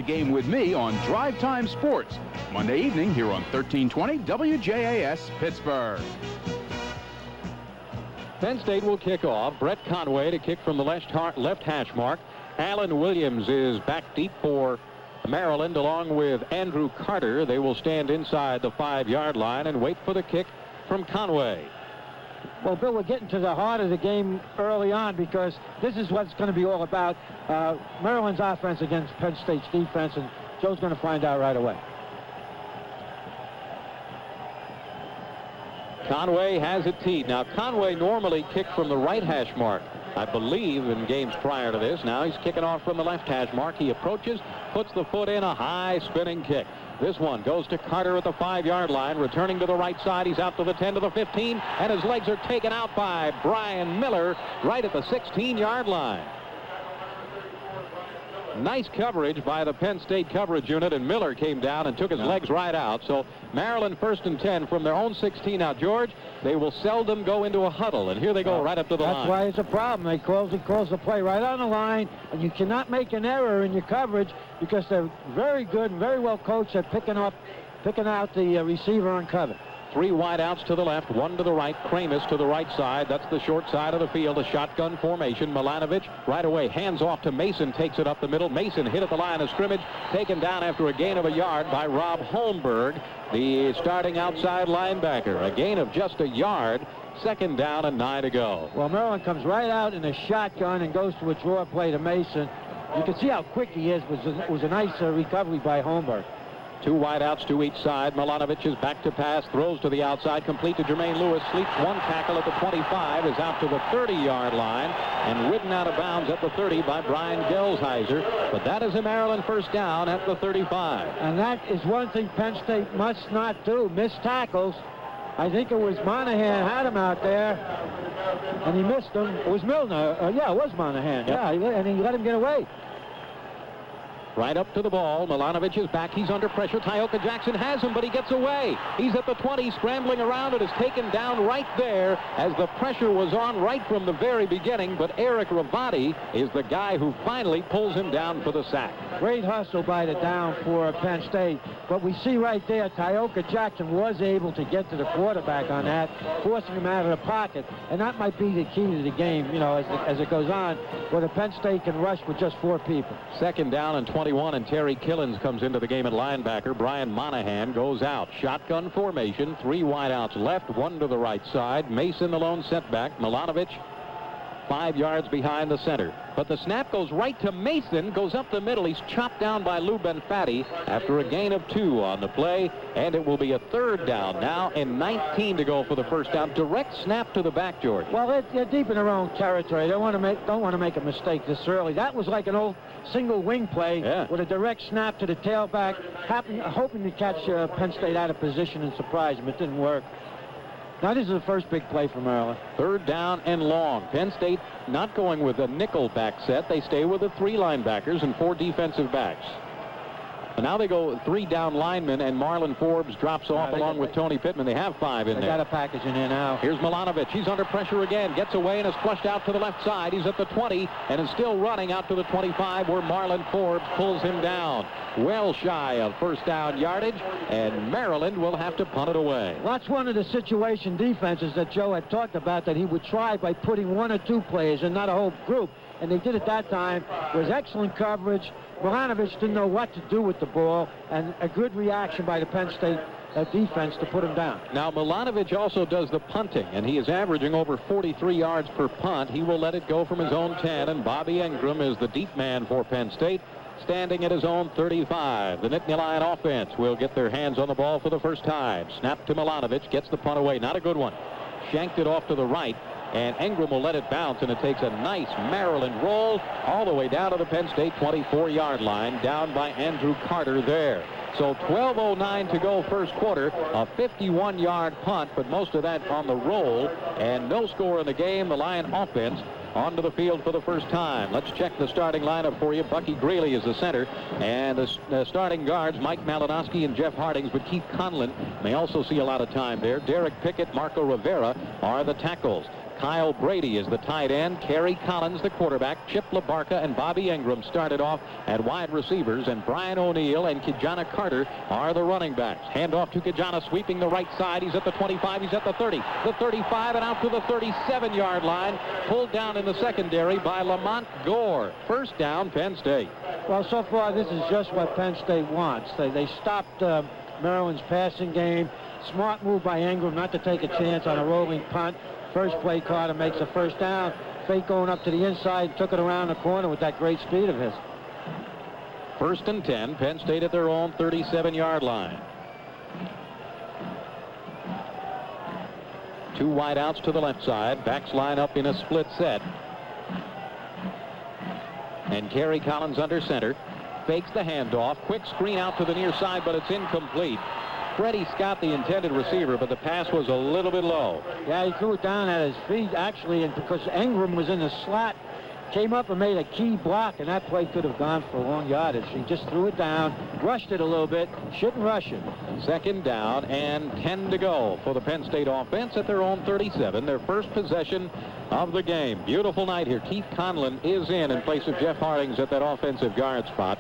the game with me on Drive Time Sports, Monday evening here on 1320 WJAS Pittsburgh. Penn State will kick off. Brett Conway to kick from the left hash mark. Alan Williams is back deep for Maryland along with Andrew Carter. They will stand inside the 5-yard line and wait for the kick from Conway. Well, Bill, we're getting to the heart of the game early on because this is what it's going to be all about. Maryland's offense against Penn State's defense, and Joe's going to find out right away. Conway has it teed. Now, Conway normally kicked from the right hash mark, I believe, in games prior to this. Now he's kicking off from the left hash mark. He approaches, puts the foot in, a high spinning kick. This one goes to Carter at the 5-yard line, returning to the right side. He's out to the 10 to the 15, and his legs are taken out by Brian Miller right at the 16-yard line. Nice coverage by the Penn State coverage unit, and Miller came down and took his legs right out. So Maryland 1st and 10 from their own 16. Now, George, they will seldom go into a huddle, and here they go right up to the line. That's why it's a problem. He calls the play right on the line, and you cannot make an error in your coverage because they're very good and very well coached at picking out the receiver on cover. 3 wideouts to the left, 1 to the right. Kramis to the right side. That's the short side of the field. A shotgun formation. Milanovic right away. Hands off to Mason. Takes it up the middle. Mason hit at the line of scrimmage. Taken down after a gain of a yard by Rob Holmberg, the starting outside linebacker. A gain of just a yard. 2nd down and 9 to go. Well, Maryland comes right out in a shotgun and goes to a draw play to Mason. You can see how quick he is. It was a nice recovery by Holmberg. 2 wideouts to each side. Milanovic is back to pass, throws to the outside, complete to Jermaine Lewis, sleeps 1 tackle at the 25, is out to the 30-yard line, and ridden out of bounds at the 30 by Brian Gelsheiser. But that is a Maryland 1st down at the 35. And that is one thing Penn State must not do, miss tackles. I think it was Monahan had him out there, and he missed him. It was Milner. Yeah, it was Monahan. Yep. Yeah, and he let him get away. Right up to the ball. Milanovic is back. He's under pressure. Tyoka Jackson has him, but he gets away. He's at the 20, scrambling around. It is taken down right there as the pressure was on right from the very beginning. But Eric Ravati is the guy who finally pulls him down for the sack. Great hustle by the down for Penn State. But we see right there, Tyoka Jackson was able to get to the quarterback on that, forcing him out of the pocket. And that might be the key to the game, you know, as it goes on, where the Penn State can rush with just 4 people. 2nd down and 21, and Terry Killens comes into the game at linebacker. Brian Monahan goes out. Shotgun formation, 3 wideouts left, 1 to the right side. Mason the lone setback. Milanovic 5 yards behind the center. But the snap goes right to Mason, goes up the middle. He's chopped down by Lou Benfatti after a gain of 2 on the play, and it will be a 3rd down now and 19 to go for the 1st down. Direct snap to the back, George. Well, they're deep in their own territory. They don't want to make a mistake this early. That was like an old single wing play with a direct snap to the tailback, hoping to catch Penn State out of position and surprise him. It didn't work. Now this is the first big play for Maryland. 3rd down and long. Penn State not going with a nickel back set. They stay with the 3 linebackers and 4 defensive backs. And now they go 3 down linemen, and Marlon Forbes drops off along with Tony Pittman. They have 5 in there. They got a package in here now. Here's Milanovic. He's under pressure again. Gets away and is flushed out to the left side. He's at the 20 and is still running out to the 25 where Marlon Forbes pulls him down. Well shy of 1st down yardage, and Maryland will have to punt it away. Well, that's one of the situation defenses that Joe had talked about that he would try by putting 1 or 2 players and not a whole group. And they did it that time. It was excellent coverage. Milanovic didn't know what to do with the ball, and a good reaction by the Penn State defense to put him down. Now, Milanovic also does the punting, and he is averaging over 43 yards per punt. He will let it go from his own 10, and Bobby Ingram is the deep man for Penn State, standing at his own 35. The Nittany Lion offense will get their hands on the ball for the first time. Snap to Milanovic, gets the punt away. Not a good one. Shanked it off to the right. And Ingram will let it bounce, and it takes a nice Maryland roll all the way down to the Penn State 24-yard line, down by Andrew Carter there. So 12:09 to go 1st quarter, a 51-yard punt, but most of that on the roll, and no score in the game. The Lion offense onto the field for the first time. Let's check the starting lineup for you. Bucky Greeley is the center, and the starting guards, Mike Malinowski and Jeff Hardings, but Keith Conlon may also see a lot of time there. Derek Pickett, Marco Rivera are the tackles. Kyle Brady is the tight end. Kerry Collins, the quarterback. Chip LaBarca and Bobby Ingram started off at wide receivers, and Brian O'Neill and Kijana Carter are the running backs. Hand off to Kijana, sweeping the right side. He's at the 25. He's at the 30. The 35 and out to the 37-yard line. Pulled down in the secondary by Lamont Gore. First down, Penn State. Well, so far, this is just what Penn State wants. They stopped Maryland's passing game. Smart move by Ingram not to take a chance on a rolling punt. First play, Carter makes a first down. Fake going up to the inside, took it around the corner with that great speed of his. First and 10, Penn State at their own 37-yard line. Two wideouts to the left side. Backs line up in a split set. And Kerry Collins under center. Fakes the handoff. Quick screen out to the near side, but it's incomplete. Freddie Scott, the intended receiver, but the pass was a little bit low. Yeah, he threw it down at his feet, actually, and because Ingram was in the slot, came up and made a key block, and that play could have gone for a long yardage. He just threw it down, rushed it a little bit, shouldn't rush it. Second down and 10 to go for the Penn State offense at their own 37, their first possession of the game. Beautiful night here. Keith Conlon is in place of Jeff Hardings at that offensive guard spot.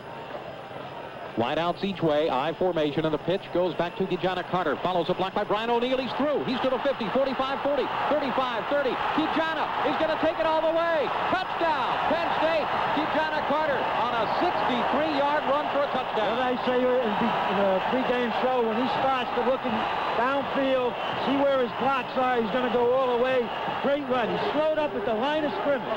Wideouts each way, I formation, and the pitch goes back to Kijana Carter. Follows a block by Brian O'Neill. He's through. He's to the 50, 45, 40, 35, 30. Kijana is going to take it all the way. Touchdown, Penn State. Kijana Carter on a 63-yard run for a touchdown. Well, I say in the pregame show, when he starts to looking downfield, see where his blocks are, he's going to go all the way. Great run. He slowed up at the line of scrimmage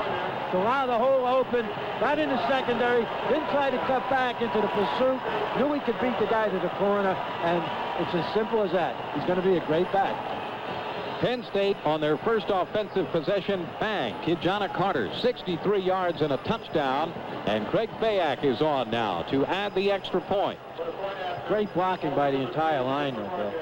to allow the hole open. Got in the secondary. Didn't try to cut back into the pursuit. Knew he could beat the guy to the corner, and it's as simple as that. He's going to be a great back. Penn State on their first offensive possession, bang. Kijana Carter, 63 yards and a touchdown, and Craig Fayak is on now to add the extra point. Great blocking by the entire line, though, Bill.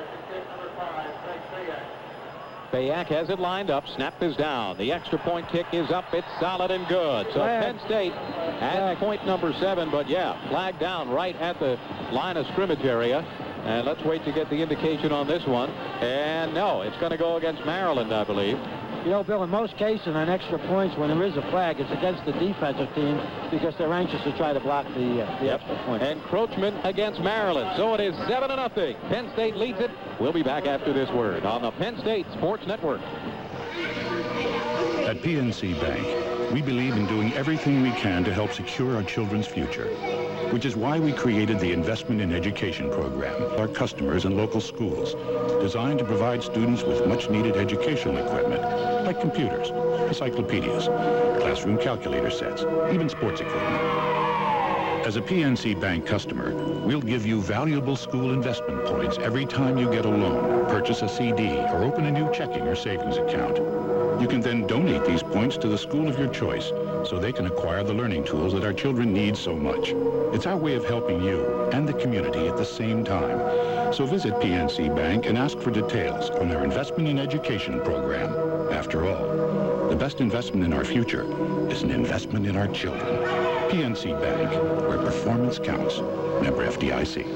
Fayak has it lined up. Snap is down. The extra point kick is up. It's solid and good. So Penn State at point number 7, but yeah, flag down right at the line of scrimmage area. And let's wait to get the indication on this one. And no, it's going to go against Maryland, I believe. You know, Bill, in most cases on extra points, when there is a flag, it's against the defensive team because they're anxious to try to block the extra point. Encroachment against Maryland. So it is 7-0. Penn State leads it. We'll be back after this word on the Penn State Sports Network. At PNC Bank, we believe in doing everything we can to help secure our children's future, which is why we created the Investment in Education program, our customers and local schools, designed to provide students with much-needed educational equipment, like computers, encyclopedias, classroom calculator sets, even sports equipment. As a PNC Bank customer, we'll give you valuable school investment points every time you get a loan, purchase a CD, or open a new checking or savings account. You can then donate these points to the school of your choice so they can acquire the learning tools that our children need so much. It's our way of helping you and the community at the same time. So visit PNC Bank and ask for details on their Investment in Education program. After all, the best investment in our future is an investment in our children. PNC Bank, where performance counts. Member FDIC.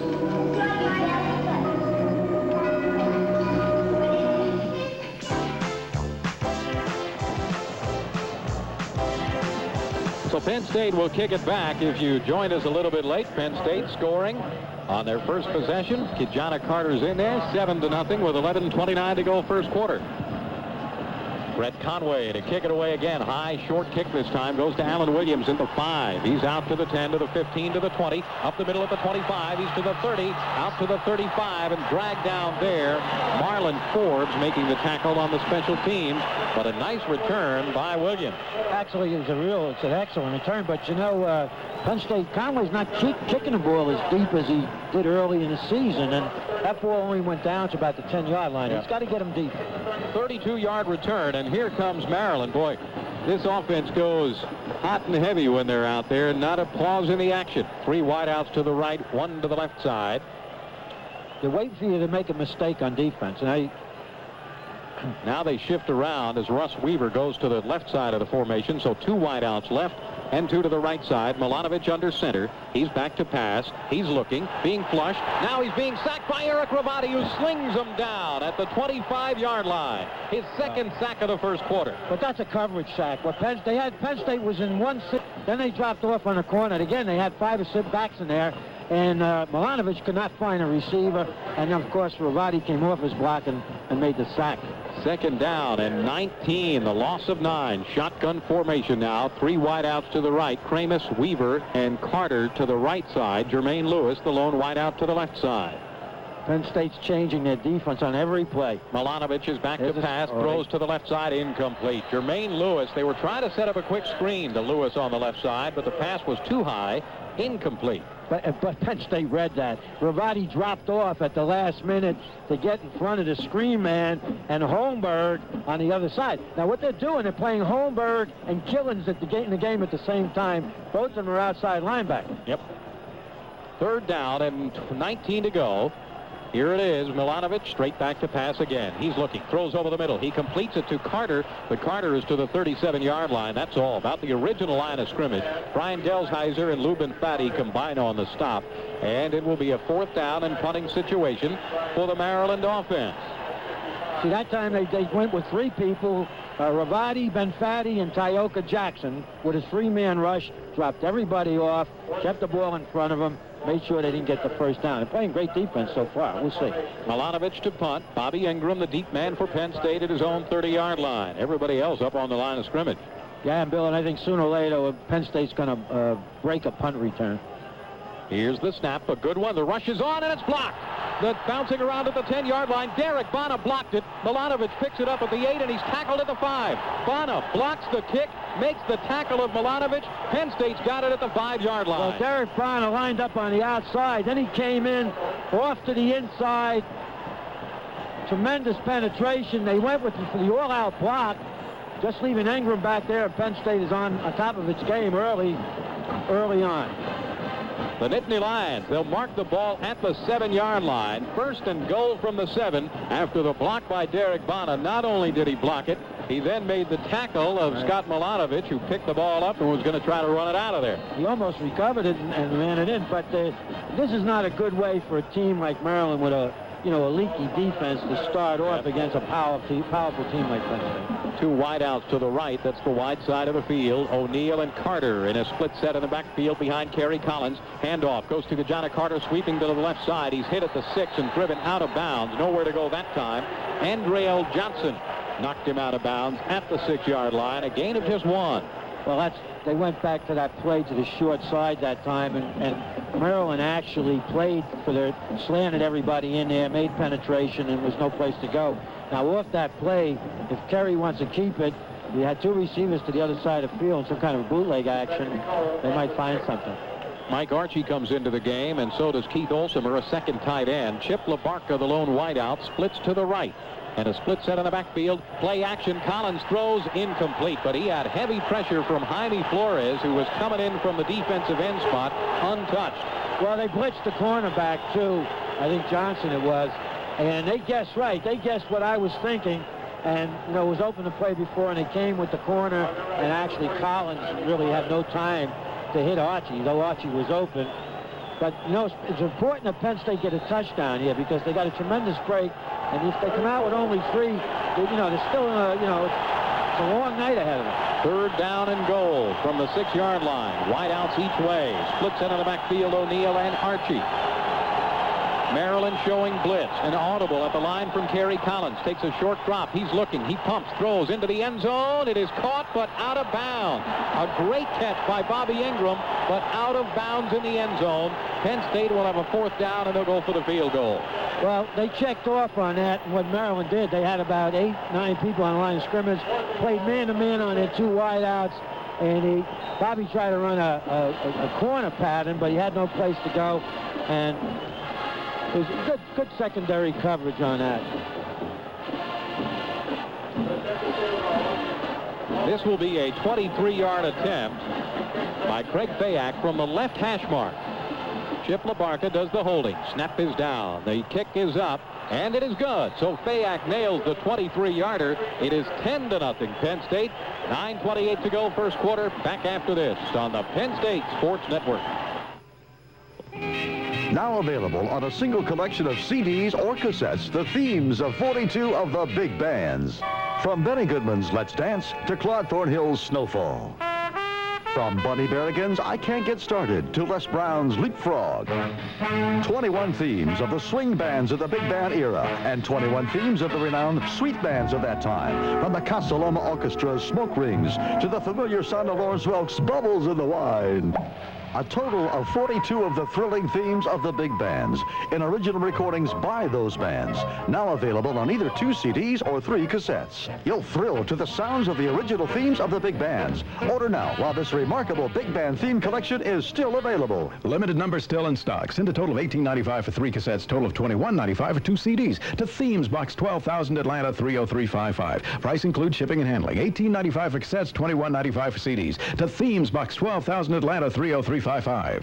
So Penn State will kick it back. If you joined us a little bit late, Penn State scoring on their first possession. Kijana Carter's in there, 7-0 with 11:29 to go first quarter. Brett Conway to kick it away again. High, short kick this time. Goes to Alan Williams in the 5. He's out to the 10, to the 15, to the 20. Up the middle at the 25. He's to the 30. Out to the 35 and dragged down there. Marlon Forbes making the tackle on the special teams. But a nice return by Williams. Actually, it's an excellent return. But, you know, Penn State, Conway's not kicking the ball as deep as he did early in the season. And that ball only went down to about the 10-yard line. Yeah. He's got to get him deep. 32-yard return. And here comes Maryland. Boy, this offense goes hot and heavy when they're out there. Not a pause in the action. 3 wideouts to the right, 1 to the left side. They're waiting for you to make a mistake on defense. And now they shift around as Russ Weaver goes to the left side of the formation. So 2 wideouts left, and 2 to the right side. Milanovic under center. He's back to pass. He's looking, being flushed. Now he's being sacked by Eric Ravati, who slings him down at the 25-yard line. His second sack of the first quarter. But that's a coverage sack. What Penn State was in 1-6. Then they dropped off on the corner. And again, they had 5 or 6 backs in there. And Milanovic could not find a receiver. And, of course, Ravati came off his block and made the sack. Second down and 19. The loss of 9. Shotgun formation now. 3 wideouts to the right. Kramus, Weaver, and Carter to the right side. Jermaine Lewis, the lone wideout to the left side. Penn State's changing their defense on every play. Milanovic is back to pass, throws to the left side, incomplete. Jermaine Lewis, they were trying to set up a quick screen to Lewis on the left side, but the pass was too high, incomplete. But Penn State read that. Ravati dropped off at the last minute to get in front of the screen man and Holmberg on the other side. Now what they're doing, they're playing Holmberg and Killens in the game at the same time. Both of them are outside linebackers. Yep. Third down and 19 to go. Here it is. Milanovic straight back to pass again. He's looking. Throws over the middle. He completes it to Carter, but Carter is to the 37-yard line. That's all. About the original line of scrimmage. Brian Gelsheiser and Lubin Fati combine on the stop. And it will be a 4th down and punting situation for the Maryland offense. See, that time they went with 3 people. Ravati, Ben Fati, and Tyoka Jackson with his 3-man rush. Dropped everybody off. Kept the ball in front of them. Made sure they didn't get the first down. They're playing great defense so far. We'll see. Milanovic to punt. Bobby Ingram, the deep man for Penn State, at his own 30-yard line. Everybody else up on the line of scrimmage. Yeah, and Bill, and I think sooner or later Penn State's going to break a punt return. Here's the snap. A good one. The rush is on, and it's blocked. The bouncing around at the 10-yard line. Derek Bana blocked it. Milanovic picks it up at the 8, and he's tackled at the 5. Bana blocks the kick, makes the tackle of Milanovic. Penn State's got it at the 5-yard line. Well, Derek Bana lined up on the outside. Then he came in off to the inside. Tremendous penetration. They went with the all-out block, just leaving Ingram back there. Penn State is on top of its game early on. The Nittany Lions, they'll mark the ball at the 7-yard line. 1st and goal from the 7 after the block by Derek Bana. Not only did he block it, he then made the tackle of Scott Milanovic, who picked the ball up and was going to try to run it out of there. He almost recovered it and ran it in, but this is not a good way for a team like Maryland with a leaky defense to start off against a powerful team like Penn State. 2 wideouts to the right. That's the wide side of the field. O'Neal and Carter in a split set in the backfield behind Kerry Collins. Handoff goes to Gajana Carter, sweeping to the left side. He's hit at the 6 and driven out of bounds. Nowhere to go that time. Andreal Johnson knocked him out of bounds at the 6-yard line. A gain of just 1. Well, they went back to that play to the short side that time, and Maryland actually played for slanted everybody in there, made penetration, and was no place to go. Now, off that play, if Kerry wants to keep it, you had 2 receivers to the other side of the field, some kind of bootleg action. They might find something. Mike Archie comes into the game, and so does Keith Olsemer, a second tight end. Chip LaBarca, the lone wideout, splits to the right. And a split set in the backfield. Play action. Collins throws incomplete, but he had heavy pressure from Jaime Flores, who was coming in from the defensive end spot, untouched. Well, they blitzed the cornerback, too. I think Johnson it was. And they guessed right. They guessed what I was thinking. And, it was open to play before, and they came with the corner. And actually, Collins really had no time to hit Archie, though Archie was open. But, it's important that Penn State get a touchdown here because they got a tremendous break. And if they come out with only 3, they're still, it's a long night ahead of them. 3rd down and goal from the 6-yard line. Wideouts each way. Split set in the backfield, O'Neal and Archie. Maryland showing blitz. An audible at the line from Kerry Collins. Takes a short drop. He's looking. He pumps. Throws into the end zone. It is caught, but out of bounds. A great catch by Bobby Ingram, but out of bounds in the end zone. Penn State will have a 4th down, and they'll go for the field goal. Well, they checked off on that, and what Maryland did, they had about 8, 9 people on the line of scrimmage, played man-to-man on their 2 wideouts, and Bobby tried to run a corner pattern, but he had no place to go, and it was good secondary coverage on that. This will be a 23-yard attempt by Craig Fayak from the left hash mark. Chip LaBarca does the holding. Snap is down. The kick is up, and it is good. So Fayak nails the 23-yarder. It is 10-0 Penn State. 9:28 to go, first quarter. Back after this on the Penn State Sports Network. Now available on a single collection of CDs or cassettes, the themes of 42 of the big bands. From Benny Goodman's Let's Dance to Claude Thornhill's Snowfall. From Bunny Berrigan's I Can't Get Started to Les Brown's Leapfrog. 21 themes of the swing bands of the big band era and 21 themes of the renowned sweet bands of that time. From the Casa Loma Orchestra's Smoke Rings to the familiar sound of Lawrence Welk's Bubbles in the Wine. A total of 42 of the thrilling themes of the big bands in original recordings by those bands. Now available on either 2 CDs or 3 cassettes. You'll thrill to the sounds of the original themes of the big bands. Order now while this remarkable big band theme collection is still available. Limited number still in stock. Send a total of $18.95 for 3 cassettes, total of $21.95 for 2 CDs. To Themes, Box 12,000, Atlanta 30355. Price includes shipping and handling. $18.95 for cassettes, $21.95 for CDs. To Themes, Box 12,000, Atlanta 30355. 9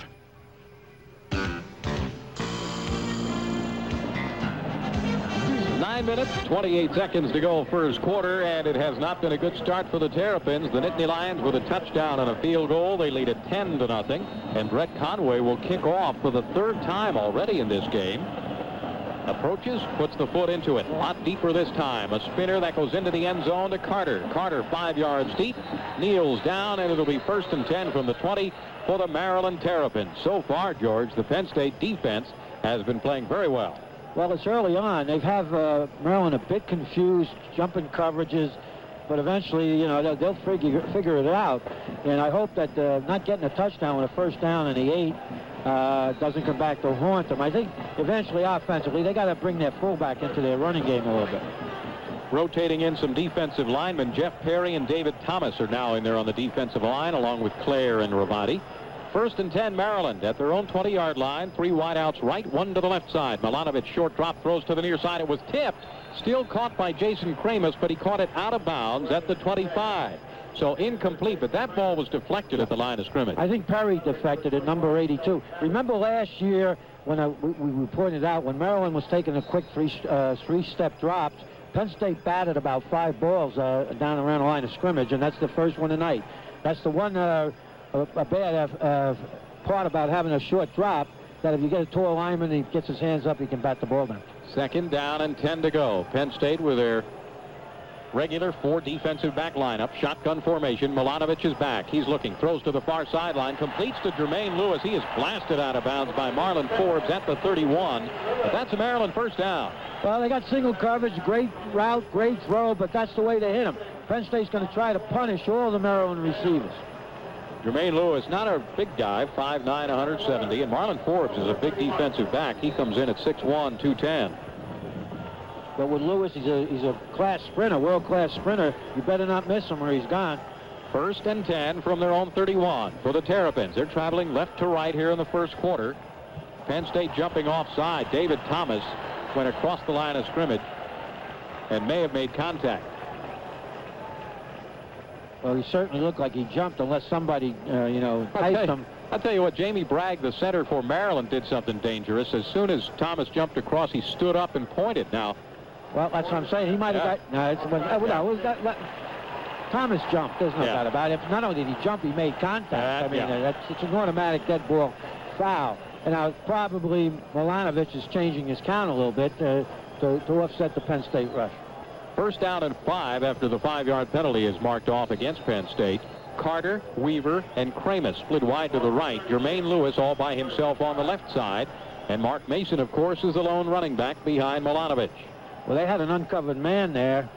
minutes, 28 seconds to go first quarter, and it has not been a good start for the Terrapins. The Nittany Lions with a touchdown and a field goal. They lead it 10-0, and Brett Conway will kick off for the 3rd time already in this game. Approaches, puts the foot into it. A lot deeper this time. A spinner that goes into the end zone to Carter. Carter 5 yards deep, kneels down, and it'll be 1st and 10 from the 20 for the Maryland Terrapins. So far, George, the Penn State defense has been playing very well. Well, it's early on. They have Maryland a bit confused, jumping coverages, but eventually, you know, they'll figure it out. And I hope that not getting a touchdown with a 1st down and the 8 doesn't come back to haunt them. I think eventually, offensively, they got to bring their fullback into their running game a little bit. Rotating in some defensive linemen. Jeff Perry and David Thomas are now in there on the defensive line, along with Claire and Ravati. 1st and 10, Maryland at their own 20-yard line. 3 wideouts right, 1 to the left side. Milanovic short drop, throws to the near side. It was tipped. Still caught by Jason Kramus, but he caught it out of bounds at the 25. So incomplete, but that ball was deflected at the line of scrimmage. I think Perry deflected at number 82. Remember last year when we pointed out when Maryland was taking a quick three-step drops, Penn State batted about 5 balls down around the line of scrimmage, and that's the first one tonight. That's the one a bad part about having a short drop, that if you get a tall lineman and he gets his hands up, he can bat the ball down. 2nd down and 10 to go. Penn State with their regular 4 defensive back lineup. Shotgun formation. Milanovic is back. He's looking. Throws to the far sideline. Completes to Jermaine Lewis. He is blasted out of bounds by Marlon Forbes at the 31. But that's a Maryland 1st down. Well, they got single coverage. Great route, great throw, but that's the way they hit him. Penn State's going to try to punish all the Maryland receivers. Jermaine Lewis, not a big guy, 5'9", 170. And Marlon Forbes is a big defensive back. He comes in at 6'1", 210. But with Lewis, he's a class sprinter, world-class sprinter. You better not miss him or he's gone. 1st and 10 from their own 31 for the Terrapins. They're traveling left to right here in the first quarter. Penn State jumping offside. David Thomas went across the line of scrimmage and may have made contact. Well, he certainly looked like he jumped unless somebody, iced him. I'll tell you what, Jamie Bragg, the center for Maryland, did something dangerous. As soon as Thomas jumped across, he stood up and pointed. Now, well, that's what I'm saying. He might have got... Thomas jumped. There's no doubt about it. Not only did he jump, he made contact. It's an automatic dead ball foul. And now probably Milanovic is changing his count a little bit to offset the Penn State rush. 1st down and 5 after the 5-yard penalty is marked off against Penn State. Carter, Weaver, and Kramus split wide to the right. Jermaine Lewis all by himself on the left side. And Mark Mason, of course, is the lone running back behind Milanovic. Well, they had an uncovered man there.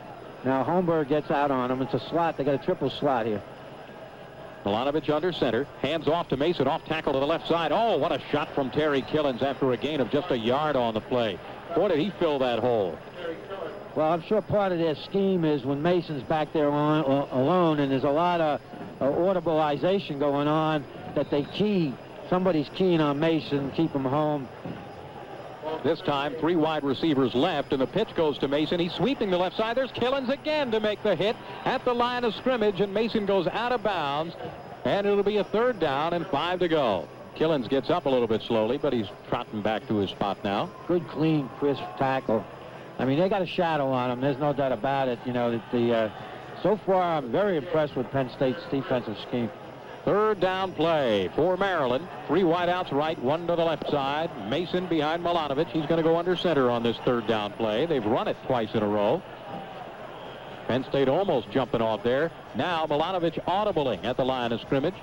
Now Holmberg gets out on him. It's a slot. They got a triple slot here. Milanovic under center. Hands off to Mason. Off tackle to the left side. Oh, what a shot from Terry Killens after a gain of just a yard on the play. Boy, did he fill that hole. Well, I'm sure part of their scheme is when Mason's back there alone and there's a lot of audibilization going on, that somebody's keying on Mason, keep him home. This time, 3 wide receivers left, and the pitch goes to Mason. He's sweeping the left side. There's Killens again to make the hit at the line of scrimmage, and Mason goes out of bounds, and it'll be a 3rd down and 5 to go. Killens gets up a little bit slowly, but he's trotting back to his spot now. Good, clean, crisp tackle. I mean, they got a shadow on him. There's no doubt about it. You know, that so far I'm very impressed with Penn State's defensive scheme. Third down play for Maryland. 3 wideouts right, 1 to the left side. Mason behind Milanovic. He's going to go under center on this third down play. They've run it twice in a row. Penn State almost jumping off there. Now Milanovic audibling at the line of scrimmage.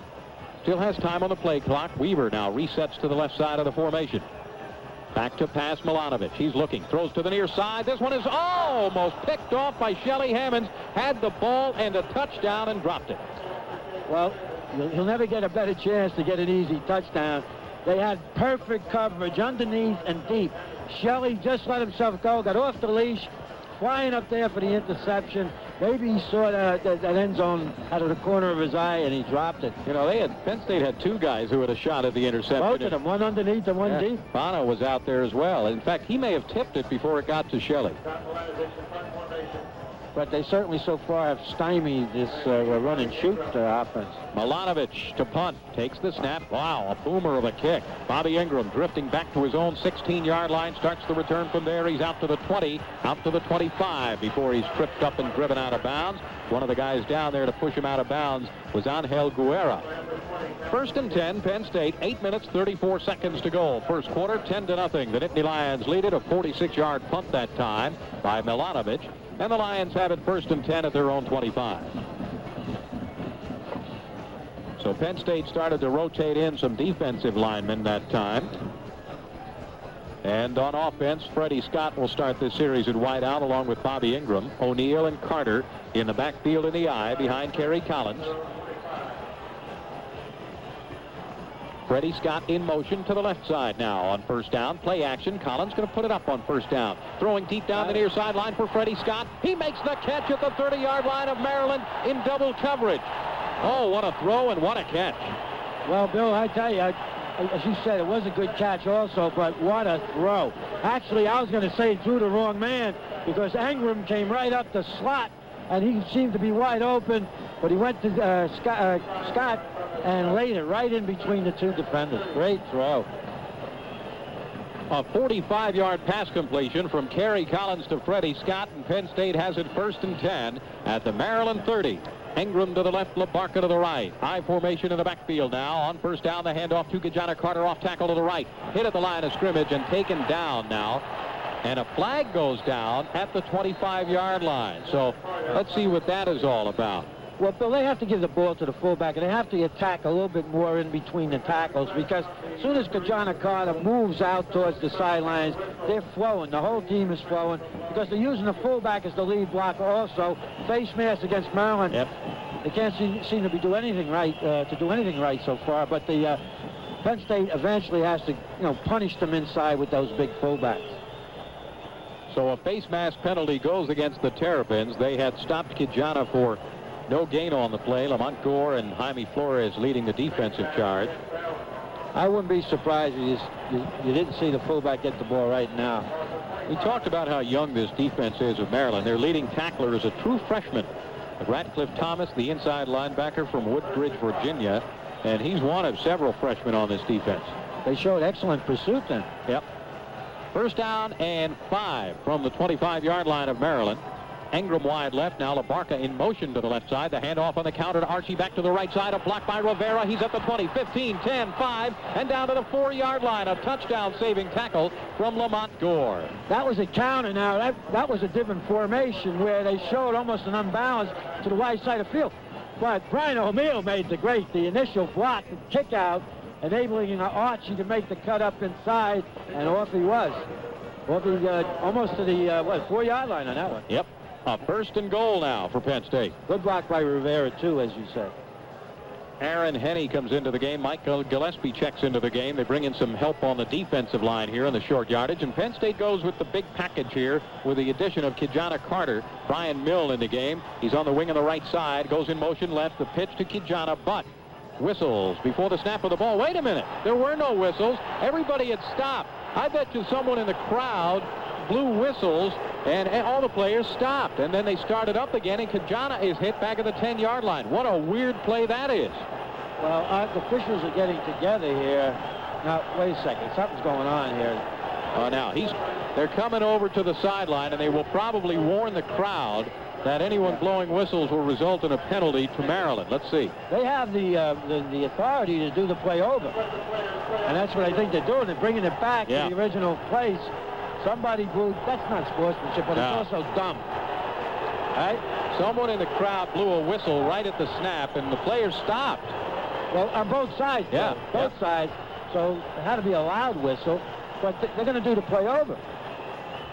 Still has time on the play clock. Weaver now resets to the left side of the formation. Back to pass Milanovic. He's looking. Throws to the near side. This one is almost picked off by Shelly Hammonds. Had the ball and a touchdown and dropped it. Well, he'll never get a better chance to get an easy touchdown. They had perfect coverage underneath and deep. Shelly just let himself go. Got off the leash. Flying up there for the interception. Maybe he saw that end zone out of the corner of his eye, and he dropped it. You know, Penn State had 2 guys who had a shot at the interception. Both of them, one underneath and one deep. Bono was out there as well. In fact, he may have tipped it before it got to Shelly. But they certainly so far have stymied this run and shoot offense. Milanovic to punt. Takes the snap. Wow, a boomer of a kick. Bobby Ingram drifting back to his own 16-yard line. Starts the return from there. He's out to the 20, out to the 25 before he's tripped up and driven out of bounds. One of the guys down there to push him out of bounds was Angel Guerra. First and 10, Penn State. 8 minutes, 34 seconds to go. First quarter, 10-0. The Nittany Lions lead it. A 46-yard punt that time by Milanovic. And the Lions have it first and 10 at their own 25. So Penn State started to rotate in some defensive linemen that time. And on offense, Freddie Scott will start this series at wide out along with Bobby Ingram. O'Neal and Carter in the backfield in the eye behind Kerry Collins. Freddie Scott in motion to the left side now on first down. Play action. Collins going to put it up on first down. Throwing deep down the near sideline for Freddie Scott. He makes the catch at the 30-yard line of Maryland in double coverage. Oh, what a throw and what a catch. Well, Bill, I tell you, as you said, it was a good catch also, but what a throw. Actually, I was going to say he threw the wrong man because Ingram came right up the slot, and he seemed to be wide open, but he went to Scott and laid it right in between the 2 defenders. Great throw. A 45-yard pass completion from Kerry Collins to Freddie Scott, and Penn State has it first and 10 at the Maryland 30. Ingram to the left, LaBarca to the right. High formation in the backfield now. On first down, the handoff to Kijana Carter off tackle to the right. Hit at the line of scrimmage and taken down now. And a flag goes down at the 25-yard line. So let's see what that is all about. Well, Bill, they have to give the ball to the fullback, and they have to attack a little bit more in between the tackles because as soon as Kijana Carter moves out towards the sidelines, they're flowing. The whole team is flowing because they're using the fullback as the lead blocker also. Face mask against Maryland. Yep. They can't seem to be doing anything right so far, but the Penn State eventually has to, punish them inside with those big fullbacks. So a face mask penalty goes against the Terrapins. They had stopped Kijana for no gain on the play. Lamont Gore and Jaime Flores leading the defensive charge. I wouldn't be surprised if you didn't see the fullback get the ball right now. We talked about how young this defense is of Maryland. Their leading tackler is a true freshman, Radcliffe Thomas, the inside linebacker from Woodbridge, Virginia, and he's one of several freshmen on this defense. They showed excellent pursuit then. Yep. First down and 5 from the 25-yard line of Maryland. Ingram wide left. Now LaBarca in motion to the left side. The handoff on the counter to Archie back to the right side. A block by Rivera. He's at the 20, 15, 10, 5, and down to the 4-yard line. A touchdown-saving tackle from Lamont Gore. That was a counter now. That was a different formation where they showed almost an unbalance to the wide side of the field. But Brian O'Neal made the initial block, the kick out, enabling Archie to make the cut up inside, and off he was. Almost to the 4-yard line on that one. Yep. A first and goal now for Penn State. Good block by Rivera, too, as you said. Aaron Henney comes into the game. Michael Gillespie checks into the game. They bring in some help on the defensive line here on the short yardage. And Penn State goes with the big package here with the addition of Kijana Carter. Brian Mill in the game. He's on the wing on the right side. Goes in motion left. The pitch to Kijana, but whistles before the snap of the ball. Wait a minute. There were no whistles. Everybody had stopped. I bet you someone in the crowd blew whistles, and all the players stopped. And then they started up again, and Kijana is hit back at the 10-yard line. What a weird play that is. Well, the officials are getting together here. Now, wait a second. Something's going on here. Now, they're coming over to the sideline, and they will probably warn the crowd that anyone blowing whistles will result in a penalty to Maryland. Let's see. They have the authority to do the play over. And that's what I think they're doing. They're bringing it back to the original place. Somebody blew. That's not sportsmanship, but it's also dumb. Right? Someone in the crowd blew a whistle right at the snap, and the player stopped. Well, on both sides. Yeah. Both sides. So it had to be a loud whistle, but they're going to do the play over.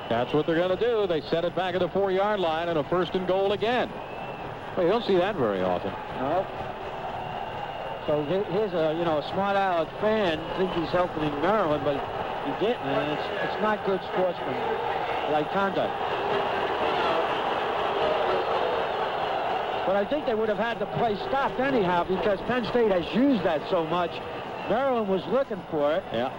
That's what they're going to do. They set it back at the 4-yard line and a 1st and goal again. Well, you don't see that very often. No. So here's a smart aleck fan thinks he's helping in Maryland, but he didn't, and it's not good sportsman-like conduct. But I think they would have had the play stopped anyhow because Penn State has used that so much. Maryland was looking for it. Yeah.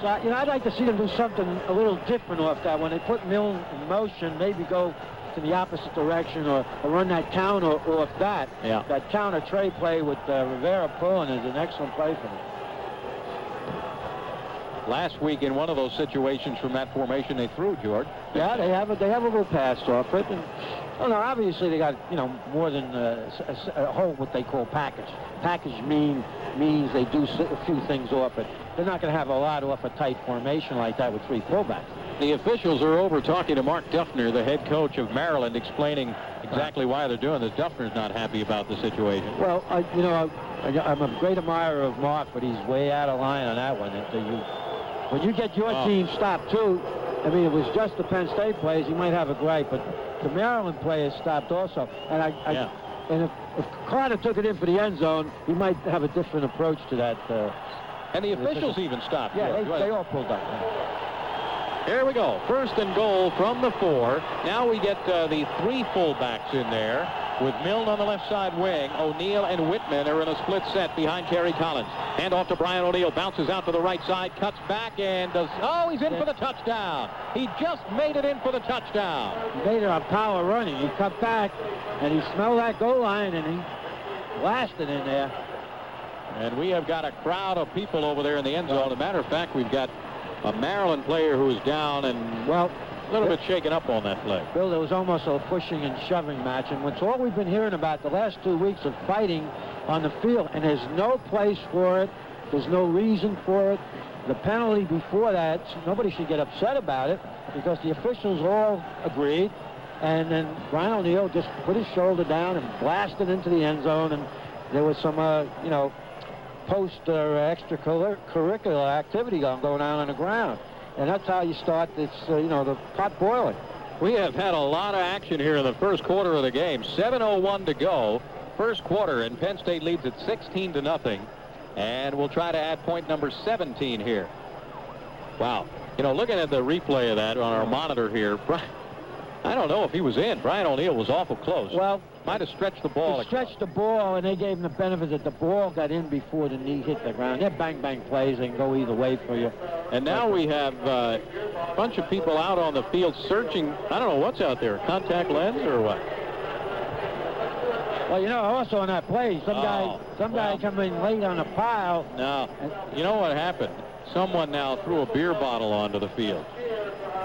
So, I'd like to see them do something a little different off that. When they put Mill in motion, maybe go to the opposite direction or run that counter off that. Yeah. That counter trey play with Rivera pulling is an excellent play for them. Last week in one of those situations from that formation they threw, George. Yeah, they have a little pass off it. And, obviously they got, more than a whole what they call package. Package means they do a few things off it. They're not going to have a lot off a tight formation like that with 3 fullbacks. The officials are over talking to Mark Duffner, the head coach of Maryland, explaining exactly why they're doing this. Duffner's not happy about the situation. Well, I'm a great admirer of Mark, but he's way out of line on that one. When you get your team stopped, too, it was just the Penn State plays, you might have a gripe, but the Maryland players stopped also. And if Carter took it in for the end zone, he might have a different approach to that. And the officials even stopped. Yeah, they all pulled up. Here we go. 1st and goal from the 4. Now we get the 3 fullbacks in there with Milne on the left side wing. O'Neal and Whitman are in a split set behind Terry Collins. Hand off to Brian O'Neal. Bounces out to the right side. Cuts back and does. Oh, he's in for the touchdown. He just made it in for the touchdown. He made it on power running. He cut back and he smelled that goal line and he blasted in there. And we have got a crowd of people over there in the end zone. As a matter of fact, we've got a Maryland player who is down and, a little bit shaken up on that play. Bill, there was almost a pushing and shoving match, and it's all we've been hearing about the last 2 weeks of fighting on the field, and there's no place for it. There's no reason for it. The penalty before that, nobody should get upset about it because the officials all agreed, and then Brian O'Neal just put his shoulder down and blasted into the end zone, and there was some, post extracurricular activity going on the ground. And that's how you start this, the pot boiling. We have had a lot of action here in the first quarter of the game. 7:01 to go. First quarter, and Penn State leads at 16-0. And we'll try to add point number 17 here. Wow. Looking at the replay of that on our monitor here, I don't know if he was in. Brian O'Neal was awful close. Well, might have stretched the ball. He stretched the ball, and they gave him the benefit that the ball got in before the knee hit the ground. They're bang-bang plays. They can go either way for you. And now we have a bunch of people out on the field searching. I don't know what's out there, contact lens or what? Well, also on that play, some guy come in late on a pile. No, you know what happened? Someone now threw a beer bottle onto the field.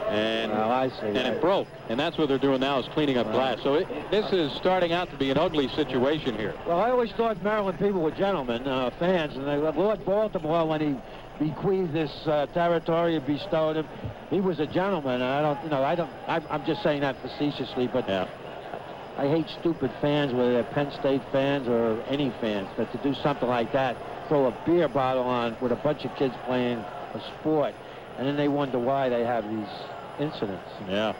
And, I see. And it broke. And that's what they're doing now is cleaning up glass. So this is starting out to be an ugly situation here. Well, I always thought Maryland people were gentlemen, fans. And Lord Baltimore, when he bequeathed this territory and bestowed him, he was a gentleman. And I'm just saying that facetiously, but I hate stupid fans, whether they're Penn State fans or any fans, but to do something like that, throw a beer bottle on with a bunch of kids playing a sport, and then they wonder why they have these incidents. Yeah.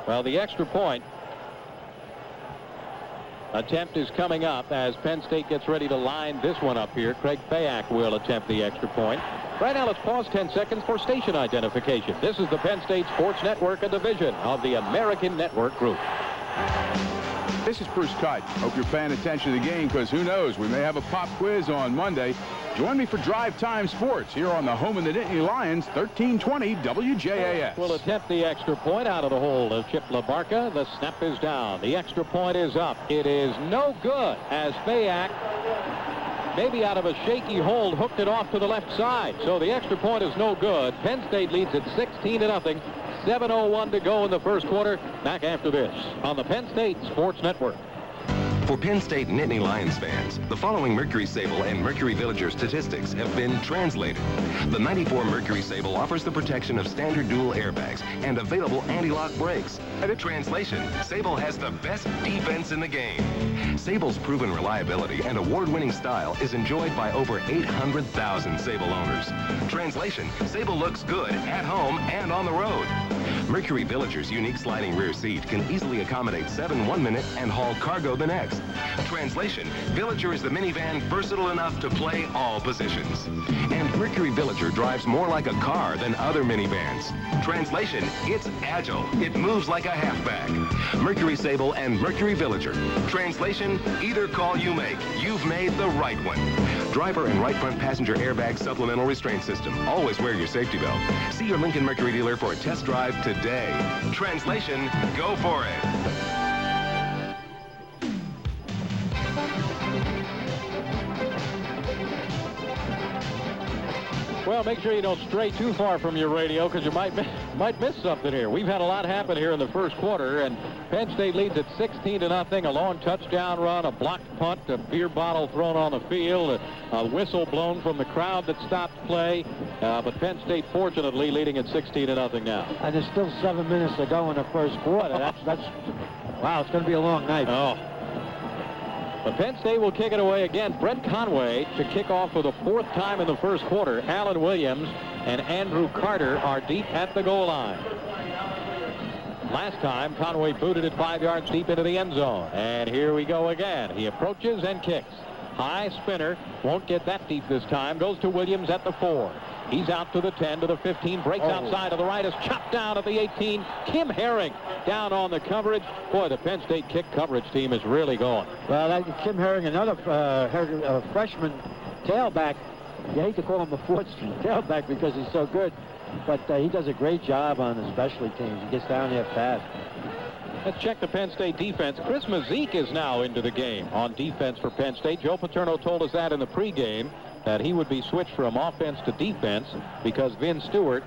Well, the extra point attempt is coming up as Penn State gets ready to line this one up here. Craig Fayak will attempt the extra point. Right now, let's pause 10 seconds for station identification. This is the Penn State Sports Network, a division of the American Network Group. This is Bruce Kite. Hope you're paying attention to the game because who knows, we may have a pop quiz on Monday. Join me for Drive Time Sports here on the home of the Nittany Lions, 1320 WJAS. Will attempt the extra point out of the hole of Chip LaBarca. The snap is down. The extra point is up. It is no good as Fayak maybe out of a shaky hold, hooked it off to the left side. So the extra point is no good. Penn State leads at 16-0. 7:01 to go in the first quarter. Back after this on the Penn State Sports Network. For Penn State Nittany Lions fans, the following Mercury Sable and Mercury Villager statistics have been translated. The 94 Mercury Sable offers the protection of standard dual airbags and available anti-lock brakes. Translation, Sable has the best defense in the game. Sable's proven reliability and award-winning style is enjoyed by over 800,000 Sable owners. Translation, Sable looks good at home and on the road. Mercury Villager's unique sliding rear seat can easily accommodate 7 one minute and haul cargo the next. Translation, Villager is the minivan versatile enough to play all positions. And Mercury Villager drives more like a car than other minivans. Translation, it's agile. It moves like a halfback. Mercury Sable and Mercury Villager. Translation, either call you make, you've made the right one. Driver and right front passenger airbag supplemental restraint system. Always wear your safety belt. See your Lincoln Mercury dealer for a test drive today. Translation, go for it. Well, make sure you don't stray too far from your radio because you might miss something here. We've had a lot happen here in the first quarter, and Penn State leads at 16-0. A long touchdown run, a blocked punt, a beer bottle thrown on the field, a whistle blown from the crowd that stopped play. But Penn State, fortunately, leading at 16-0 now. And there's still 7 minutes to go in the first quarter. That's wow, it's going to be a long night. Oh. But Penn State will kick it away again. Brett Conway to kick off for the 4th time in the first quarter. Alan Williams and Andrew Carter are deep at the goal line. Last time, Conway booted it 5 yards deep into the end zone. And here we go again. He approaches and kicks. High spinner. Won't get that deep this time. Goes to Williams at the 4. He's out to the 10, to the 15, breaks outside to the right, is chopped down at the 18. Kim Herring down on the coverage. Boy, the Penn State kick coverage team is really going. Well, Kim Herring, another freshman tailback. You hate to call him a fourth-string tailback because he's so good, but he does a great job on the specialty teams. He gets down there fast. Let's check the Penn State defense. Chris Mazik is now into the game on defense for Penn State. Joe Paterno told us that in the pregame, that he would be switched from offense to defense because Vin Stewart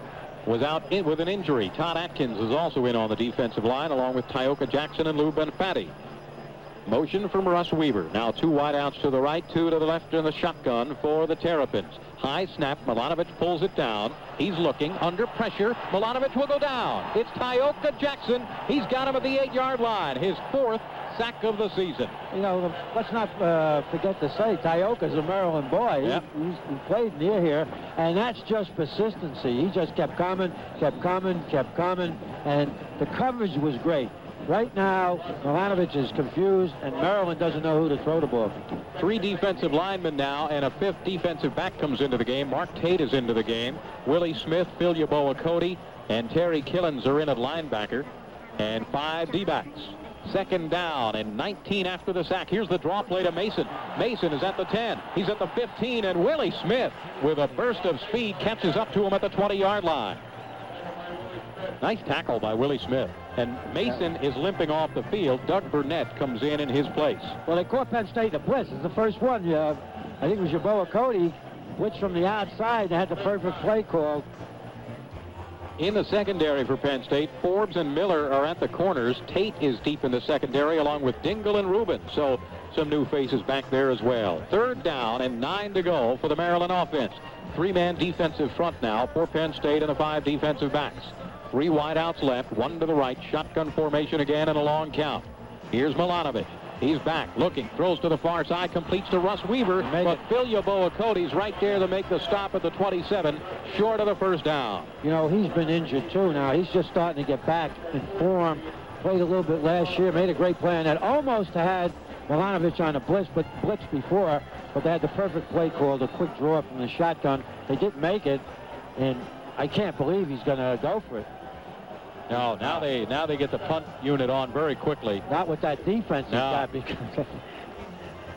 was out with an injury. Todd Atkins is also in on the defensive line, along with Tyoka Jackson and Lou Benfatti. Motion from Russ Weaver. Now 2 wideouts to the right, 2 to the left in the shotgun for the Terrapins. High snap. Milanovic pulls it down. He's looking under pressure. Milanovic will go down. It's Tyoka Jackson. He's got him at the 8-yard line. His 4th sack of the season. You know, let's not forget to say Tyoka's a Maryland boy. Yep. He played near here, and that's just persistency. He just kept coming, and the coverage was great. Right now, Milanovic is confused, and Maryland doesn't know who to throw the ball to. 3 defensive linemen now, and a 5th defensive back comes into the game. Mark Tate is into the game. Willie Smith, Phil Yaboa-Cody, and Terry Killens are in at linebacker, and 5 D-backs. 2nd down and 19 after the sack. Here's the draw play to Mason. Mason is at the 10. He's at the 15, and Willie Smith, with a burst of speed, catches up to him at the 20-yard line. Nice tackle by Willie Smith. And Mason is limping off the field. Doug Burnett comes in his place. Well, they caught Penn State in the blitz. It's the first one. I think it was Yaboa-Cody, blitz from the outside. They had the perfect play called. In the secondary for Penn State, Forbes and Miller are at the corners. Tate is deep in the secondary, along with Dingle and Rubin. So some new faces back there as well. 3rd down and 9 to go for the Maryland offense. 3-man defensive front now for Penn State and the 5 defensive backs. 3 wideouts left, 1 to the right. Shotgun formation again and a long count. Here's Milanovic. He's back, looking, throws to the far side, completes to Russ Weaver, but Phil Yaboa-Cody's right there to make the stop at the 27, short of the 1st down. You know, he's been injured too now. He's just starting to get back in form. Played a little bit last year, made a great play on that. Almost had Milanovic on a blitz before, but they had the perfect play called, a quick draw from the shotgun. They didn't make it, and I can't believe he's going to go for it. No, now they get the punt unit on very quickly. Not with that defense he's got. Because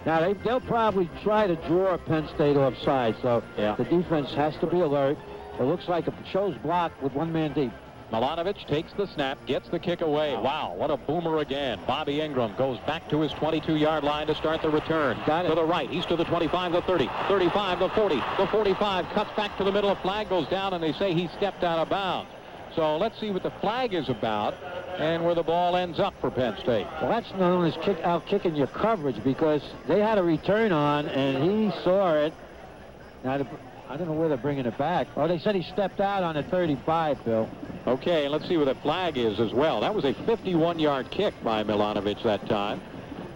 now they'll probably try to draw Penn State offside, so the defense has to be alert. It looks like a show's blocked with 1 man deep. Milanovic takes the snap, gets the kick away. Wow, what a boomer again. Bobby Ingram goes back to his 22-yard line to start the return. To the right, he's to the 25, the 30, 35, the 40, the 45, cuts back to the middle, a flag goes down, and they say he stepped out of bounds. So let's see what the flag is about and where the ball ends up for Penn State. Well, that's known as out-kicking your coverage, because they had a return on, and he saw it. Now, I don't know where they're bringing it back. Oh, they said he stepped out on a 35, Bill. Okay, and let's see where the flag is as well. That was a 51-yard kick by Milanovic that time.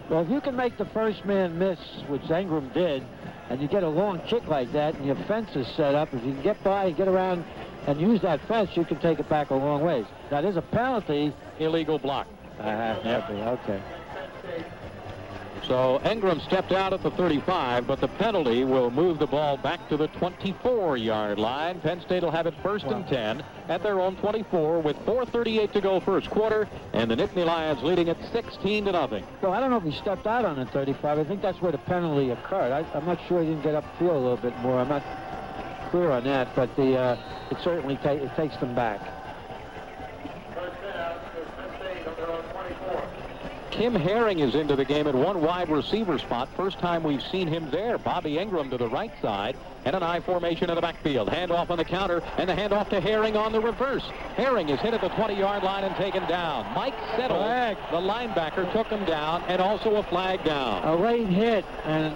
Well, if you can make the first man miss, which Ingram did, and you get a long kick like that, and your fence is set up, if you can get by and get around and use that fence, you can take it back a long ways. Now, there's a penalty. Illegal block. Okay. So Ingram stepped out at the 35, but the penalty will move the ball back to the 24-yard line. Penn State will have it first and 10 at their own 24 with 4:38 to go first quarter, and the Nittany Lions leading it 16-0. Well, I don't know if he stepped out on the 35. I think that's where the penalty occurred. I'm not sure he didn't get upfield a little bit more. I'm not clear on that, but it certainly takes them back. Kim Herring is into the game at one wide receiver spot. First time we've seen him there. Bobby Ingram to the right side, and an I formation in the backfield. Handoff on the counter, and the handoff to Herring on the reverse. Herring is hit at the 20-yard line and taken down. Mike Settle, the linebacker, took him down, and also a flag down. A late hit, and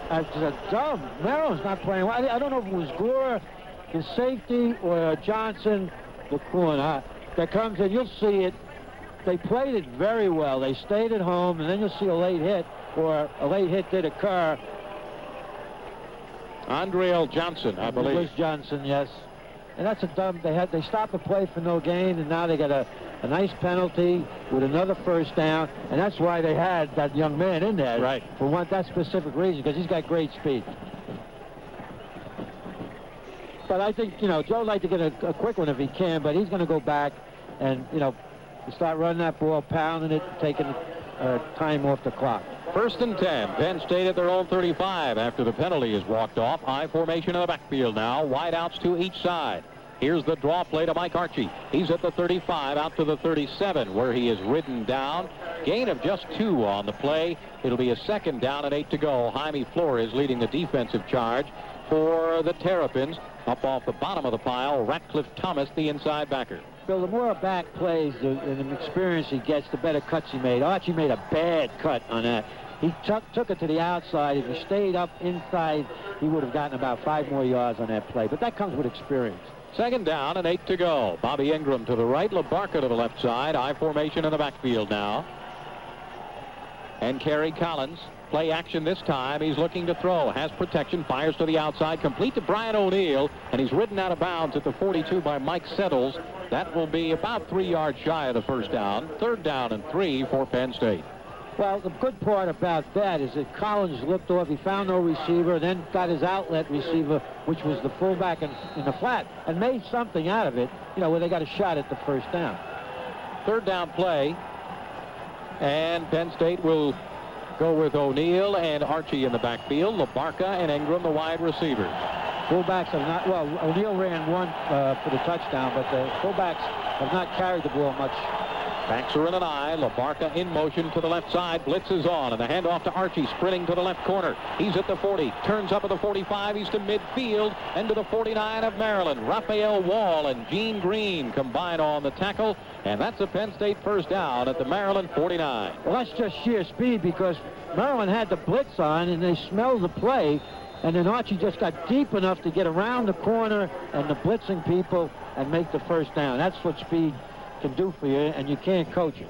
Maryland's not playing well. I don't know if it was Gore, the safety, or Johnson, the corner, that comes in. You'll see it. They played it very well. They stayed at home, and then you'll see a late hit, or a late hit did occur. Andreal Johnson, I believe. It was Johnson, yes. And that's a dumb. They stopped the play for no gain, and now they got a nice penalty with another first down, and that's why they had that young man in there. Right. For that specific reason, because he's got great speed. But I think, Joe would like to get a quick one if he can, but he's going to go back and, start running that ball, pounding it, taking time off the clock. First and 10. Penn State at their own 35 after the penalty is walked off. I formation in the backfield now. Wide outs to each side. Here's the draw play to Mike Archie. He's at the 35 out to the 37 where he is ridden down. Gain of just 2 on the play. It'll be a second down and 8 to go. Jaime Flores leading the defensive charge for the Terrapins. Up off the bottom of the pile, Ratcliffe Thomas, the inside backer. Bill, the more a back plays and the experience he gets, the better cuts he made. Archie made a bad cut on that. He took it to the outside. If he stayed up inside, he would have gotten about 5 more yards on that play. But that comes with experience. Second down and 8 to go. Bobby Ingram to the right, LaBarca to the left side. I formation in the backfield now. And Kerry Collins. Play action this time. He's looking to throw. Has protection. Fires to the outside. Complete to Brian O'Neill. And he's ridden out of bounds at the 42 by Mike Settles. That will be about 3 yards shy of the first down. Third down and 3 for Penn State. Well, the good part about that is that Collins looked off. He found no receiver, then got his outlet receiver, which was the fullback in the flat, and made something out of it, where they got a shot at the first down. Third down play. And Penn State will go with O'Neill and Archie in the backfield. LaBarca and Ingram, the wide receivers. Fullbacks have not, O'Neill ran one for the touchdown, but the fullbacks have not carried the ball much. Backs are in an eye. LaBarca in motion to the left side. Blitz is on, and the handoff to Archie, sprinting to the left corner. He's at the 40. Turns up at the 45. He's to midfield and to the 49 of Maryland. Raphael Wall and Gene Green combine on the tackle, and that's a Penn State first down at the Maryland 49. Well, that's just sheer speed, because Maryland had the blitz on, and they smelled the play, and then Archie just got deep enough to get around the corner and the blitzing people and make the first down. That's what speed can do for you, and you can't coach it.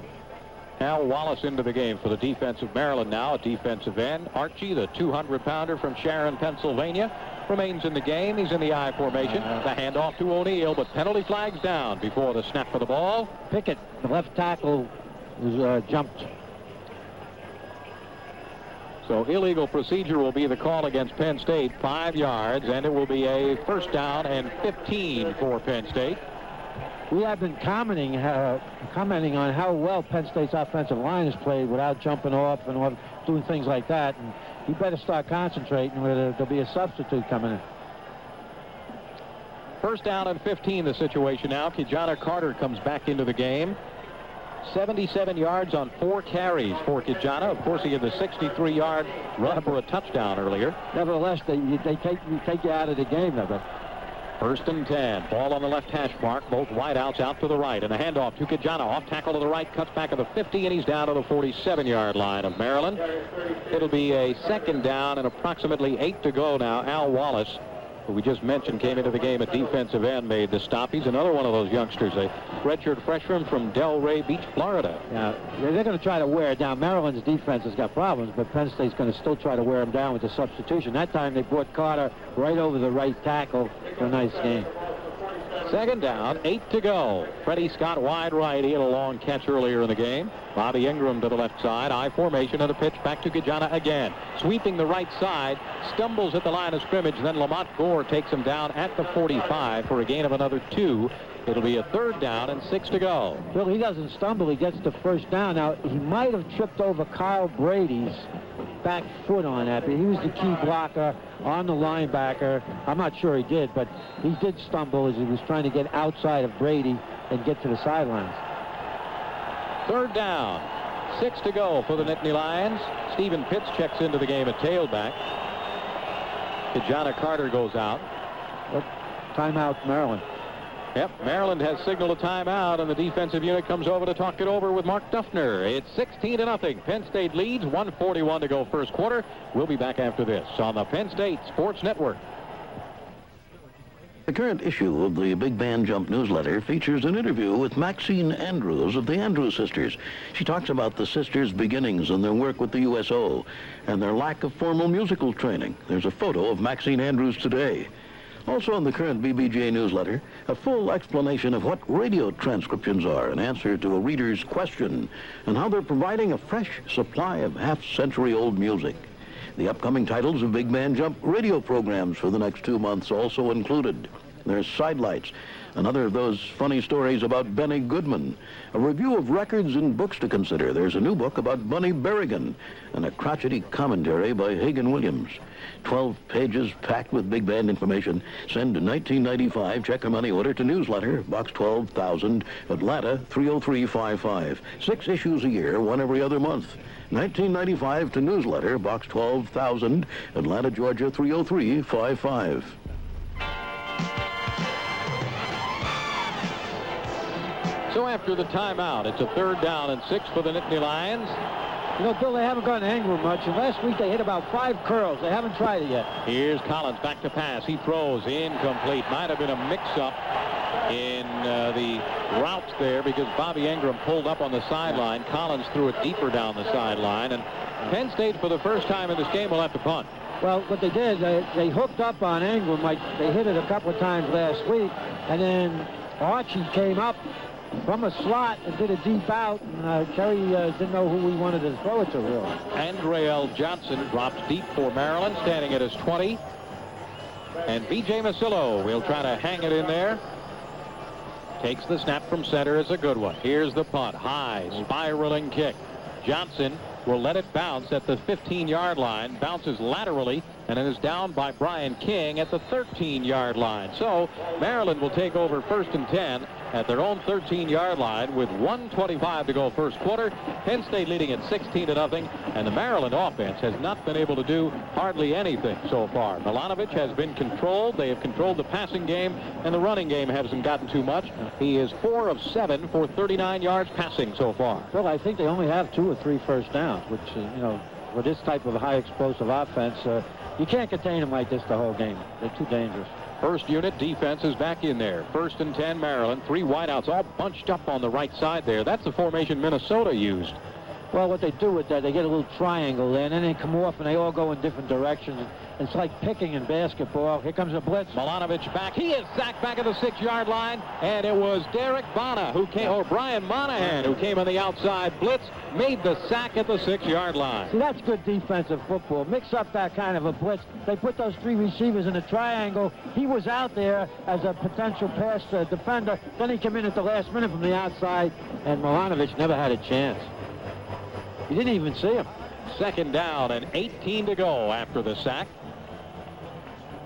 Al Wallace into the game for the defense of Maryland now, a defensive end. Archie, the 200-pounder from Sharon, Pennsylvania, remains in the game. He's in the I formation. The handoff to O'Neill, but penalty flags down before the snap for the ball. Pickett, the left tackle, was jumped. So illegal procedure will be the call against Penn State, 5 yards, and it will be a first down and 15 for Penn State. We have been commenting on how well Penn State's offensive line has played without jumping off and doing things like that. And you better start concentrating, where there'll be a substitute coming in. First down and 15, the situation now. Kijana Carter comes back into the game. 77 yards on 4 carries for Kijana. Of course, he had the 63-yard run for a touchdown earlier. Nevertheless, they take you out of the game, though. First and 10. Ball on the left hash mark. Both wideouts out to the right. And a handoff to Kijana. Off tackle to the right. Cuts back of the 50, and he's down to the 47-yard line of Maryland. It'll be a second down and approximately 8 to go now. Al Wallace, who we just mentioned, came into the game at defensive end, made the stop. He's another one of those youngsters, a redshirt freshman from Delray Beach, Florida. Yeah, they're going to try to wear it down. Maryland's defense has got problems, but Penn State's going to still try to wear them down with the substitution. That time they brought Carter right over the right tackle for a nice game. Second down, 8 to go. Freddie Scott wide right. He had a long catch earlier in the game. Bobby Ingram to the left side. I formation and a pitch back to Kijana again. Sweeping the right side. Stumbles at the line of scrimmage. Then Lamont Gore takes him down at the 45 for a gain of another 2. It'll be a third down and 6 to go. Well, he doesn't stumble. He gets the first down. Now, he might have tripped over Kyle Brady's back foot on that, but he was the key blocker on the linebacker. I'm not sure he did, but he did stumble as he was trying to get outside of Brady and get to the sidelines. Third down, 6 to go for the Nittany Lions. Stephen Pitts checks into the game at tailback. Kijana Carter goes out. Timeout, Maryland. Yep, Maryland has signaled a timeout, and the defensive unit comes over to talk it over with Mark Duffner. It's 16-0. Penn State leads, 1:41 to go first quarter. We'll be back after this on the Penn State Sports Network. The current issue of the Big Band Jump newsletter features an interview with Maxine Andrews of the Andrews Sisters. She talks about the sisters' beginnings and their work with the USO and their lack of formal musical training. There's a photo of Maxine Andrews today. Also on the current BBJ newsletter, a full explanation of what radio transcriptions are, an answer to a reader's question, and how they're providing a fresh supply of half-century-old music. The upcoming titles of Big Band Jump radio programs for the next 2 months also included. There's Sidelights, another of those funny stories about Benny Goodman, a review of records and books to consider. There's a new book about Bunny Berrigan, and a crotchety commentary by Hagan Williams. 12 pages packed with big band information. Send to 1995, check or money order to newsletter, Box 12,000, Atlanta 30355. 6 issues a year, 1 every other month. 1995 to newsletter, Box 12,000, Atlanta, Georgia 30355. So after the timeout, it's a third down and 6 for the Nittany Lions. You know, Bill, they haven't gone to Ingram much, and last week they hit about 5 curls. They haven't tried it yet. Here's Collins back to pass. He throws incomplete. Might have been a mix-up in the routes there because Bobby Ingram pulled up on the sideline. Collins threw it deeper down the sideline, and Penn State, for the first time in this game, will have to punt. Well, what they did, they hooked up on Ingram. Like they hit it a couple of times last week, and then Archie came up from a slot and did a deep out, and Kerry didn't know who he wanted to throw it to, really. Andre L. Johnson drops deep for Maryland, standing at his 20. And B.J. Masillo will try to hang it in there. Takes the snap from center. It's a good one. Here's the punt. High, spiraling kick. Johnson will let it bounce at the 15-yard line. Bounces laterally, and it is down by Brian King at the 13-yard line. So Maryland will take over first and 10 at their own 13-yard line with 1:25 to go first quarter. Penn State leading at 16-0, and the Maryland offense has not been able to do hardly anything so far. Milanovic has been controlled. They have controlled the passing game, and the running game hasn't gotten too much. He is 4 of 7 for 39 yards passing so far. Well, I think they only have 2 or 3 first downs, which, you know, with this type of high explosive offense, you can't contain them like this the whole game. They're too dangerous. First unit defense is back in there. First and 10, Maryland. 3 wideouts all bunched up on the right side there. That's the formation Minnesota used. Well, what they do with that, they get a little triangle there, and then they come off, and they all go in different directions. It's like picking in basketball. Here comes a blitz. Milanovic back. He is sacked back at the 6-yard line, and it was Derek Bana who came, or Brian Monahan, who came on the outside blitz, made the sack at the 6-yard line. See, that's good defensive football. Mix up that kind of a blitz. They put those 3 receivers in a triangle. He was out there as a potential pass defender. Then he came in at the last minute from the outside, and Milanovic never had a chance. You didn't even see him. Second down and 18 to go after the sack.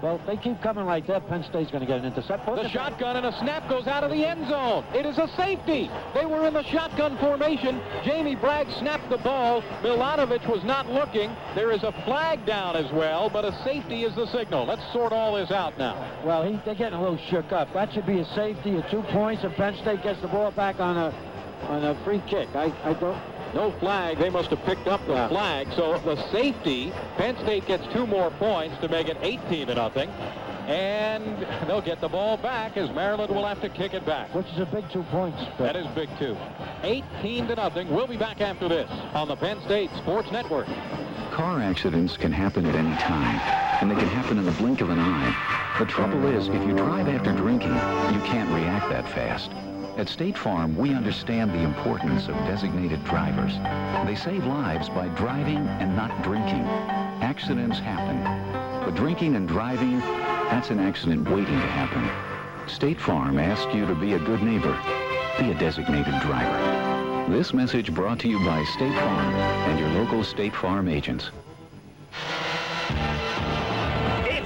Well, if they keep coming like that, Penn State's going to get an intercept. The shotgun and a snap goes out of the end zone. It is a safety. They were in the shotgun formation. Jamie Bragg snapped the ball. Milanovic was not looking. There is a flag down as well, but a safety is the signal. Let's sort all this out now. Well, they're getting a little shook up. That should be a safety of 2 points, and Penn State gets the ball back on a free kick. I don't... No flag. They must have picked up the flag. So the safety, Penn State gets 2 more points to make it 18-0. And they'll get the ball back as Maryland will have to kick it back. Which is a big 2 points. That is big, too. 18-0. We'll be back after this on the Penn State Sports Network. Car accidents can happen at any time, and they can happen in the blink of an eye. The trouble is, if you drive after drinking, you can't react that fast. At State Farm, we understand the importance of designated drivers. They save lives by driving and not drinking. Accidents happen, but drinking and driving, that's an accident waiting to happen. State Farm asks you to be a good neighbor. Be a designated driver. This message brought to you by State Farm and your local State Farm agents.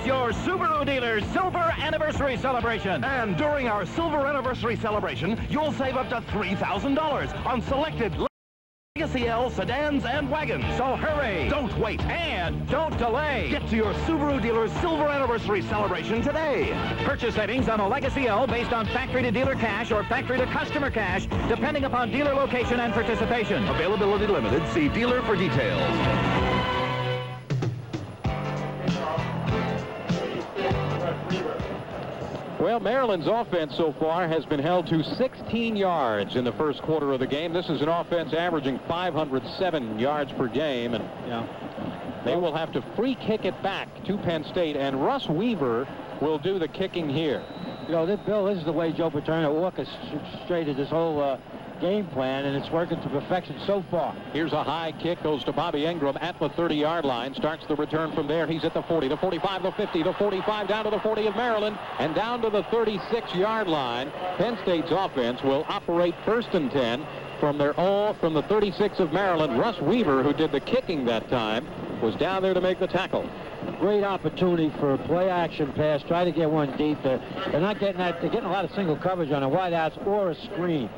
Your Subaru dealer's Silver Anniversary Celebration. And during our Silver Anniversary Celebration, you'll save up to $3,000 on selected Legacy L sedans and wagons. So hurry. Don't wait. And don't delay. Get to your Subaru dealer's Silver Anniversary Celebration today. Purchase savings on a Legacy L based on factory-to-dealer cash or factory-to-customer cash, depending upon dealer location and participation. Availability limited. See dealer for details. Well, Maryland's offense so far has been held to 16 yards in the first quarter of the game. This is an offense averaging 507 yards per game, and they will have to free kick it back to Penn State, and Russ Weaver will do the kicking here. You know, Bill, this is the way Joe Paterno orchestrated this whole game plan, and it's working to perfection so far. Here's a high kick, goes to Bobby Ingram at the 30-yard line, starts the return from there. He's at the 40, the 45, the 50, the 45, down to the 40 of Maryland, and down to the 36-yard line. Penn State's offense will operate 1st and 10 from the 36 of Maryland. Russ Weaver, who did the kicking that time, was down there to make the tackle. Great opportunity for a play-action pass. Try to get one deep. They're not getting that. They're getting a lot of single coverage on the wideouts or a screen.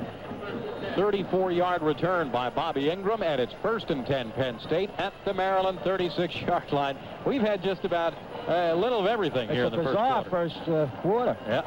34-yard return by Bobby Ingram, and it's 1st and 10 Penn State at the Maryland 36-yard line. We've had just about a little of everything here in the first quarter. It's a bizarre first quarter. Yeah.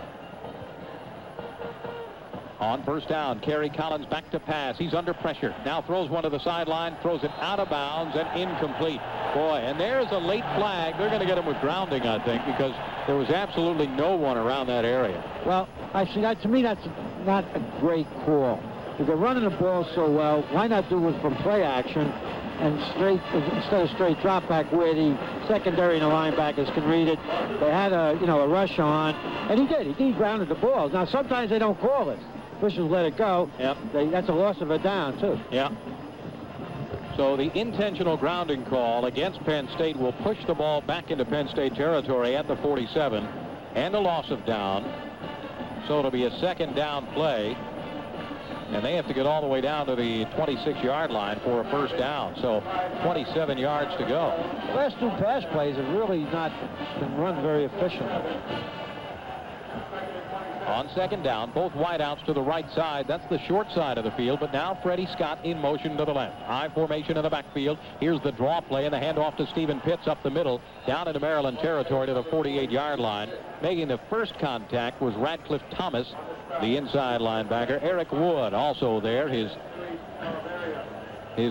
On 1st down, Kerry Collins back to pass. He's under pressure. Now throws one to the sideline, throws it out of bounds and incomplete. Boy, and there's a late flag. They're going to get him with grounding, I think, because there was absolutely no one around that area. Well, I see that. To me, that's not a great call. If they're running the ball so well, why not do it from play action and instead of straight drop back where the secondary and the linebackers can read it? They had a rush on, and he did. He grounded the ball. Now sometimes they don't call it. Officials let it go. Yep. That's a loss of a down too. Yeah. So the intentional grounding call against Penn State will push the ball back into Penn State territory at the 47, and a loss of down. So it'll be a 2nd down play. And they have to get all the way down to the 26-yard line for a 1st down. So 27 yards to go. The last 2 pass plays have really not been run very efficiently. On 2nd down, both wideouts to the right side. That's the short side of the field. But now Freddie Scott in motion to the left. High formation in the backfield. Here's the draw play and the handoff to Stephen Pitts up the middle. Down into Maryland territory to the 48-yard line. Making the first contact was Radcliffe Thomas, the inside linebacker. Eric Wood also there, his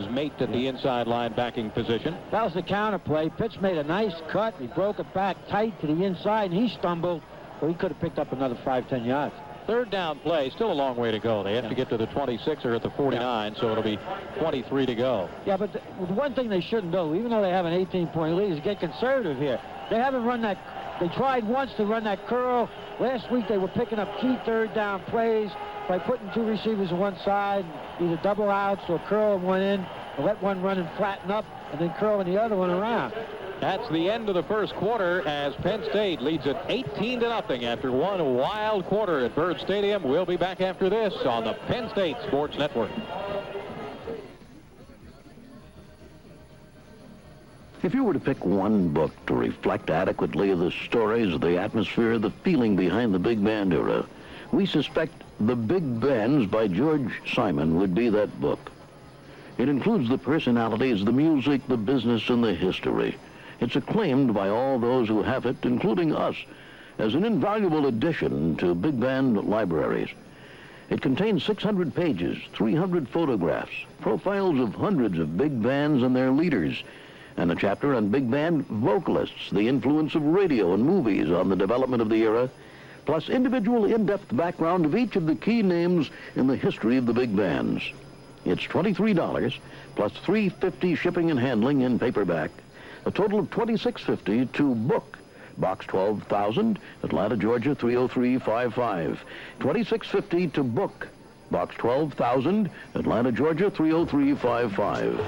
mate at the inside linebacking position. That was the counter play. Pitts made a nice cut. He broke it back tight to the inside, and he stumbled. So he could have picked up another 5-10 yards. 3rd down play, still a long way to go. They have to get to the 26 or at the 49, so it'll be 23 to go. Yeah, but the one thing they shouldn't do, even though they have an 18-point lead, is get conservative here. They haven't run that. They tried once to run that curl. Last week they were picking up key 3rd down plays by putting 2 receivers on one side, either double outs or curling one in, and let one run and flatten up, and then curling the other one around. That's the end of the first quarter as Penn State leads it 18-0 after one wild quarter at Byrd Stadium. We'll be back after this on the Penn State Sports Network. If you were to pick one book to reflect adequately the stories, the atmosphere, the feeling behind the big band era, we suspect The Big Bands by George Simon would be that book. It includes the personalities, the music, the business, and the history. It's acclaimed by all those who have it, including us, as an invaluable addition to big band libraries. It contains 600 pages, 300 photographs, profiles of hundreds of big bands and their leaders, and a chapter on big band vocalists, the influence of radio and movies on the development of the era, plus individual in-depth background of each of the key names in the history of the big bands. It's $23 plus $3.50 shipping and handling in paperback, a total of $26.50 to book. Box 12,000, Atlanta, Georgia 30355. $26.50 to book. Box 12,000, Atlanta, Georgia 30355.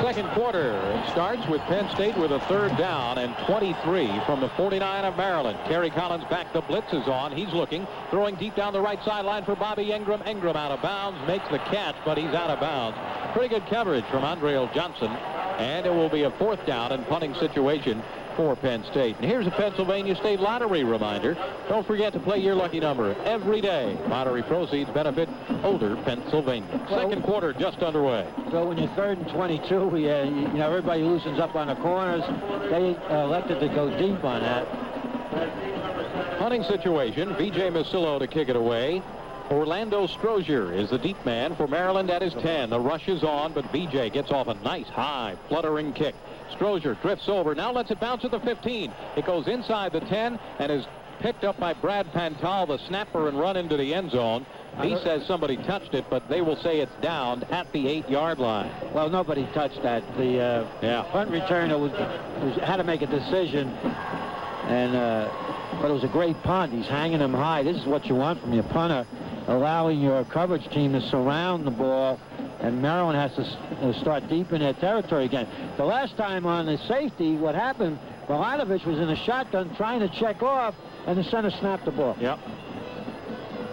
Second quarter. It starts with Penn State with a third down and 23 from the 49 of Maryland. Kerry Collins back. The blitz is on. He's looking. Throwing deep down the right sideline for Bobby Ingram. Ingram out of bounds. Makes the catch, but he's out of bounds. Pretty good coverage from Andreal Johnson. And it will be a fourth down and punting situation for Penn State. And here's a Pennsylvania State Lottery reminder. Don't forget to play your lucky number every day. Lottery proceeds benefit older Pennsylvania. Second quarter just underway. So when you're 3rd and 22, you know, everybody loosens up on the corners. They elected to go deep on that. Punting situation. B.J. Masillo to kick it away. Orlando Strozier is the deep man for Maryland at his 10. The rush is on, but B.J. gets off a nice high fluttering kick. Strozier drifts over. Now lets it bounce at the 15. It goes inside the 10 and is picked up by Brad Pantal, the snapper, and run into the end zone. He says somebody touched it, but they will say it's down at the 8-yard line. Well, nobody touched that. The punt returner had to make a decision, and but it was a great punt. He's hanging him high. This is what you want from your punter, allowing your coverage team to surround the ball, and Maryland has to start deep in their territory again. The last time on the safety, what happened, Milanovic was in a shotgun trying to check off, and the center snapped the ball. Yep.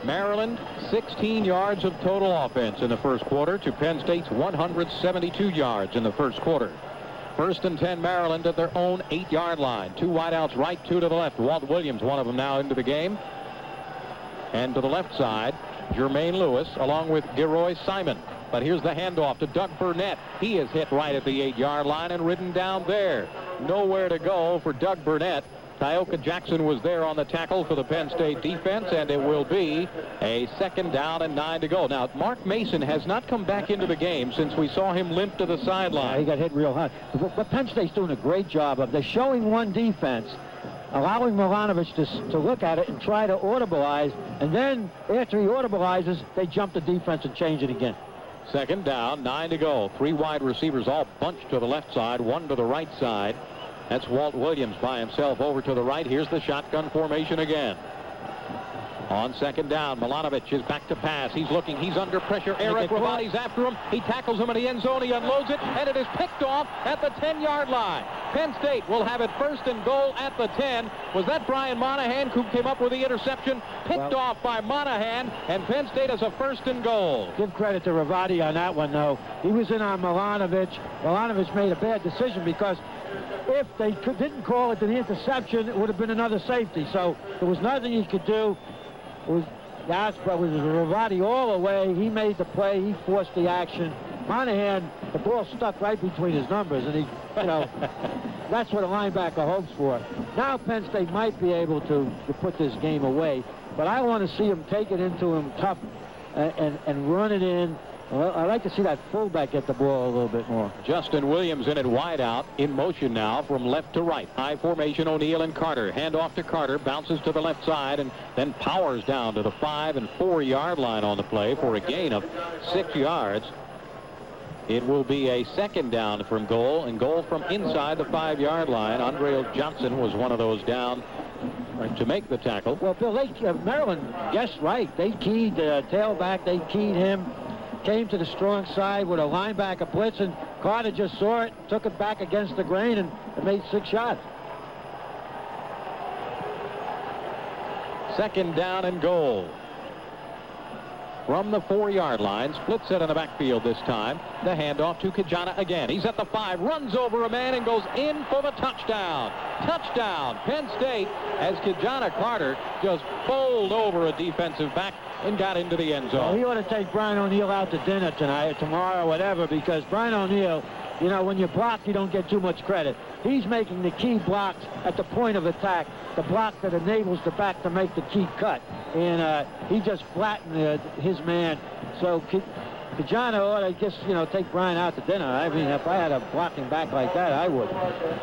Maryland, 16 yards of total offense in the first quarter to Penn State's 172 yards in the first quarter. First and 10, Maryland at their own 8-yard line. 2 wideouts right, 2 to the left. Walt Williams, one of them now into the game. And to the left side, Jermaine Lewis along with Geroy Simon. But here's the handoff to Doug Burnett. He is hit right at the 8-yard line and ridden down there. Nowhere to go for Doug Burnett. Tioka Jackson was there on the tackle for the Penn State defense, and it will be a second down and 9 to go. Now, Mark Mason has not come back into the game since we saw him limp to the sideline. Yeah, he got hit real hard. But Penn State's doing a great job of, they're showing one defense, allowing Milanovic to look at it and try to audibilize, and then after he audibilizes, they jump the defense and change it again. Second down, 9 to go. 3 wide receivers all bunched to the left side, 1 to the right side. That's Walt Williams by himself over to the right. Here's the shotgun formation again. On second down, Milanovic is back to pass. He's looking. He's under pressure. Eric Ravati's after him. He tackles him in the end zone. He unloads it, and it is picked off at the 10-yard line. Penn State will have it first and goal at the 10. Was that Brian Monahan who came up with the interception? Picked off by Monahan, and Penn State has a first and goal. Give credit to Ravati on that one, though. He was in on Milanovic. Milanovic made a bad decision because if they didn't call it an interception, it would have been another safety. So there was nothing he could do. It was Ravati all the way. He made the play. He forced the action. Monahan, the ball stuck right between his numbers, and he, that's what a linebacker hopes for. Now Penn State might be able to put this game away, but I want to see him take it into him tough and run it in. Well, I like to see that fullback get the ball a little bit more. Justin Williams in at wide out, in motion now from left to right. High formation, O'Neal and Carter. Hand off to Carter, bounces to the left side, and then powers down to the 5- and 4-yard line on the play for a gain of 6 yards. It will be a second down from goal, and goal from inside the 5-yard line. Andreal Johnson was one of those down to make the tackle. Well, Bill, Maryland guessed right. They keyed tailback. They keyed him. Came to the strong side with a linebacker blitz, and Carter just saw it, took it back against the grain, and made 6 shots. Second down and goal. from the 4-yard line. Split set in the backfield this time. The handoff to Kijana again. He's at the 5, runs over a man and goes in for the touchdown. Touchdown, Penn State, as Kijana Carter just bowled over a defensive back and got into the end zone. Well, he ought to take Brian O'Neill out to dinner tonight or tomorrow or whatever, because Brian O'Neill, you know, when you block, you don't get too much credit. He's making the key blocks at the point of attack, the block that enables the back to make the key cut. And he just flattened his man. So Kijana ought to just, you know, take Brian out to dinner. I mean, if I had a blocking back like that, I would.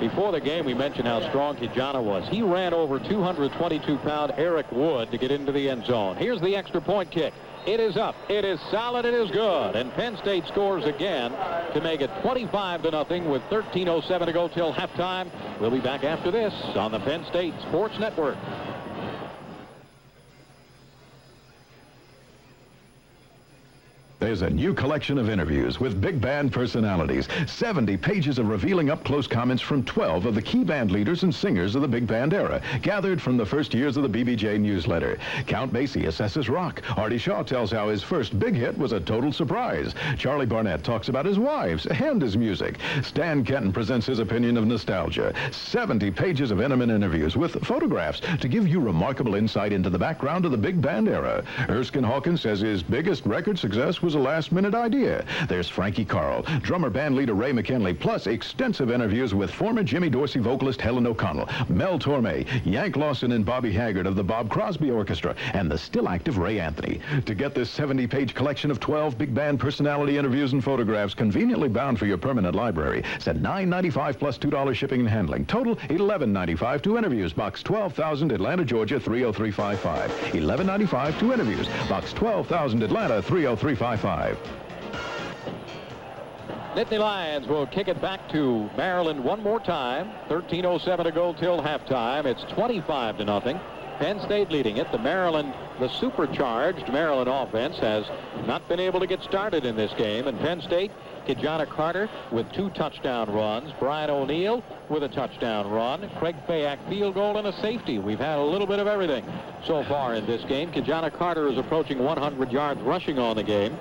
Before the game, we mentioned how strong Kijana was. He ran over 222-pound Eric Wood to get into the end zone. Here's the extra point kick. It is up. It is solid. It is good. And Penn State scores again to make it 25-0 with 13:07 to go till halftime. We'll be back after this on the Penn State Sports Network. There's a new collection of interviews with big band personalities. 70 pages of revealing up-close comments from 12 of the key band leaders and singers of the big band era, gathered from the first years of the BBJ newsletter. Count Basie assesses rock. Artie Shaw tells how his first big hit was a total surprise. Charlie Barnett talks about his wives and his music. Stan Kenton presents his opinion of nostalgia. 70 pages of intimate interviews with photographs to give you remarkable insight into the background of the big band era. Erskine Hawkins says his biggest record success was a last-minute idea. There's Frankie Carl, drummer band leader Ray McKinley, plus extensive interviews with former Jimmy Dorsey vocalist Helen O'Connell, Mel Torme, Yank Lawson and Bobby Haggard of the Bob Crosby Orchestra, and the still-active Ray Anthony. To get this 70-page collection of 12 big band personality interviews and photographs conveniently bound for your permanent library, send $9.95 plus $2 shipping and handling. Total $11.95. 2 interviews, Box 12,000, Atlanta, Georgia 30355. $11.95. 2 interviews, Box 12,000, Atlanta 30355. Nittany Lions will kick it back to Maryland one more time. 13:07 to go till halftime. It's 25-0. Penn State leading it. The supercharged Maryland offense has not been able to get started in this game. And Penn State, Kijana Carter with 2 touchdown runs. Brian O'Neill with a touchdown run. Craig Fayak field goal and a safety. We've had a little bit of everything so far in this game. Kijana Carter is approaching 100 yards rushing on the game.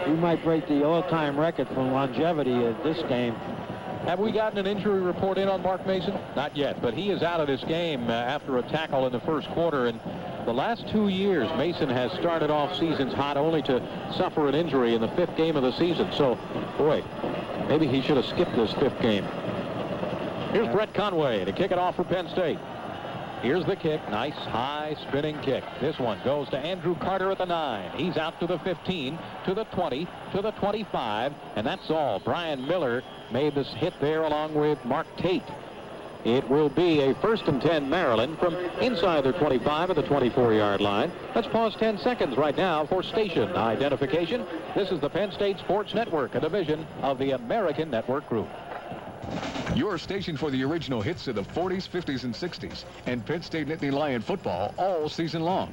He might break the all-time record for longevity of this game. Have we gotten an injury report in on Mark Mason? Not yet, but he is out of this game after a tackle in the first quarter. And the last 2 years, Mason has started off seasons hot, only to suffer an injury in the 5th game of the season. So, boy, maybe he should have skipped this 5th game. Here's Brett Conway to kick it off for Penn State. Here's the kick. Nice high spinning kick. This one goes to Andrew Carter at the 9. He's out to the 15, to the 20, to the 25, and that's all. Brian Miller made this hit there along with Mark Tate. It will be a 1st and 10 Maryland from inside their 25 at the 24-yard line. Let's pause 10 seconds right now for station identification. This is the Penn State Sports Network, a division of the American Network Group. Your station for the original hits of the 40s, 50s, and 60s, and Penn State Nittany Lion football all season long.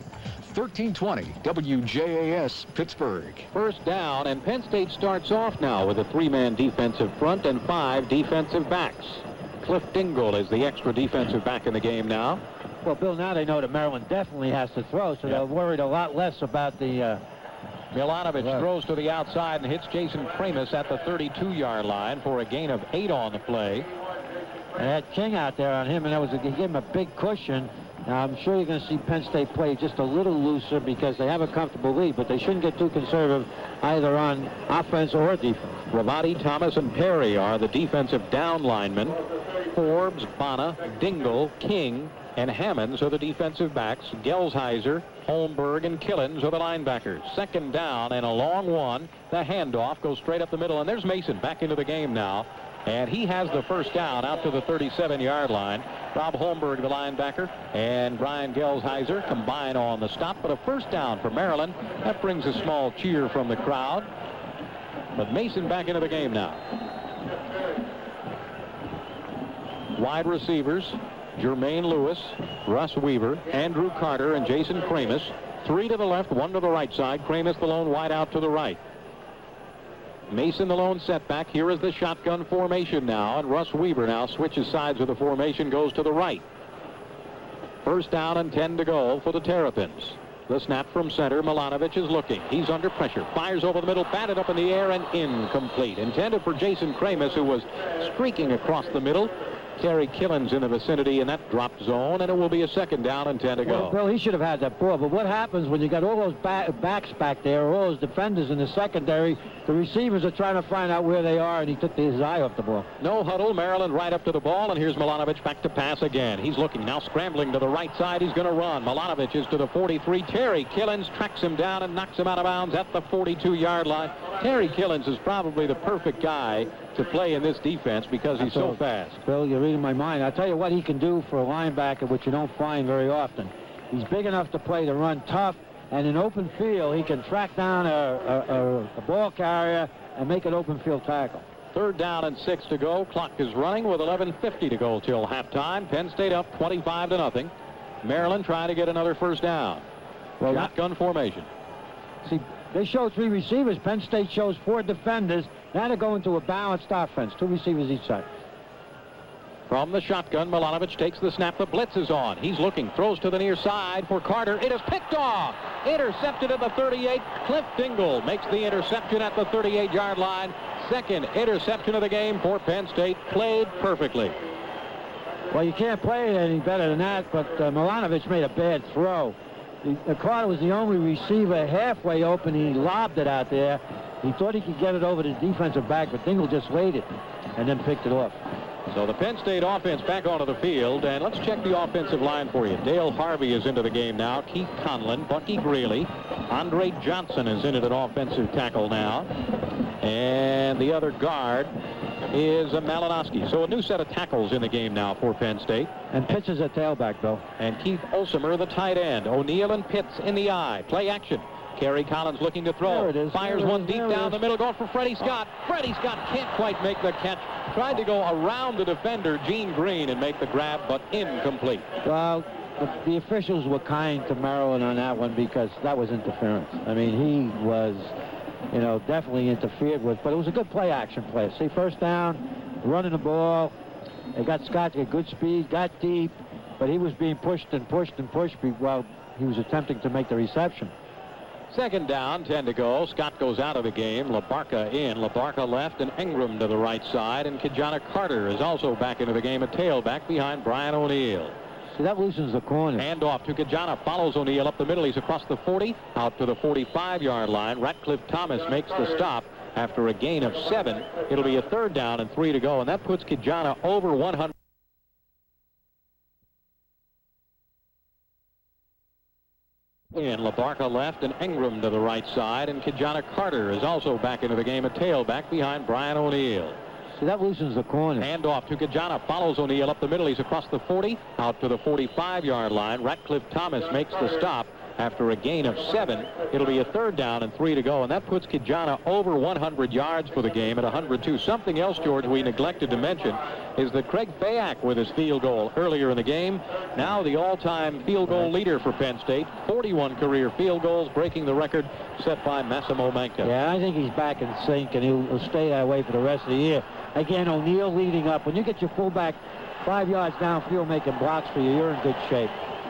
1320 WJAS Pittsburgh. First down, and Penn State starts off now with a 3-man defensive front and 5 defensive backs. Cliff Dingle is the extra defensive back in the game now. Well, Bill, now they know that Maryland definitely has to throw, so they're worried a lot less about the... Milanovic throws to the outside and hits Jason Kramus at the 32-yard line for a gain of 8 on the play. They had King out there on him, and that was gave him a big cushion. Now, I'm sure you're going to see Penn State play just a little looser because they have a comfortable lead, but they shouldn't get too conservative either on offense or defense. Ravati, Thomas, and Perry are the defensive down linemen. Forbes, Bana, Dingle, King, and Hammonds are the defensive backs. Gelsheiser, Holmberg, and Killens are the linebackers. 2nd down and a long one. The handoff goes straight up the middle, and there's Mason back into the game now. And he has the first down out to the 37-yard line. Rob Holmberg, the linebacker, and Brian Gelsheiser combine on the stop, but a first down for Maryland. That brings a small cheer from the crowd. But Mason back into the game now. Wide receivers, Jermaine Lewis, Russ Weaver, Andrew Carter, and Jason Kramus. 3 to the left, 1 to the right side. Kramus the lone wide out to the right. Mason the lone setback. Here is the shotgun formation now, and Russ Weaver now switches sides of the formation, goes to the right. First down and 10 to go for the Terrapins. The snap from center. Milanovic is looking. He's under pressure. Fires over the middle. Batted up in the air and incomplete. Intended for Jason Kramus, who was streaking across the middle. Terry Killens in the vicinity in that drop zone, and it will be a 2nd down and 10 to go. Well, Bill, he should have had that ball, but what happens when you got all those backs back there, all those defenders in the secondary, the receivers are trying to find out where they are, and he took his eye off the ball. No huddle. Maryland right up to the ball, and here's Milanovic back to pass again. He's looking now, scrambling to the right side. He's going to run. Milanovic is to the 43. Terry Killens tracks him down and knocks him out of bounds at the 42-yard line. Terry Killens is probably the perfect guy to play in this defense because he's so fast. Bill, you're reading my mind. I'll tell you what he can do for a linebacker, which you don't find very often. He's big enough to play the run tough, and in open field, he can track down a ball carrier and make an open field tackle. 3rd down and 6 to go. Clock is running with 11:50 to go till halftime. Penn State up 25-0. Maryland trying to get another 1st down. Well, shotgun formation. See, they show 3 receivers. Penn State shows 4 defenders. Now they're going to a balanced offense. 2 receivers each side. From the shotgun, Milanovic takes the snap. The blitz is on. He's looking. Throws to the near side for Carter. It is picked off. Intercepted at the 38. Cliff Dingle makes the interception at the 38-yard line. 2nd interception of the game for Penn State. Played perfectly. Well, you can't play it any better than that, but Milanovic made a bad throw. Carter was the only receiver halfway open. He lobbed it out there. He thought he could get it over to the defensive back, but Dingle just waited and then picked it off. So the Penn State offense back onto the field, and let's check the offensive line for you. Dale Harvey is into the game now. Keith Conlon, Bucky Greeley, Andre Johnson is in at an offensive tackle now, and the other guard is Malinowski. So a new set of tackles in the game now for Penn State. And Pitts is a tailback, Bill. And Keith Olsemer, the tight end. O'Neal and Pitts in the eye. Play action. Kerry Collins looking to throw. There it is. Fires one deep down the middle, going for Freddie Scott. Freddie Scott can't quite make the catch. Tried to go around the defender, Gene Green, and make the grab, but incomplete. Well, the officials were kind to Maryland on that one because that was interference. I mean, he was, you know, definitely interfered with, but it was a good play action play. See, 1st down, running the ball. They got Scott at good speed, got deep, but he was being pushed and pushed and pushed while he was attempting to make the reception. 2nd down, 10 to go. Scott goes out of the game. LaBarca in. LaBarca left and Ingram to the right side. And Kijana Carter is also back into the game, a tailback behind Brian O'Neal. See, that loosens the corner. Hand off to Kijana. Follows O'Neal up the middle. He's across the 40, out to the 45-yard line. Ratcliffe Thomas makes the stop after a gain of 7. It'll be a 3rd down and 3 to go. And that puts Kijana over 100. In LaBarca left and Ingram to the right side, and Kijana Carter is also back into the game, a tailback behind Brian O'Neal. See, that loosens the corner. Hand off to Kijana. Follows O'Neal up the middle. He's across the 40, out to the 45-yard line. Ratcliffe Thomas makes the stop after a gain of 7. It'll be a 3rd down and 3 to go, and that puts Kijana over 100 yards for the game at 102. Something else, George, we neglected to mention is that Craig Fayak with his field goal earlier in the game. Now the all-time field goal leader for Penn State. 41 career field goals, breaking the record set by Massimo Manca. Yeah, I think he's back in sync, and he'll stay that way for the rest of the year. Again, O'Neal leading up. When you get your fullback 5 yards downfield making blocks for you, you're in good shape.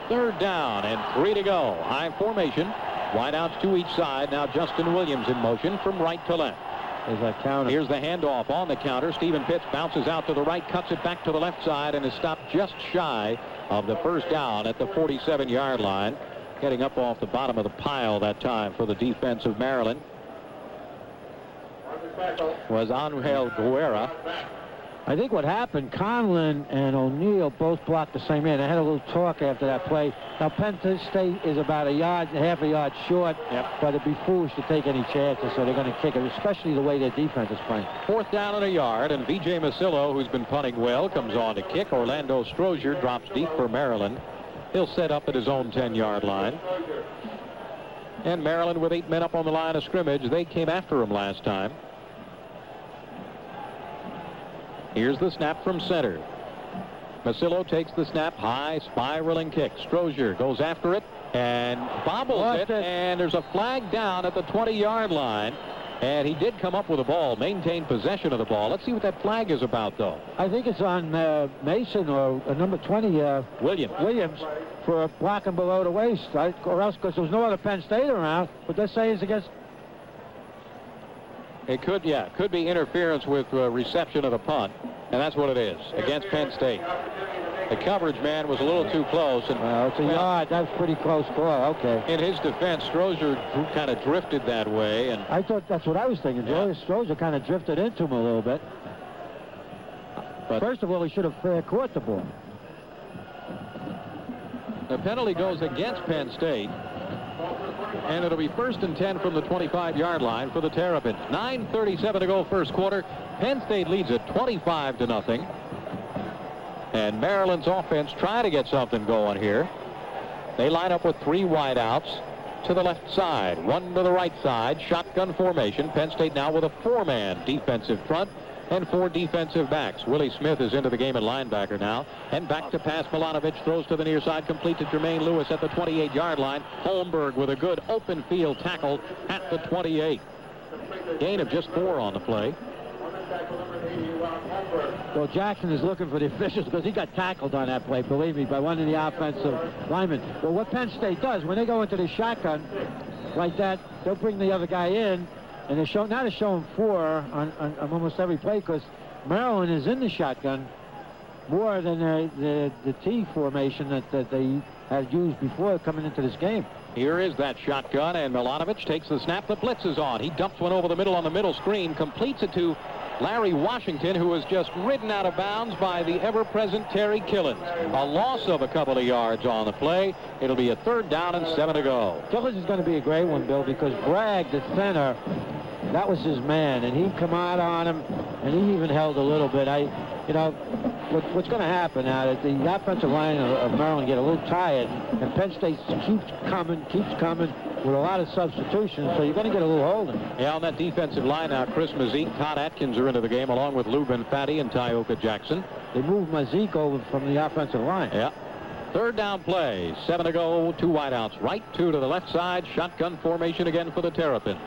3rd down and 3 to go. High formation. Wideouts to each side. Now Justin Williams in motion from right to left. There's that counter. Here's the handoff on the counter. Stephen Pitts bounces out to the right, cuts it back to the left side, and is stopped just shy of the 1st down at the 47-yard line. Getting up off the bottom of the pile that time for the defense of Maryland was Angel Guerra. I think what happened, Conlon and O'Neal both blocked the same man. They had a little talk after that play. Now, Penn State is about half a yard short, but it'd be foolish to take any chances, so they're going to kick it, especially the way their defense is playing. 4th down and a yard, and V.J. Masillo, who's been punting well, comes on to kick. Orlando Strozier drops deep for Maryland. He'll set up at his own 10-yard line. And Maryland with 8 men up on the line of scrimmage. They came after him last time. Here's the snap from center. Masillo takes the snap, high, spiraling kick. Strozier goes after it and bobbles it, and there's a flag down at the 20-yard line. And he did come up with the ball, maintain possession of the ball. Let's see what that flag is about, though. I think it's on Mason or number 20, Williams, for blocking below the waist. Or else, because there was no other Penn State around. But let's say it's against. It could be interference with reception of the punt. And that's what it is, against Penn State. The coverage man was a little too close. And it's a yard. That's pretty close call. Okay. In his defense, Strozier kind of drifted that way. And I thought that's what I was thinking. Yeah. Strozier kind of drifted into him a little bit. But first of all, he should have fair caught the ball. The penalty goes against Penn State. And it'll be 1st and 10 from the 25-yard line for the Terrapins. 9:37 to go first quarter. Penn State leads it 25-0. And Maryland's offense trying to get something going here. They line up with 3 wideouts to the left side, 1 to the right side, shotgun formation. Penn State now with a 4-man defensive front and 4 defensive backs. Willie Smith is into the game at linebacker now. And back to pass. Milanovic throws to the near side, complete to Jermaine Lewis at the 28-yard line. Holmberg with a good open field tackle at the 28. Gain of just 4 on the play. Well, Jackson is looking for the officials because he got tackled on that play, believe me, by one of the offensive linemen. Well, what Penn State does, when they go into the shotgun like that, they'll bring the other guy in, and they're showing 4 on almost every play because Maryland is in the shotgun more than the T formation that they had used before coming into this game. Here is that shotgun, and Milanovic takes the snap. The blitz is on. He dumps one over the middle on the middle screen, completes it to Larry Washington, who was just ridden out of bounds by the ever-present Terry Killens. A loss of a couple of yards on the play. It'll be a 3rd down and 7 to go. Killens is going to be a great one, Bill, because Bragg, the center, that was his man, and he'd come out on him, and he even held a little bit. What's going to happen now that the offensive line of Maryland get a little tired, and Penn State keeps coming with a lot of substitutions, so you're going to get a little holding. Yeah, on that defensive line now, Chris Mazik, Todd Atkins are into the game, along with Lubin Fatty and Tyoka Jackson. They moved Mazik over from the offensive line. Yeah. 3rd down play, 7 to go, 2 wideouts, right 2 to the left side, shotgun formation again for the Terrapins.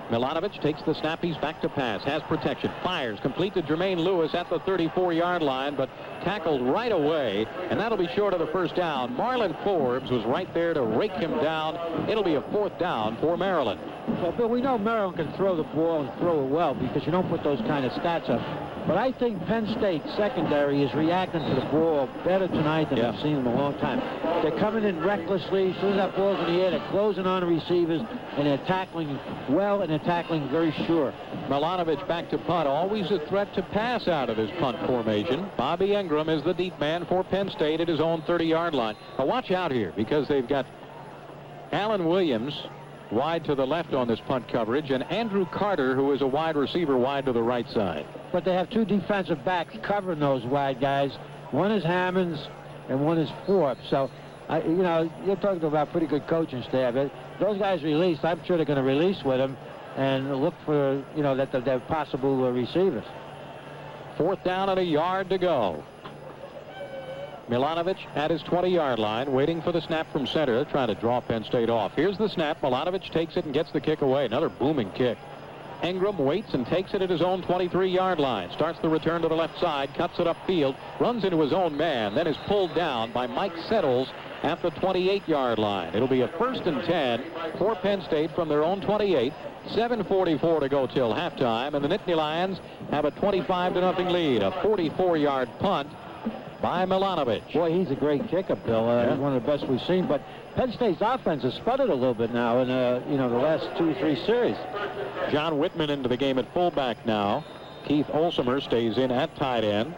Milanovic takes the snap. He's back to pass. Has protection. Fires. Complete to Jermaine Lewis at the 34-yard line, but tackled right away, and that'll be short of the 1st down. Marlon Forbes was right there to rake him down. It'll be a 4th down for Maryland. Well, Bill, we know Maryland can throw the ball and throw it well because you don't put those kind of stats up. But I think Penn State secondary is reacting to the ball better tonight than I've seen in a long time. They're coming in recklessly. As soon as that ball's in the air, they're closing on the receivers, and they're tackling well, and they're tackling very sure. Milanovic back to punt. Always a threat to pass out of his punt formation. Bobby Ingram is the deep man for Penn State at his own 30-yard line. Now watch out here because they've got Alan Williams wide to the left on this punt coverage, and Andrew Carter, who is a wide receiver, wide to the right side. But they have 2 defensive backs covering those wide guys. One is Hammonds and one is Forbes. So, you're talking about pretty good coaching staff. Those guys released, I'm sure they're going to release with them and look for, that they're possible receivers. 4th down and a yard to go. Milanovic at his 20-yard line, waiting for the snap from center, trying to draw Penn State off. Here's the snap. Milanovic takes it and gets the kick away. Another booming kick. Ingram waits and takes it at his own 23-yard line. Starts the return to the left side, cuts it upfield, runs into his own man, then is pulled down by Mike Settles at the 28-yard line. It'll be a 1st and 10 for Penn State from their own 28. 7:44 to go till halftime, and the Nittany Lions have a 25-0 lead. A 44-yard punt by Milanovic. Boy, he's a great kicker, Bill. He's one of the best we've seen. But Penn State's offense has sputtered a little bit now in the last 2 or 3 series. John Whitman into the game at fullback now. Keith Olsemer stays in at tight end.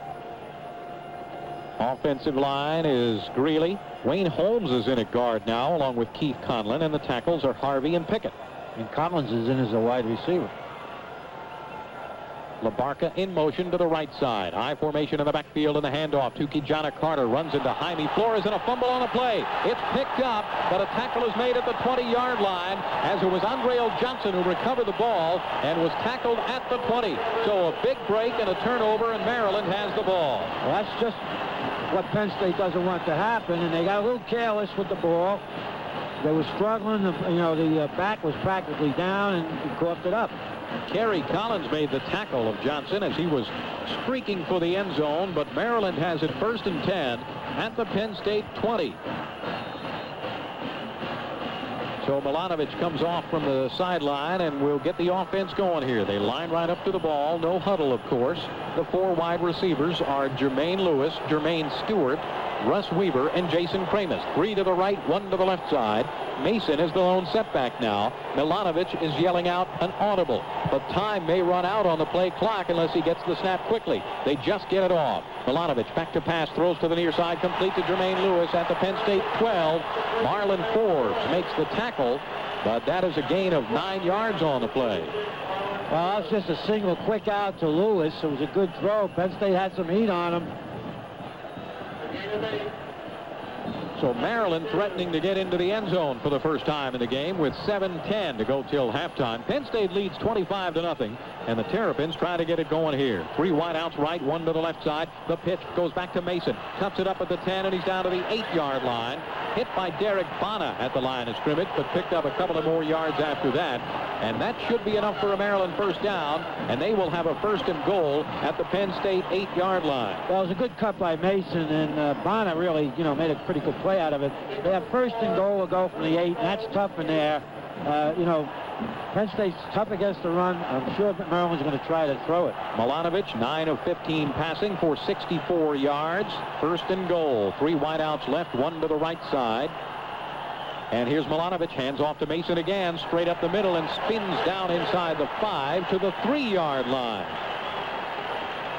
Offensive line is Greeley. Wayne Holmes is in at guard now, along with Keith Conlon, and the tackles are Harvey and Pickett. And Collins is in as a wide receiver. LaBarca in motion to the right side. High formation in the backfield, and the handoff to Kijana Carter. Runs into Jaime Flores, and a fumble on the play. It's picked up, but a tackle is made at the 20-yard line, as it was Andreo Johnson who recovered the ball and was tackled at the 20. So a big break and a turnover, and Maryland has the ball. Well, that's just what Penn State doesn't want to happen, and they got a little careless with the ball. They were struggling. The back was practically down, and he coughed it up. Kerry Collins made the tackle of Johnson as he was streaking for the end zone, but Maryland has it 1st and 10 at the Penn State 20. So Milanovic comes off from the sideline and will get the offense going here. They line right up to the ball. No huddle, of course. The 4 wide receivers are Jermaine Lewis, Jermaine Stewart, Russ Weaver, and Jason Kramus. 3 to the right, 1 to the left side. Mason is the lone setback now. Milanovic is yelling out an audible, but time may run out on the play clock unless he gets the snap quickly. They just get it off. Milanovic back to pass, throws to the near side, complete to Jermaine Lewis at the Penn State 12. Marlon Forbes makes the tackle, but that is a gain of 9 yards on the play. Well, that's just a single quick out to Lewis. It was a good throw. Penn State had some heat on him. So Maryland threatening to get into the end zone for the first time in the game with 7:10 to go till halftime. Penn State leads 25-0, and the Terrapins try to get it going here. 3 wideouts right, 1 to the left side. The pitch goes back to Mason. Cuts it up at the 10, and he's down to the 8-yard line. Hit by Derek Bana at the line of scrimmage, but picked up a couple of more yards after that. And that should be enough for a Maryland first down, and they will have a 1st and goal at the Penn State 8-yard line. Well, it was a good cut by Mason, and Bana really, made a pretty good play out of it. They have 1st and goal to go from the 8, and that's tough in there. Penn State's tough against the run. I'm sure that Maryland's going to try to throw it. Milanovic, 9 of 15 passing for 64 yards. 1st and goal. 3 wideouts left, 1 to the right side. And here's Milanovic, hands off to Mason again, straight up the middle, and spins down inside the 5 to the 3-yard line.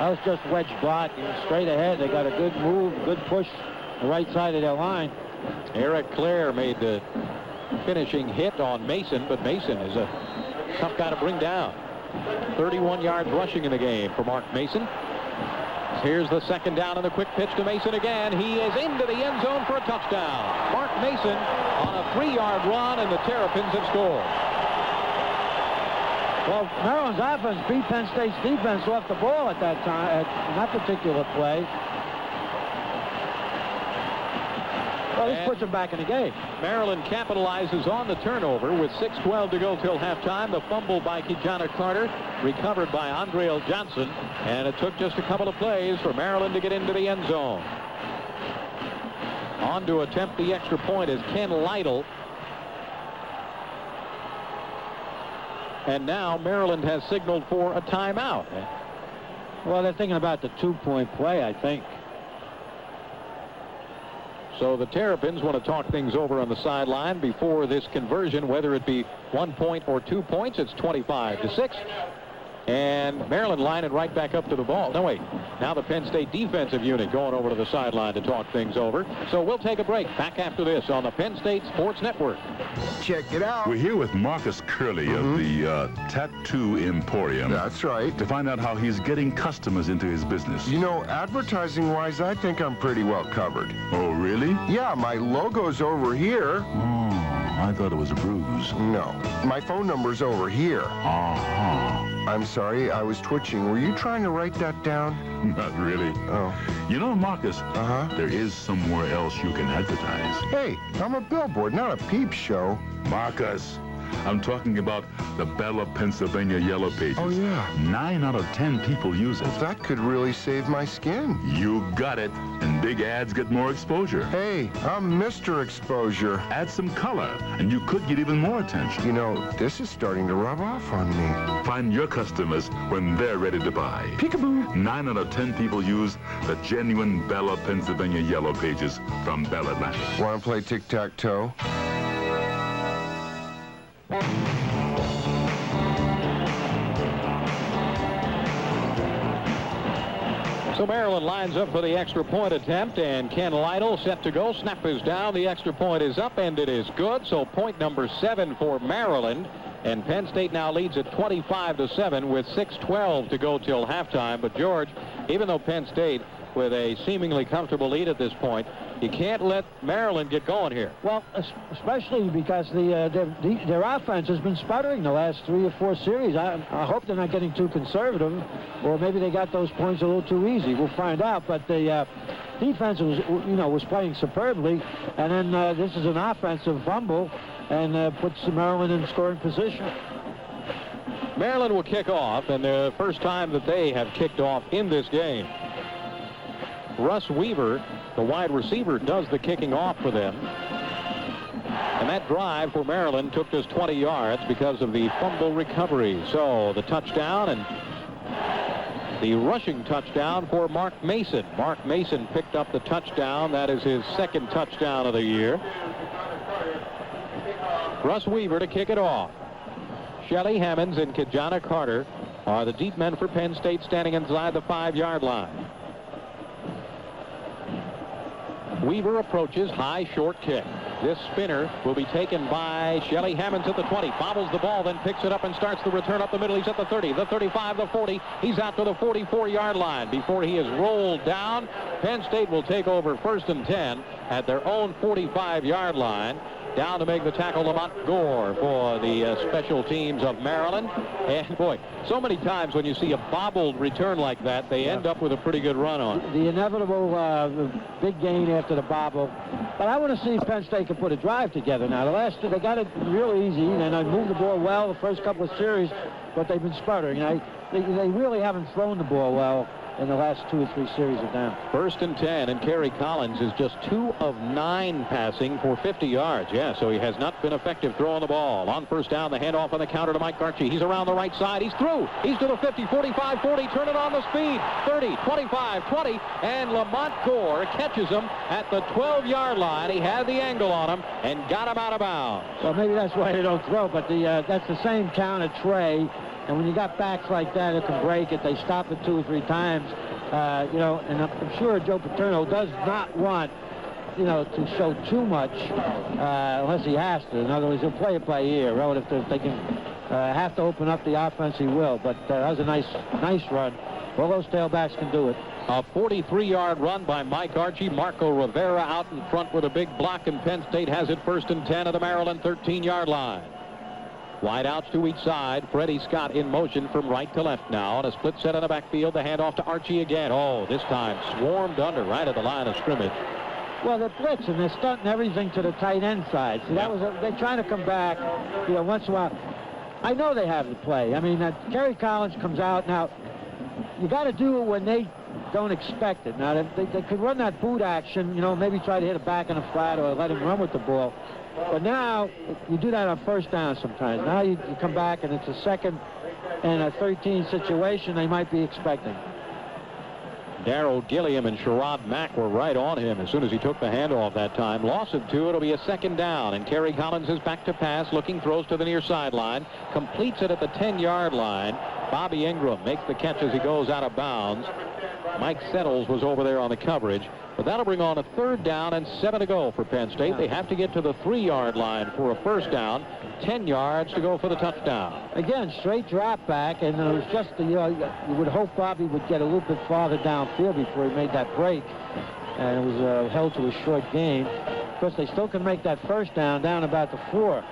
That was just wedge block, straight ahead. They got a good move, good push the right side of their line. Eric Clare made the finishing hit on Mason, but Mason is a tough guy to bring down. 31 yards rushing in the game for Mark Mason. Here's the 2nd down and the quick pitch to Mason again. He is into the end zone for a touchdown. Mark Mason on a 3-yard run, and the Terrapins have scored. Well, Maryland's offense beat Penn State's defense off the ball at that time, in that particular play. Well, this puts them back in the game. Maryland capitalizes on the turnover with 6:12 to go till halftime. The fumble by Kijana Carter, recovered by Andrell Johnson, and it took just a couple of plays for Maryland to get into the end zone. On to attempt the extra point is Ken Lytle. And now Maryland has signaled for a timeout. Well, they're thinking about the 2-point play, I think. So the Terrapins want to talk things over on the sideline before this conversion, whether it be 1 point or 2 points. It's 25-6. And Maryland lining right back up to the ball. No, wait. Now the Penn State defensive unit going over to the sideline to talk things over. So we'll take a break. Back after this on the Penn State Sports Network. Check it out. We're here with Marcus Curley of the Tattoo Emporium. That's right. To find out how he's getting customers into his business. Advertising-wise, I think I'm pretty well covered. Oh, really? Yeah, my logo's over here. I thought it was a bruise. No, my phone number's over here. I'm sorry, I was twitching. Were you trying to write that down? Not really. Oh. You know, Marcus, there is somewhere else you can advertise. Hey, I'm a billboard, not a peep show. Marcus, I'm talking about the Bella, Pennsylvania Yellow Pages. Oh, yeah. 9 out of 10 people use it. Well, that could really save my skin. You got it. And big ads get more exposure. Hey, I'm Mr. Exposure. Add some color, and you could get even more attention. You know, this is starting to rub off on me. Find your customers when they're ready to buy. Peekaboo. 9 out of 10 people use the genuine Bella, Pennsylvania Yellow Pages from Bell Atlantic. Want to play tic-tac-toe? So Maryland lines up for the extra point attempt, and Ken Lytle set to go. Snap is down. The extra point is up, and it is good. So point number 7 for Maryland. And Penn State now leads at 25-7 with 6:12 to go till halftime. But, George, even though Penn State with a seemingly comfortable lead at this point, you can't let Maryland get going here. Well, especially because their offense has been sputtering the last 3 or 4 series. I hope they're not getting too conservative, or maybe they got those points a little too easy. We'll find out. But the defense was playing superbly, and then this is an offensive fumble and puts Maryland in scoring position. Maryland will kick off, and the first time that they have kicked off in this game. Russ Weaver, the wide receiver, does the kicking off for them. And that drive for Maryland took just 20 yards because of the fumble recovery. So the touchdown and the rushing touchdown for Mark Mason. Mark Mason picked up the touchdown. That is his second touchdown of the year. Russ Weaver to kick it off. Shelly Hammonds and Kijana Carter are the deep men for Penn State, standing inside the 5-yard line. Weaver approaches, high short kick. This spinner will be taken by Shelly Hammonds at the 20. Bobbles the ball, then picks it up and starts the return up the middle. He's at the 30, the 35, the 40. He's out to the 44-yard line before he is rolled down. Penn State will take over 1st and 10 at their own 45-yard line. Down to make the tackle, Lamont Gore for the special teams of Maryland. And, boy, so many times when you see a bobbled return like that, they end up with a pretty good run on. The inevitable big gain after the bobble. But I want to see if Penn State can put a drive together now. The last two, they got it real easy, and they moved the ball well the first couple of series, but they've been sputtering. They really haven't thrown the ball well in the last 2 or 3 series of them. 1st and 10, and Kerry Collins is just 2 of 9 passing for 50 yards. Yeah, so he has not been effective throwing the ball. On 1st down, the handoff on the counter to Mike Garchie. He's around the right side. He's through. He's to the 50, 45, 40. Turn it on the speed. 30, 25, 20, and Lamont Gore catches him at the 12-yard line. He had the angle on him and got him out of bounds. Well, maybe that's why they don't throw, but that's the same count at Trey. And when you got backs like that, it can break it. They stop it 2 or 3 times, and I'm sure Joe Paterno does not want, to show too much unless he has to. In other words, he'll play it by ear relative to if they can have to open up the offense, he will. But that was a nice run. Well, those tailbacks can do it. A 43-yard run by Mike Archie. Marco Rivera out in front with a big block, and Penn State has it 1st and 10 at the Maryland 13-yard line. Wide outs to each side. Freddie Scott in motion from right to left now. On a split set in the backfield, the handoff to Archie again. Oh, this time swarmed under right at the line of scrimmage. Well, they're blitzing. They're stunting everything to the tight end side. See, they're trying to come back, once in a while. I know they have the play. I mean, Kerry Collins comes out. Now, you got to do it when they don't expect it. Now, they could run that boot action, maybe try to hit it back in a flat or let him run with the ball. But now, you do that on 1st down sometimes. Now you come back, and it's a 2nd and a 13 situation they might be expecting. Darrell Gilliam and Sherrod Mack were right on him as soon as he took the handoff that time. Loss of 2. It'll be a 2nd down, and Kerry Collins is back to pass, looking, throws to the near sideline, completes it at the 10-yard line. Bobby Ingram makes the catch as he goes out of bounds. Mike Settles was over there on the coverage. But that'll bring on a 3rd down and 7 to go for Penn State. They have to get to the 3-yard line for a 1st down. 10 yards to go for the touchdown. Again, straight drop back, and it was just you would hope Bobby would get a little bit farther downfield before he made that break. And it was held to a short gain. Of course, they still can make that 1st down about the 4.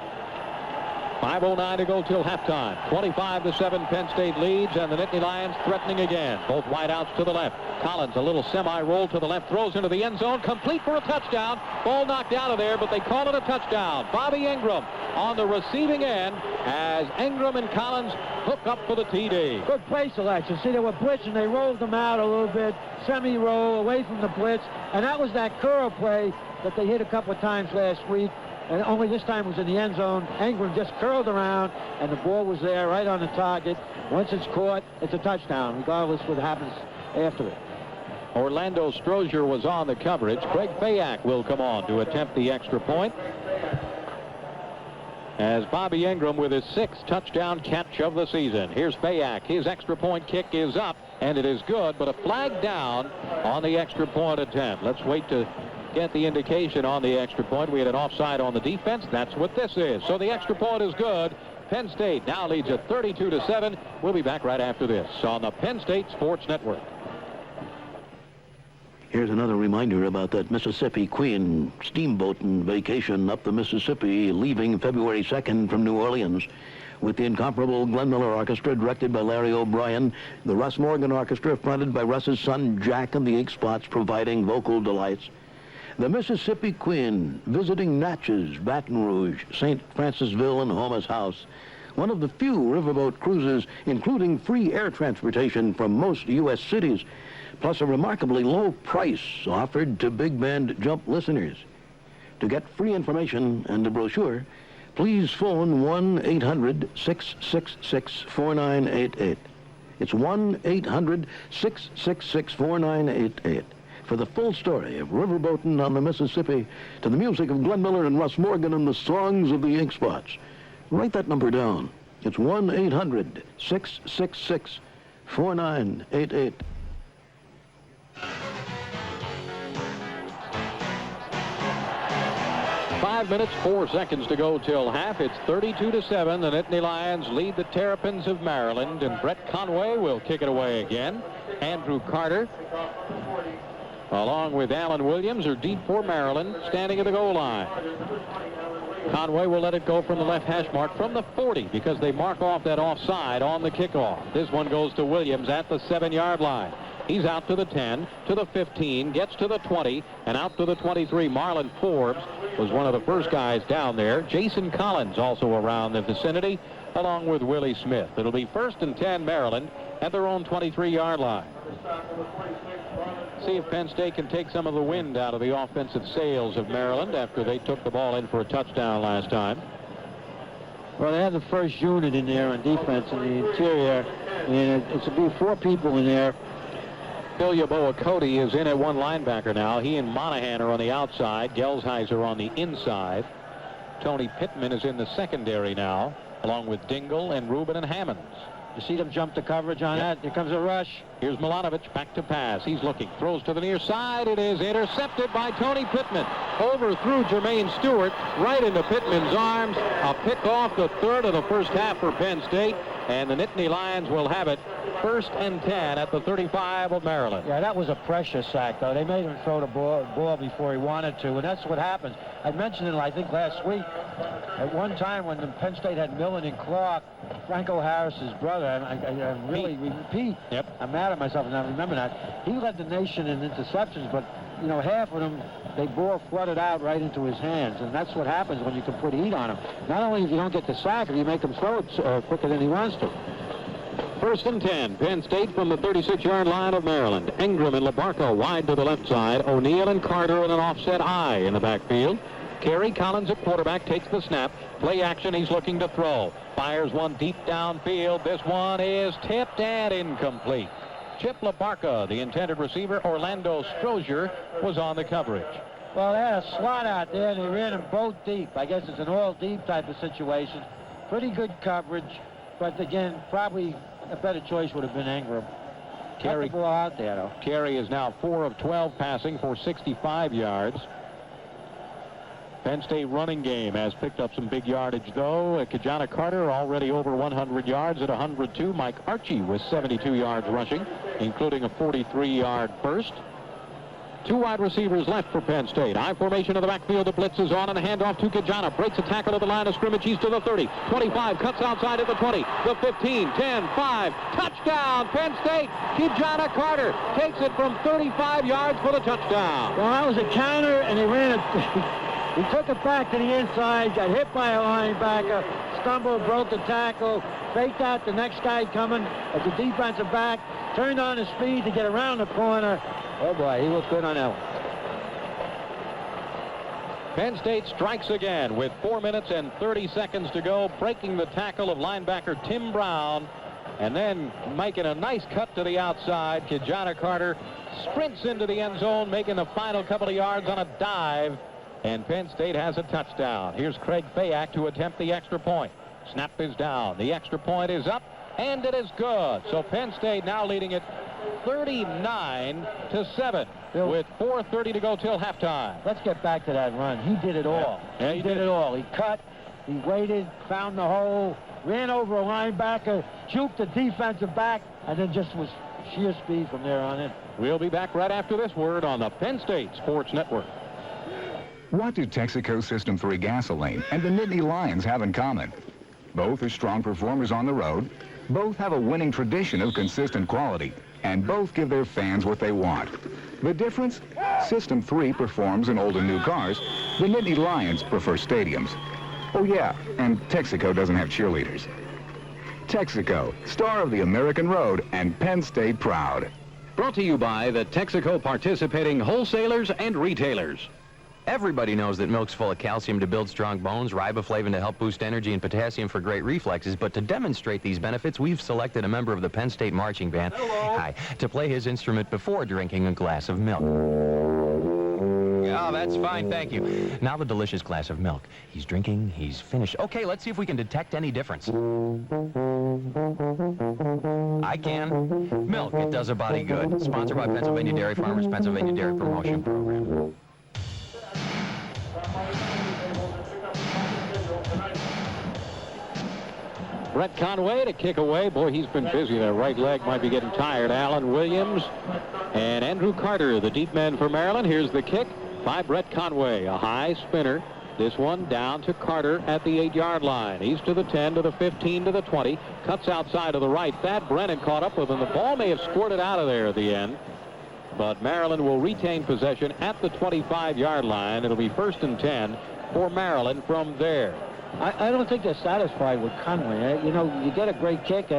5:09 to go till halftime. 25-7 Penn State leads, and the Nittany Lions threatening again. Both wideouts to the left. Collins, a little semi-roll to the left, throws into the end zone, complete for a touchdown. Ball knocked out of there, but they call it a touchdown. Bobby Ingram on the receiving end as Ingram and Collins hook up for the TD. Good play selection. See, they were blitzing. They rolled them out a little bit, semi-roll away from the blitz, and that was that curl play that they hit a couple of times last week. And only this time was in the end zone. Ingram just curled around, and the ball was there right on the target. Once it's caught, it's a touchdown, regardless what happens after it. Orlando Strozier was on the coverage. Craig Fayak will come on to attempt the extra point. As Bobby Ingram with his 6th touchdown catch of the season. Here's Fayak. His extra point kick is up, and it is good, but a flag down on the extra point attempt. Let's wait to get the indication on the extra point. We had an offside on the defense. That's what this is. So the extra point is good. Penn State now leads at 32-7. We'll be back right after this on the Penn State Sports Network. Here's another reminder about that Mississippi Queen steamboating vacation up the Mississippi, leaving February 2nd from New Orleans. With the incomparable Glenn Miller Orchestra, directed by Larry O'Brien, the Russ Morgan Orchestra, fronted by Russ's son Jack and the Ink Spots, providing vocal delights. The Mississippi Queen, visiting Natchez, Baton Rouge, St. Francisville, and Homer's House, one of the few riverboat cruises including free air transportation from most U.S. cities, plus a remarkably low price offered to Big Band Jump listeners. To get free information and a brochure, please phone 1-800-666-4988. It's 1-800-666-4988 for the full story of riverboating on the Mississippi to the music of Glenn Miller and Russ Morgan and the songs of the Ink Spots. Write that number down. It's 1-800-666-4988. Five minutes, 4 seconds to go till half. It's 32-7. The Nittany Lions lead the Terrapins of Maryland, and Brett Conway will kick it away again. Andrew Carter, along with Alan Williams, are deep for Maryland, standing at the goal line. Conway will let it go from the left hash mark from the 40 because they mark off that offside on the kickoff. This one goes to Williams at the 7-yard line. He's out to the 10, to the 15, gets to the 20, and out to the 23. Marlon Forbes was one of the first guys down there. Jason Collins also around the vicinity, along with Willie Smith. It'll be 1st and 10 Maryland at their own 23-yard line. See if Penn State can take some of the wind out of the offensive sails of Maryland after they took the ball in for a touchdown last time. Well, they have the first unit in there on defense in the interior, and it's to be 4 people in there. Bilyaboa Cody is in at one linebacker now. He and Monahan are on the outside. Gelsheiser on the inside. Tony Pittman is in the secondary now, along with Dingle and Rubin and Hammonds. You see them jump the coverage on that? Here comes a rush. Here's Milanovic back to pass. He's looking. Throws to the near side. It is intercepted by Tony Pittman. Overthrew Jermaine Stewart right into Pittman's arms. A pick off, the 3rd of the first half for Penn State. And the Nittany Lions will have it 1st and 10 at the 35 of Maryland. Yeah, that was a pressure sack, though. They made him throw the ball before he wanted to, and that's what happens. I mentioned it, I think, last week. At one time when Penn State had Millen and Clark, Franco Harris's brother, I really repeat. Yep. I'm mad at myself and I remember that. He led the nation in interceptions, but, you know, half of them, they ball flooded out right into his hands, and that's what happens when you can put heat on him. Not only if you don't get the sack, if you make him throw it quicker than he wants to. 1st and 10, Penn State from the 36-yard line of Maryland. Ingram and LaBarca wide to the left side. O'Neal and Carter in an offset I in the backfield. Kerry Collins at quarterback takes the snap. Play action, he's looking to throw. Fires one deep downfield. This one is tipped and incomplete. Chip LaBarca, the intended receiver. Orlando Strozier was on the coverage. Well, they had a slot out there, and they ran them both deep. I guess it's an all-deep type of situation. Pretty good coverage, but again, probably a better choice would have been Ingram. Carry the ball out there, though. Carey is now 4 of 12 passing for 65 yards. Penn State running game has picked up some big yardage, though. Kajana Carter already over 100 yards at 102. Mike Archie with 72 yards rushing, including a 43-yard burst. 2 wide receivers left for Penn State. I formation of the backfield. The blitz is on, and a handoff to Kajana. Breaks a tackle at the line of scrimmage. He's to the 30, 25, cuts outside at the 20, the 15, 10, 5. Touchdown, Penn State. Kajana Carter takes it from 35 yards for the touchdown. Well, that was a counter, and he ran it. He took it back to the inside, got hit by a linebacker, stumbled, broke the tackle, faked out the next guy coming at the defensive back, turned on his speed to get around the corner. Oh, boy, he looked good on that one. Penn State strikes again with 4 minutes and 30 seconds to go, breaking the tackle of linebacker Tim Brown, and then making a nice cut to the outside. Kajana Carter sprints into the end zone, making the final couple of yards on a dive. And Penn State has a touchdown. Here's Craig Fayak to attempt the extra point. Snap is down. The extra point is up, and it is good. So Penn State now leading it 39-7 with 4:30 to go till halftime. Let's get back to that run. He did it all. Yeah, he did it all. He cut, he waited, found the hole, ran over a linebacker, juked the defensive back, and then just was sheer speed from there on in. We'll be back right after this word on the Penn State Sports Network. What do Texaco System 3 gasoline and the Nittany Lions have in common? Both are strong performers on the road, both have a winning tradition of consistent quality, and both give their fans what they want. The difference? System 3 performs in old and new cars. The Nittany Lions prefer stadiums. Oh, yeah, and Texaco doesn't have cheerleaders. Texaco, star of the American Road and Penn State proud. Brought to you by the Texaco participating wholesalers and retailers. Everybody knows that milk's full of calcium to build strong bones, riboflavin to help boost energy, and potassium for great reflexes. But to demonstrate these benefits, we've selected a member of the Penn State Marching Band, hi, to play his instrument before drinking a glass of milk. Oh, that's fine, thank you. Now the delicious glass of milk. He's drinking, he's finished. Okay, let's see if we can detect any difference. I can. Milk, it does a body good. Sponsored by Pennsylvania Dairy Farmers, Pennsylvania Dairy Promotion Program. Brett Conway to kick away. Boy, he's been busy. That right leg might be getting tired. Allen Williams and Andrew Carter, the deep men for Maryland. Here's the kick by Brett Conway. A high spinner. This one down to Carter at the 8-yard line. He's to the 10, to the 15, to the 20. Cuts outside to the right. Thad Brennan caught up with him. The ball may have squirted out of there at the end. But Maryland will retain possession at the 25-yard line. It'll be 1st and 10 for Maryland from there. I don't think they're satisfied with Conway. You know, you get a great kick.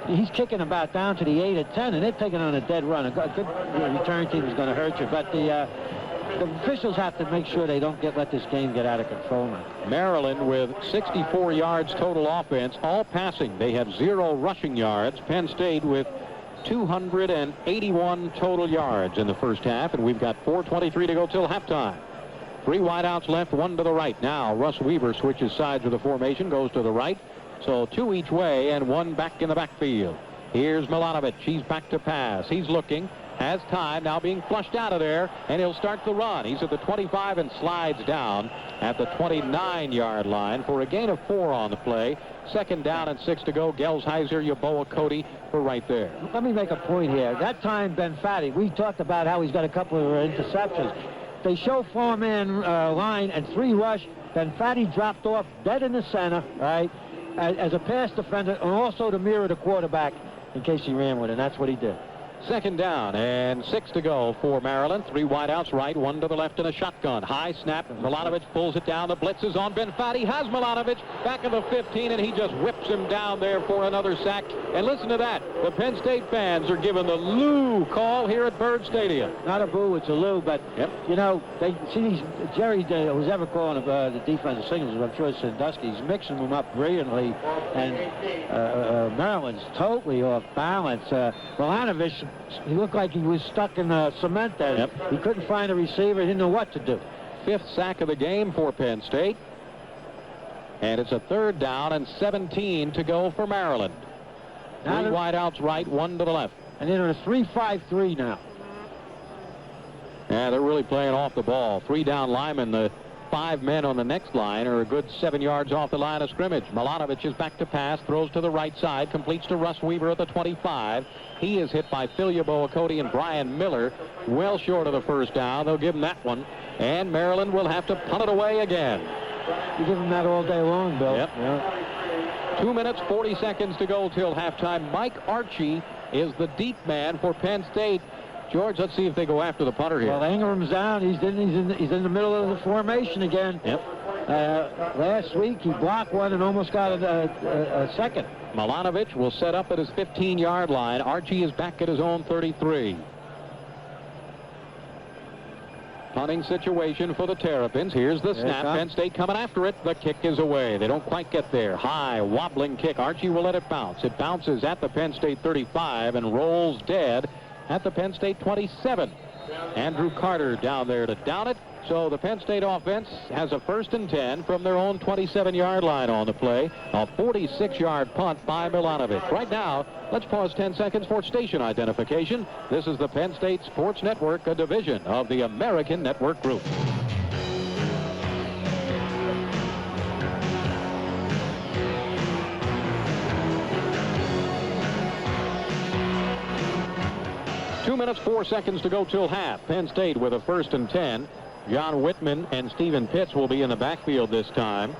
He's kicking about down to the 8 or 10, and they're taking on a dead run. A good return team is going to hurt you. But the officials have to make sure they don't let this game get out of control now. Maryland with 64 yards total offense, all passing. They have 0 rushing yards. Penn State with 281 total yards in the first half, and we've got 4:23 to go till halftime. 3 wideouts left, 1 to the right. Now Russ Weaver switches sides of the formation, goes to the right. So 2 each way and 1 back in the backfield. Here's Milanovic. He's back to pass. He's looking, has time, now being flushed out of there, and he'll start the run. He's at the 25 and slides down at the 29-yard line for a gain of 4 on the play. 2nd down and 6 to go. Gelsheiser, Yeboah, Cody for right there. Let me make a point here. That time, Ben Faddy, we talked about how he's got a couple of interceptions. They show 4-man line and 3 rush. Ben Faddy dropped off dead in the center, right, as a pass defender, and also to mirror the quarterback in case he ran with it, and that's what he did. 2nd down and 6 to go for Maryland. 3 wideouts right, 1 to the left in a shotgun. High snap. Milanovic pulls it down. The blitz is on Ben Faddy. Has Milanovic back of the 15, and he just whips him down there for another sack. And listen to that. The Penn State fans are giving the Lou call here at Byrd Stadium. Not a boo, it's a Lou, but, you know, they see these, Jerry, who's ever calling the defensive signals, I'm sure it's Sandusky, he's mixing them up brilliantly, and Maryland's totally off balance. Milanovic, he looked like he was stuck in cement there. He couldn't find a receiver. He didn't know what to do. 5th sack of the game for Penn State. And it's a 3rd down and 17 to go for Maryland. 3 wideouts right, 1 to the left. And then on a 3-5-3 now. Yeah, they're really playing off the ball. 3 down linemen. The 5 men on the next line are a good 7 yards off the line of scrimmage. Milanovic is back to pass, throws to the right side, completes to Russ Weaver at the 25. He is hit by Phil Yeboah, Cody, and Brian Miller, well short of the 1st down. They'll give him that one, and Maryland will have to punt it away again. You give him that all day long, Bill. Yep. Yeah. 2 minutes, 40 seconds to go till halftime. Mike Archie is the deep man for Penn State. George, let's see if they go after the punter here. Well, Ingram's down. He's in the middle of the formation again. Yep. Last week he blocked one and almost got a second. Milanovic will set up at his 15-yard line. Archie is back at his own 33. Punting situation for the Terrapins. Here's the snap. Penn State coming after it. The kick is away. They don't quite get there. High, wobbling kick. Archie will let it bounce. It bounces at the Penn State 35 and rolls dead at the Penn State 27. Andrew Carter down there to down it. So the Penn State offense has a 1st and 10 from their own 27-yard line on the play. A 46-yard punt by Milanovic. Right now, let's pause 10 seconds for station identification. This is the Penn State Sports Network, a division of the American Network Group. Two minutes, 4 seconds to go till half. Penn State with a 1st and 10. John Whitman and Stephen Pitts will be in the backfield this time.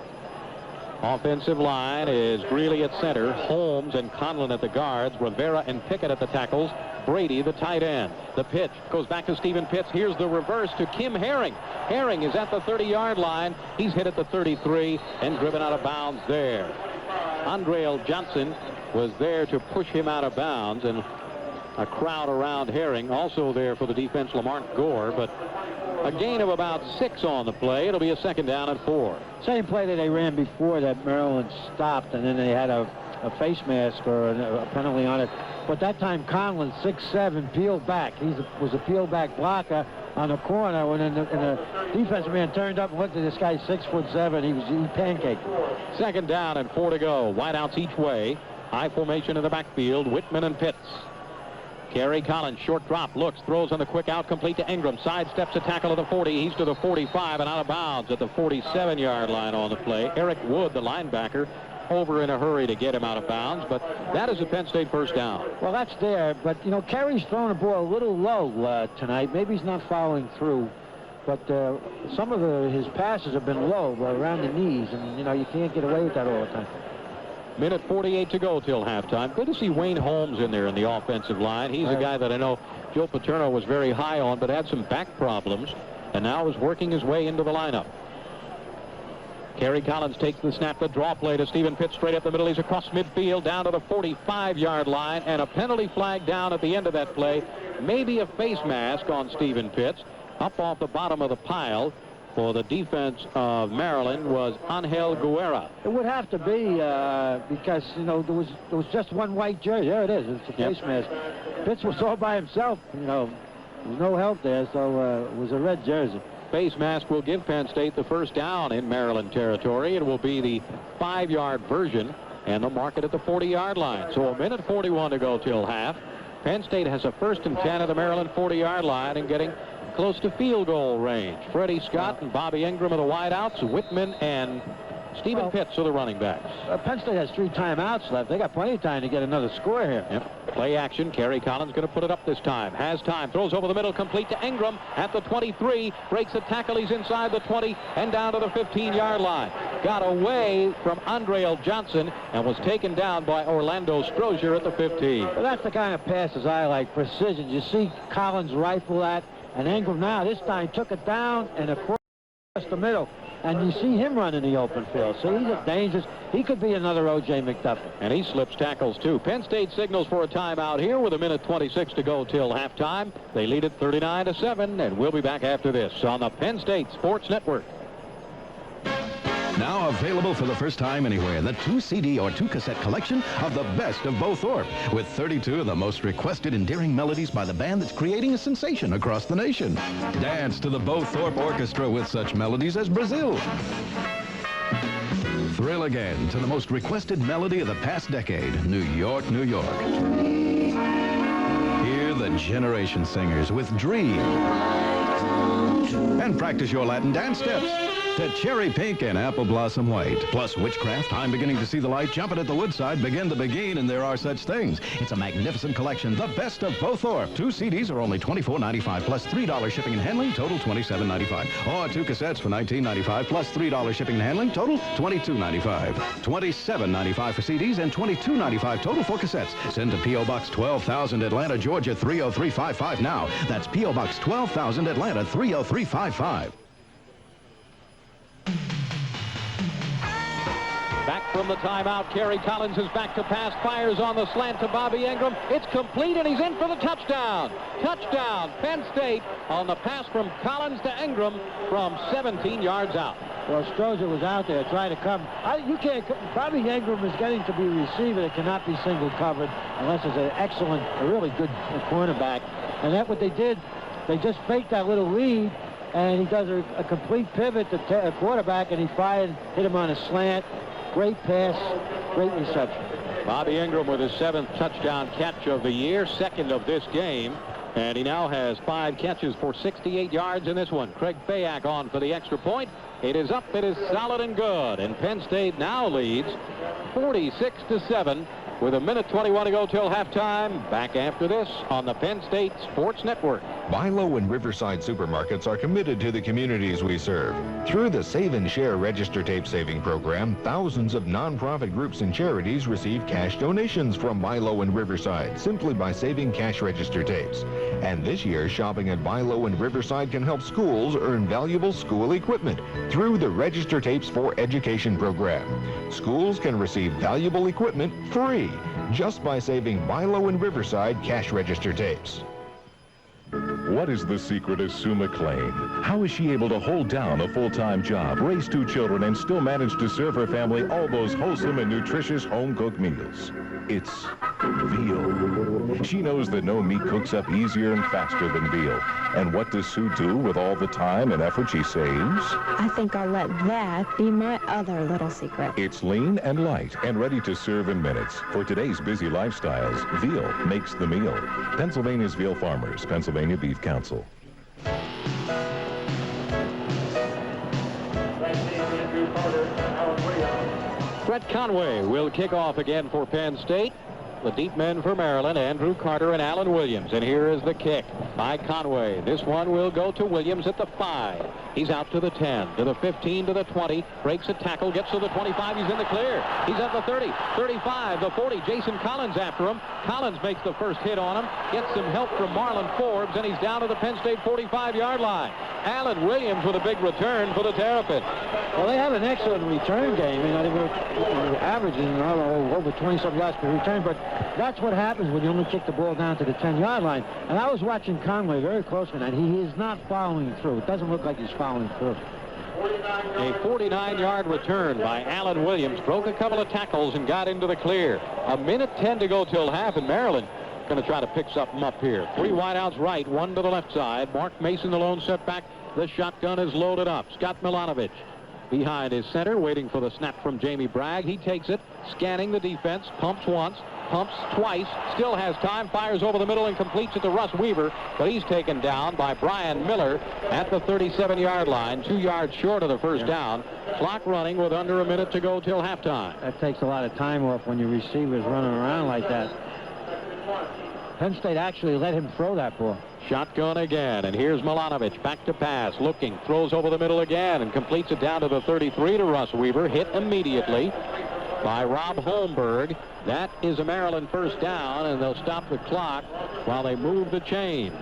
Offensive line is Greeley at center, Holmes and Conlon at the guards, Rivera and Pickett at the tackles, Brady, the tight end. The pitch goes back to Stephen Pitts. Here's the reverse to Kim Herring. Herring is at the 30-yard line. He's hit at the 33 and driven out of bounds there. Andrell Johnson was there to push him out of bounds, and a crowd around Herring also there for the defense, Lamont Gore, but a gain of about 6 on the play. It'll be a 2nd down and 4. Same play that they ran before that Maryland stopped, and then they had a face mask or a penalty on it. But that time Conlon, 6'7", peeled back. He was a peeled back blocker on the corner when the defensive man turned up and looked at this guy 6'7". He pancaked him. 2nd down and 4 to go. Wideouts each way. High formation in the backfield. Whitman and Pitts. Kerry Collins, short drop, looks, throws on the quick out, complete to Ingram. Sidesteps a tackle at the 40. He's to the 45 and out of bounds at the 47-yard line on the play. Eric Wood, the linebacker, over in a hurry to get him out of bounds, but that is a Penn State 1st down. Well, that's there, but, you know, Kerry's throwing the ball a little low tonight. Maybe he's not following through, but some of his passes have been low, around the knees, and, you know, you can't get away with that all the time. Minute 48 to go till halftime. Good to see Wayne Holmes in there in the offensive line. He's a guy that I know Joe Paterno was very high on, but had some back problems, and now is working his way into the lineup. Kerry Collins takes the snap, the draw play to Stephen Pitts straight up the middle. He's across midfield down to the 45-yard line, and a penalty flag down at the end of that play. Maybe a face mask on Stephen Pitts. Up off the bottom of the pile for the defense of Maryland was Angel Guerra. It would have to be because, you know, there was just one white jersey. There it is. It's a face mask. Pitts was all by himself. You know, there was no help there, so it was a red jersey. Face mask will give Penn State the 1st down in Maryland territory. It will be the 5-yard version, and they'll mark it at the 40-yard line. So a minute 41 to go till half. Penn State has a 1st and 10 at the Maryland 40-yard line and getting close to field goal range. Freddie Scott and Bobby Ingram are the wideouts. Whitman and Stephen Pitts are the running backs. Penn State has 3 timeouts left. They got plenty of time to get another score here. Yep. Play action. Kerry Collins going to put it up this time. Has time. Throws over the middle, complete to Ingram at the 23. Breaks a tackle. He's inside the 20 and down to the 15-yard line. Got away from Andrell Johnson and was taken down by Orlando Strozier at the 15. Well, that's the kind of passes I like. Precision. You see Collins rifle that, and Ingram now this time took it down and across the middle. And you see him run in the open field. So he's dangerous. He could be another O.J. McDuffie. And he slips tackles, too. Penn State signals for a timeout here with a minute 26 to go till halftime. They lead it 39-7, and we'll be back after this on the Penn State Sports Network. Now available for the first time anywhere, the 2 CD or 2 cassette collection of the best of Bo Thorpe, with 32 of the most requested endearing melodies by the band that's creating a sensation across the nation. Dance to the Bo Thorpe Orchestra with such melodies as Brazil. Thrill again to the most requested melody of the past decade, New York, New York. Hear the Generation Singers with Dream. And practice your Latin dance steps to Cherry Pink and Apple Blossom White. Plus Witchcraft, I'm Beginning to See the Light, Jumping at the Woodside, Begin to Begin, and There Are Such Things. It's a magnificent collection, the best of Bo Thorpe. 2 CDs are only $24.95 plus $3 shipping and handling, total $27.95. Or 2 cassettes for $19.95 plus $3 shipping and handling, total $22.95. $27.95 for CDs and $22.95 total for cassettes. Send to P.O. Box 12,000 Atlanta, Georgia 30355 now. That's P.O. Box 12,000 Atlanta 30355. Back from the timeout, Kerry Collins is back to pass, fires on the slant to Bobby Ingram. It's complete, and he's in for the touchdown. Touchdown, Penn State on the pass from Collins to Ingram from 17 yards out. Well, Strozier was out there trying to come. Bobby Ingram is getting to be a receiver that cannot be single covered unless it's an excellent, a really good cornerback. And that's what they did. They just faked that little lead, and he does a complete pivot to a quarterback, and he hit him on a slant. Great pass, great reception. Bobby Ingram with his 7th touchdown catch of the year, 2nd of this game. And he now has 5 catches for 68 yards in this one. Craig Fayak on for the extra point. It is up, it is solid and good. And Penn State now leads 46-7 with 1:21 to go till halftime. Back after this on the Penn State Sports Network. Bilo and Riverside supermarkets are committed to the communities we serve. Through the Save and Share Register Tape Saving Program, thousands of nonprofit groups and charities receive cash donations from Bilo and Riverside simply by saving cash register tapes. And this year, shopping at Bilo and Riverside can help schools earn valuable school equipment through the Register Tapes for Education program. Schools can receive valuable equipment free just by saving Bilo and Riverside cash register tapes. What is the secret of Sue McLean? How is she able to hold down a full-time job, raise 2 children, and still manage to serve her family all those wholesome and nutritious home-cooked meals? It's veal. She knows that no meat cooks up easier and faster than veal. And what does Sue do with all the time and effort she saves? I think I'll let that be my other little secret. It's lean and light and ready to serve in minutes. For today's busy lifestyles, veal makes the meal. Pennsylvania's Veal Farmers, Pennsylvania Beef Council. Brett Conway will kick off again for Penn State. The deep men for Maryland, Andrew Carter and Alan Williams. And here is the kick by Conway. This one will go to Williams at the 5. He's out to the 10, to the 15, to the 20. Breaks a tackle, gets to the 25. He's in the clear. He's at the 30, 35, the 40. Jason Collins after him. Collins makes the first hit on him. Gets some help from Marlon Forbes, and he's down to the Penn State 45-yard line. Alan Williams with a big return for the Terrapins. Well, they have an excellent return game. You know, they were averaging over 20-some yards per return, but that's what happens when you only kick the ball down to the 10-yard line. And I was watching Conway very closely, and he is not following through. It doesn't look like he's following through. A 49-yard return by Alan Williams. Broke a couple of tackles and got into the clear. 1:10 to go till half, and Maryland going to try to pick something up here. 3 wideouts right, 1 to the left side. Mark Mason, the lone setback. The shotgun is loaded up. Scott Milanovic behind his center, waiting for the snap from Jamie Bragg. He takes it, scanning the defense, pumps once, pumps twice, still has time, fires over the middle and completes it to Russ Weaver, but he's taken down by Brian Miller at the 37-yard line, 2 yards short of the first down. Clock running with under a minute to go till halftime. That takes a lot of time off when your receiver's running around like that. Penn State actually let him throw that ball. Shotgun again, and here's Milanovic back to pass, looking, throws over the middle again, and completes it down to the 33 to Russ Weaver. Hit immediately by Rob Holmberg. That is a Maryland first down, and they'll stop the clock while they move the chains.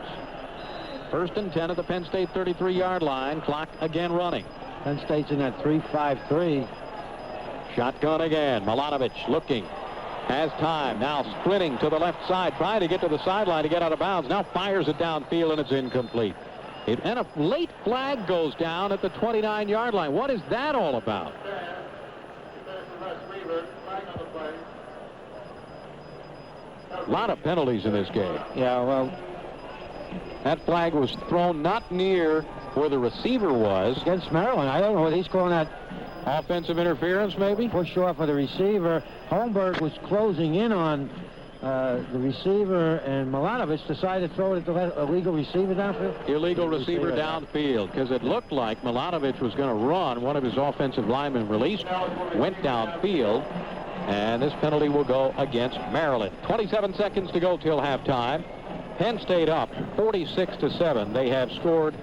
1st and 10 at the Penn State 33-yard line. Clock again running. Penn State's in that 3-5-3. Shotgun again. Milanovic looking. Has time. Now sprinting to the left side, trying to get to the sideline to get out of bounds. Now fires it downfield, and it's incomplete. And a late flag goes down at the 29-yard line. What is that all about? A lot of penalties in this game. Yeah, well, that flag was thrown not near where the receiver was. Against Maryland. I don't know what he's calling that. Offensive interference, maybe? Push off of the receiver. Holmberg was closing in on the receiver, and Milanovic decided to throw it at the illegal receiver downfield. Illegal receiver downfield, because it looked like Milanovic was going to run. One of his offensive linemen released, went downfield, and this penalty will go against Maryland. 27 seconds to go till halftime. Penn State up 46-7. They have scored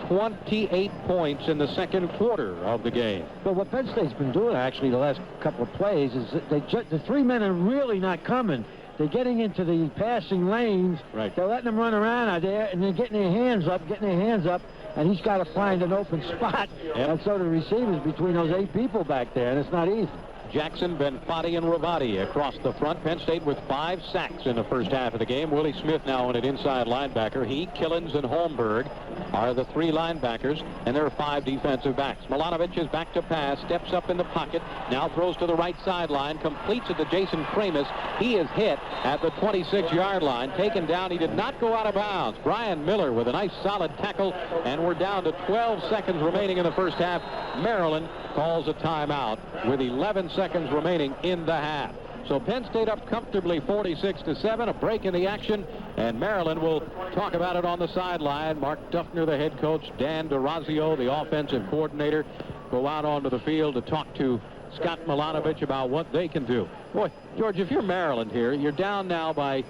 28 points in the second quarter of the game. But what Penn State's been doing actually the last couple of plays is that the 3 men are really not coming. They're getting into the passing lanes. Right. They're letting them run around out there, and they're getting their hands up, and he's got to find an open spot. Yep. And so the receivers between those 8 people back there, and it's not easy. Jackson, Benfati, and Ravati across the front. Penn State with 5 sacks in the first half of the game. Willie Smith now in an inside linebacker. He, Killens, and Holmberg are the 3 linebackers, and there are 5 defensive backs. Milanovic is back to pass, steps up in the pocket, now throws to the right sideline, completes it to Jason Kramus. He is hit at the 26-yard line, taken down. He did not go out of bounds. Brian Miller with a nice solid tackle, and we're down to 12 seconds remaining in the first half. Maryland calls a timeout with 11 seconds remaining in the half. So Penn State up comfortably 46-7, a break in the action, and Maryland will talk about it on the sideline. Mark Duffner, the head coach, Dan DeRazio, the offensive coordinator, go out onto the field to talk to Scott Milanovic about what they can do. Boy, George, if you're Maryland here, you're down now by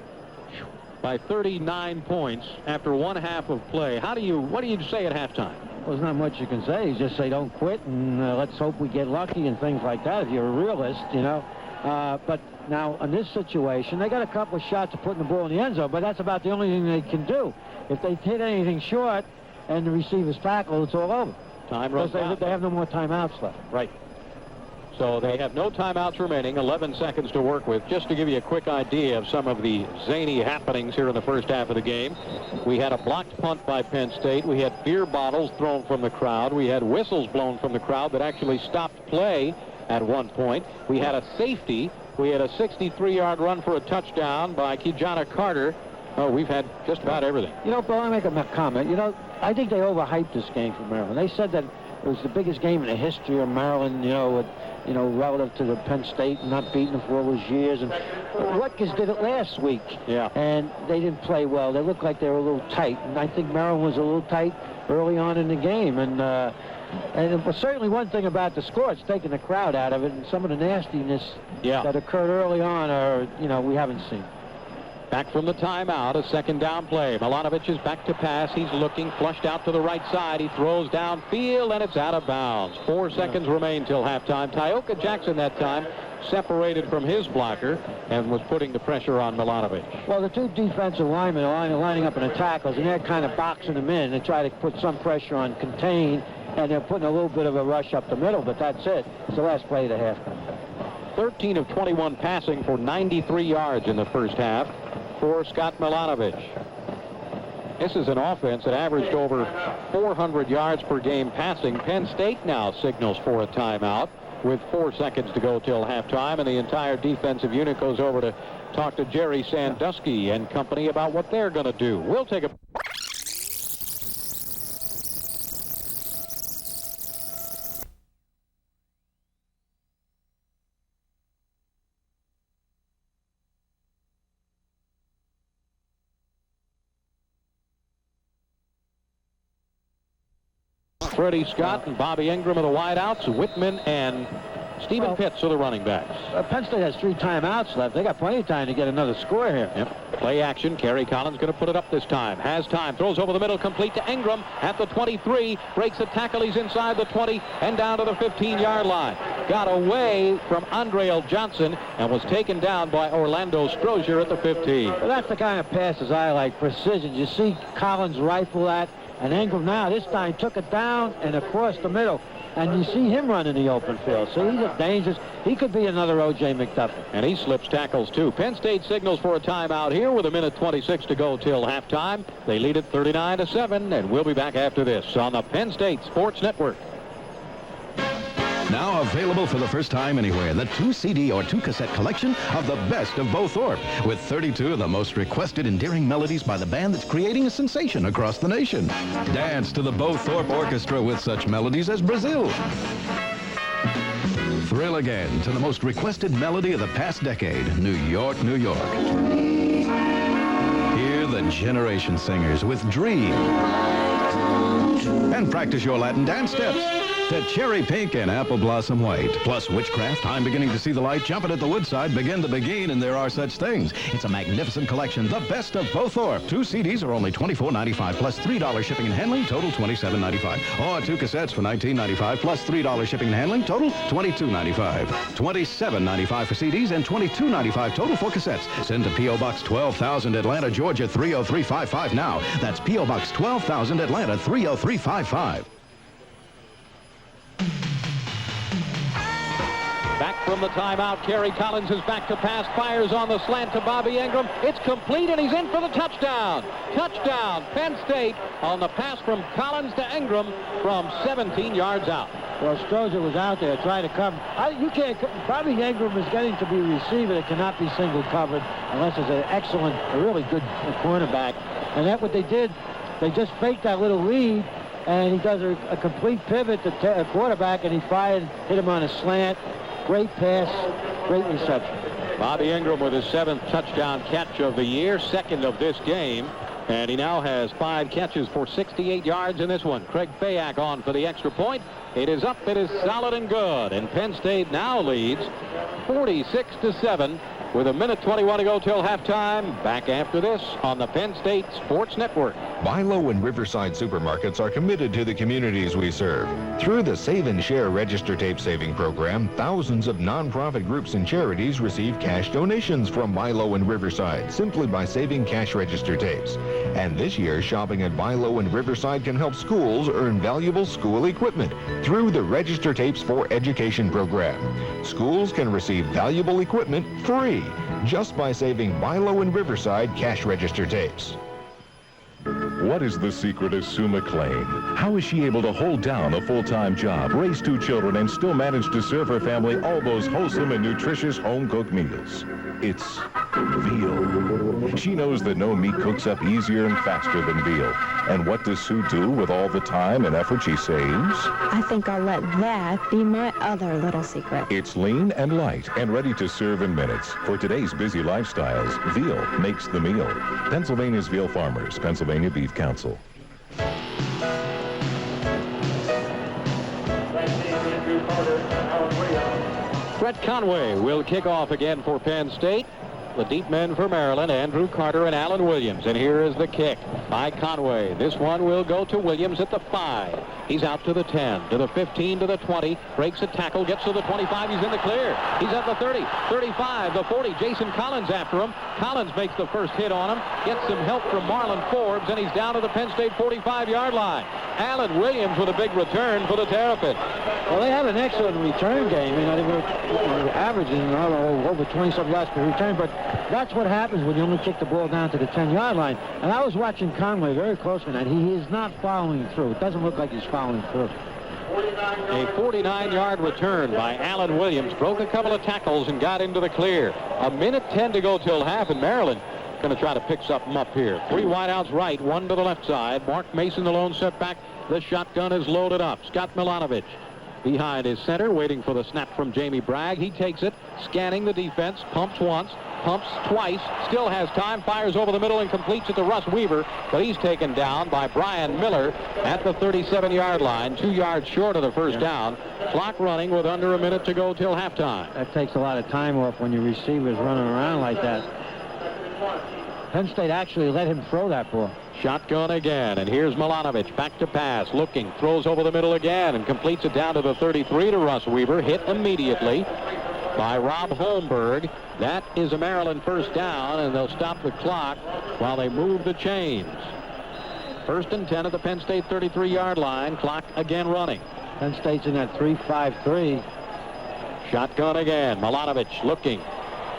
39 points after one half of play. What do you say at halftime? Well, there's not much you can say. You just say don't quit and let's hope we get lucky and things like that if you're a realist, you know. But now in this situation, they got a couple of shots of putting the ball in the end zone, but that's about the only thing they can do. If they hit anything short and the receivers tackle, it's all over. Time runs out. They have no more timeouts left. Right. So they have no timeouts remaining, 11 seconds to work with. Just to give you a quick idea of some of the zany happenings here in the first half of the game. We had a blocked punt by Penn State. We had beer bottles thrown from the crowd. We had whistles blown from the crowd that actually stopped play at one point. We had a safety. We had a 63-yard run for a touchdown by Kijana Carter. Oh, we've had just about everything. You know, Bill, I make a comment. You know, I think they overhyped this game for Maryland. They said that it was the biggest game in the history of Maryland, relative to the Penn State and not beating them for all those years. And Rutgers did it last week. Yeah. And they didn't play well. They looked like they were a little tight. And I think Maryland was a little tight early on in the game. And it was certainly one thing about the score, it's taking the crowd out of it. And some of the nastiness that occurred early on we haven't seen. Back from the timeout, a second down play. Milanovic is back to pass. He's looking, flushed out to the right side. He throws downfield, and it's out of bounds. 4 seconds remain till halftime. Tyoka Jackson that time separated from his blocker and was putting the pressure on Milanovic. Well, the two defensive linemen are lining up in the tackles, and they're kind of boxing them in and try to put some pressure on contain, and they're putting a little bit of a rush up the middle, but that's it. It's the last play of the half. 13 of 21 passing for 93 yards in the first half for Scott Milanovic. This is an offense that averaged over 400 yards per game passing. Penn State now signals for a timeout with 4 seconds to go till halftime, and the entire defensive unit goes over to talk to Jerry Sandusky and company about what they're going to do. We'll take a... Freddie Scott and Bobby Ingram are the wideouts. Whitman and Stephen Pitts are the running backs. Penn State has 3 timeouts left. They got plenty of time to get another score here. Yep. Play action. Kerry Collins going to put it up this time. Has time. Throws over the middle, complete to Ingram at the 23. Breaks a tackle. He's inside the 20 and down to the 15-yard line. Got away from Andreal Johnson and was taken down by Orlando Strozier at the 15. Well, that's the kind of passes I like. Precision. You see Collins rifle that. And Ingram now this time took it down and across the middle. And you see him run in the open field. So he's dangerous. He could be another O.J. McDuffie. And he slips tackles, too. Penn State signals for a timeout here with 1:26 to go till halftime. They lead it 39-7, and we'll be back after this on the Penn State Sports Network. Now available for the first time anywhere, the 2 CD or 2 cassette collection of the best of Bo Thorpe, with 32 of the most requested endearing melodies by the band that's creating a sensation across the nation. Dance to the Bo Thorpe Orchestra with such melodies as Brazil. Thrill again to the most requested melody of the past decade, New York, New York. Hear the Generation Singers with Dream. And practice your Latin dance steps to Cherry Pink and Apple Blossom White. Plus Witchcraft, I'm Beginning to See the Light, Jumping at the Woodside, Begin to Begin, and There Are Such Things. It's a magnificent collection, the best of Bo Thorpe. 2 CDs are only $24.95 plus $3 shipping and handling, total $27.95. Or 2 cassettes for $19.95 plus $3 shipping and handling, total $22.95. $27.95 for CDs and $22.95 total for cassettes. Send to P.O. Box 12,000 Atlanta, Georgia 30355 now. That's P.O. Box 12,000 Atlanta 30355. Back from the timeout, Kerry Collins is back to pass, fires on the slant to Bobby Ingram. It's complete, and he's in for the touchdown. Touchdown, Penn State on the pass from Collins to Ingram from 17 yards out. Well, Strozier was out there trying to cover. Bobby Ingram is getting to be a receiver that cannot be single covered unless it's a really good cornerback. And that's what they did. They just faked that little lead, and he does a complete pivot to a quarterback, and he hit him on a slant. Great pass, great reception. Bobby Ingram with his 7th touchdown catch of the year, 2nd of this game. And he now has 5 catches for 68 yards in this one. Craig Fayak on for the extra point. It is up. It is solid and good. And Penn State now leads 46-7 with 1:21 to go till halftime. Back after this on the Penn State Sports Network. Bilo and Riverside supermarkets are committed to the communities we serve. Through the Save and Share Register Tape Saving Program, thousands of nonprofit groups and charities receive cash donations from Bilo and Riverside simply by saving cash register tapes. And this year, shopping at Bilo and Riverside can help schools earn valuable school equipment through the Register Tapes for Education program. Schools can receive valuable equipment free just by saving Bilo and Riverside cash register tapes. What is the secret of Sue McLean? How is she able to hold down a full-time job, raise 2 children, and still manage to serve her family all those wholesome and nutritious home-cooked meals? It's veal. She knows that no meat cooks up easier and faster than veal. And what does Sue do with all the time and effort she saves? I think I'll let that be my other little secret. It's lean and light and ready to serve in minutes. For today's busy lifestyles, veal makes the meal. Pennsylvania's Veal Farmers, Pennsylvania Beef Council. Brett Conway will kick off again for Penn State. The deep men for Maryland, Andrew Carter and Alan Williams. And here is the kick by Conway. This one will go to Williams at the 5. He's out to the 10, to the 15, to the 20. Breaks a tackle, gets to the 25. He's in the clear. He's at the 30, 35, the 40. Jason Collins after him. Collins makes the first hit on him. Gets some help from Marlon Forbes, and he's down to the Penn State 45-yard line. Alan Williams with a big return for the Terrapins. Well, they have an excellent return game. You know, they were averaging over 20-some yards per return, but that's what happens when you only kick the ball down to the 10-yard line. And I was watching Conway very closely, and he is not following through. It doesn't look like he's following through. A 49-yard return by Alan Williams. Broke a couple of tackles and got into the clear. 1:10 to go till half, and Maryland going to try to pick something up here. 3 wideouts right, 1 to the left side. Mark Mason, the lone setback. The shotgun is loaded up. Scott Milanovic behind his center, waiting for the snap from Jamie Bragg. He takes it, scanning the defense, pumps once, pumps twice, still has time, fires over the middle and completes it to Russ Weaver, but he's taken down by Brian Miller at the 37-yard line, 2 yards short of the first down. Clock running with under a minute to go till halftime. That takes a lot of time off when your receiver's running around like that. Penn State actually let him throw that ball. Shotgun again, and here's Milanovic back to pass, looking, throws over the middle again, and completes it down to the 33 to Russ Weaver, hit immediately by Rob Holmberg. That is a Maryland first down, and they'll stop the clock while they move the chains. 1st and 10 at the Penn State 33-yard line, clock again running. Penn State's in that 3-5-3. Shotgun again, Milanovic looking.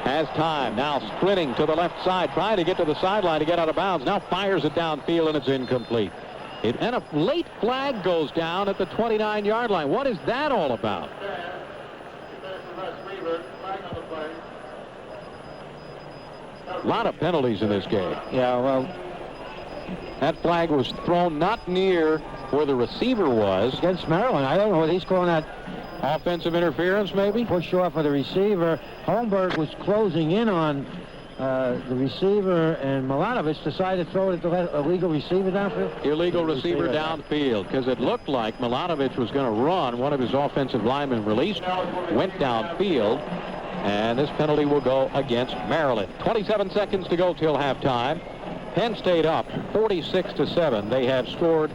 Has time, now sprinting to the left side, trying to get to the sideline to get out of bounds. Now fires it downfield, and it's incomplete. And a late flag goes down at the 29-yard line. What is that all about? A lot of penalties in this game. Yeah, well, that flag was thrown not near where the receiver was. Against Maryland. I don't know what he's calling that. Offensive interference, maybe? Push off of the receiver. Holmberg was closing in on the receiver, and Milanovic decided to throw it at the illegal receiver downfield. Illegal receiver downfield, because it looked like Milanovic was going to run. One of his offensive linemen released, went downfield, and this penalty will go against Maryland. 27 seconds to go till halftime. Penn State up 46-7. They have scored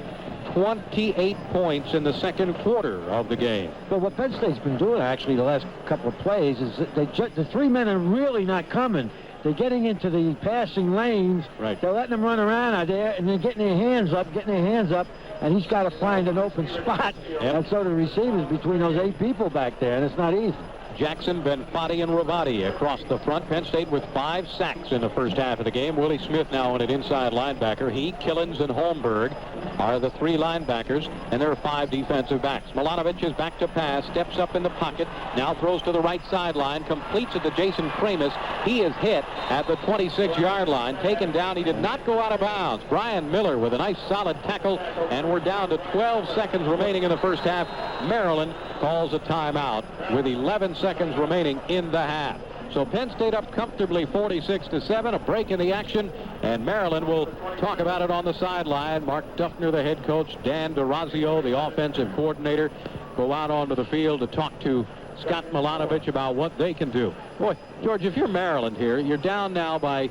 28 points in the second quarter of the game. But what Penn State's been doing actually the last couple of plays is that the 3 men are really not coming. They're getting into the passing lanes. Right. They're letting them run around out there, and they're getting their hands up, and he's got to find an open spot. Yep. And so the receivers between those 8 people back there, and it's not easy. Jackson, Benfati, and Ravati across the front. Penn State with 5 sacks in the first half of the game. Willie Smith now on an inside linebacker. He, Killens, and Holmberg are the 3 linebackers, and there are 5 defensive backs. Milanovic is back to pass, steps up in the pocket, now throws to the right sideline, completes it to Jason Kramus. He is hit at the 26-yard line, taken down. He did not go out of bounds. Brian Miller with a nice solid tackle, and we're down to 12 seconds remaining in the first half. Maryland calls a timeout with 11 seconds remaining in the half. So Penn State up comfortably 46-7, a break in the action, and Maryland will talk about it on the sideline. Mark Duffner, the head coach, Dan DeRazio, the offensive coordinator, go out onto the field to talk to Scott Milanovic about what they can do. Boy, George, if you're Maryland here, you're down now by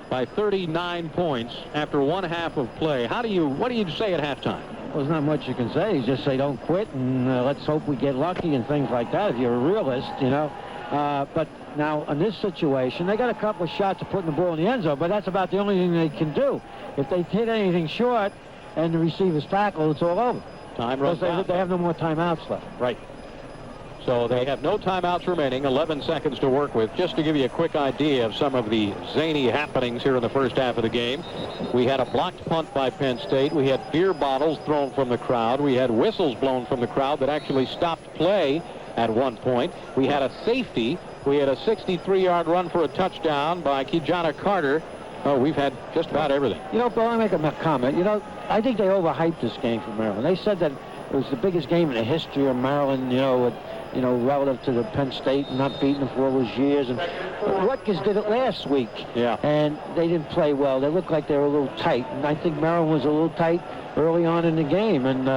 39 points after one half of play. What do you say at halftime? Well, there's not much you can say. You just say don't quit and let's hope we get lucky and things like that if you're a realist, you know. But now in this situation, they got a couple of shots of putting the ball in the end zone, but that's about the only thing they can do. If they hit anything short and the receiver's tackle, it's all over. Time runs out. They have no more timeouts left. Right. So they have no timeouts remaining, 11 seconds to work with. Just to give you a quick idea of some of the zany happenings here in the first half of the game. We had a blocked punt by Penn State. We had beer bottles thrown from the crowd. We had whistles blown from the crowd that actually stopped play at one point. We had a safety. We had a 63-yard run for a touchdown by Kijana Carter. Oh, we've had just about everything. You know, Bill, I make a comment. You know, I think they overhyped this game for Maryland. They said that it was the biggest game in the history of Maryland, relative to the Penn State and not beating them for all those years. And Rutgers did it last week. Yeah. And they didn't play well. They looked like they were a little tight. And I think Maryland was a little tight early on in the game. And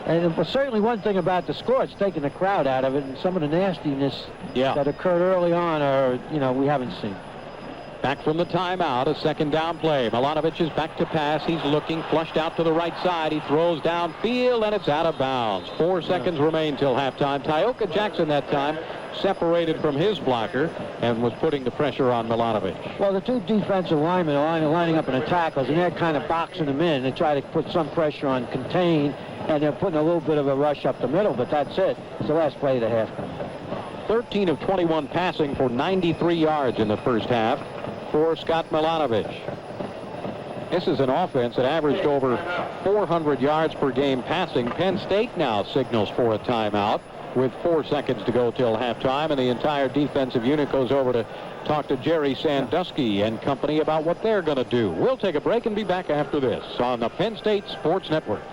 it was certainly one thing about the score, it's taking the crowd out of it. And some of the nastiness that occurred early on we haven't seen. Back from the timeout, a second down play. Milanovic is back to pass. He's looking, flushed out to the right side. He throws downfield, and it's out of bounds. 4 seconds remain till halftime. Tyoka Jackson that time separated from his blocker and was putting the pressure on Milanovic. Well, the two defensive linemen are lining up in the tackles, and they're kind of boxing them in. They try to put some pressure on contain, and they're putting a little bit of a rush up the middle, but that's it. It's the last play of the halftime. 13 of 21 passing for 93 yards in the first half for Scott Milanovic. This is an offense that averaged over 400 yards per game passing. Penn State now signals for a timeout with 4 seconds to go till halftime, and the entire defensive unit goes over to talk to Jerry Sandusky and company about what they're going to do. We'll take a break and be back after this on the Penn State Sports Network.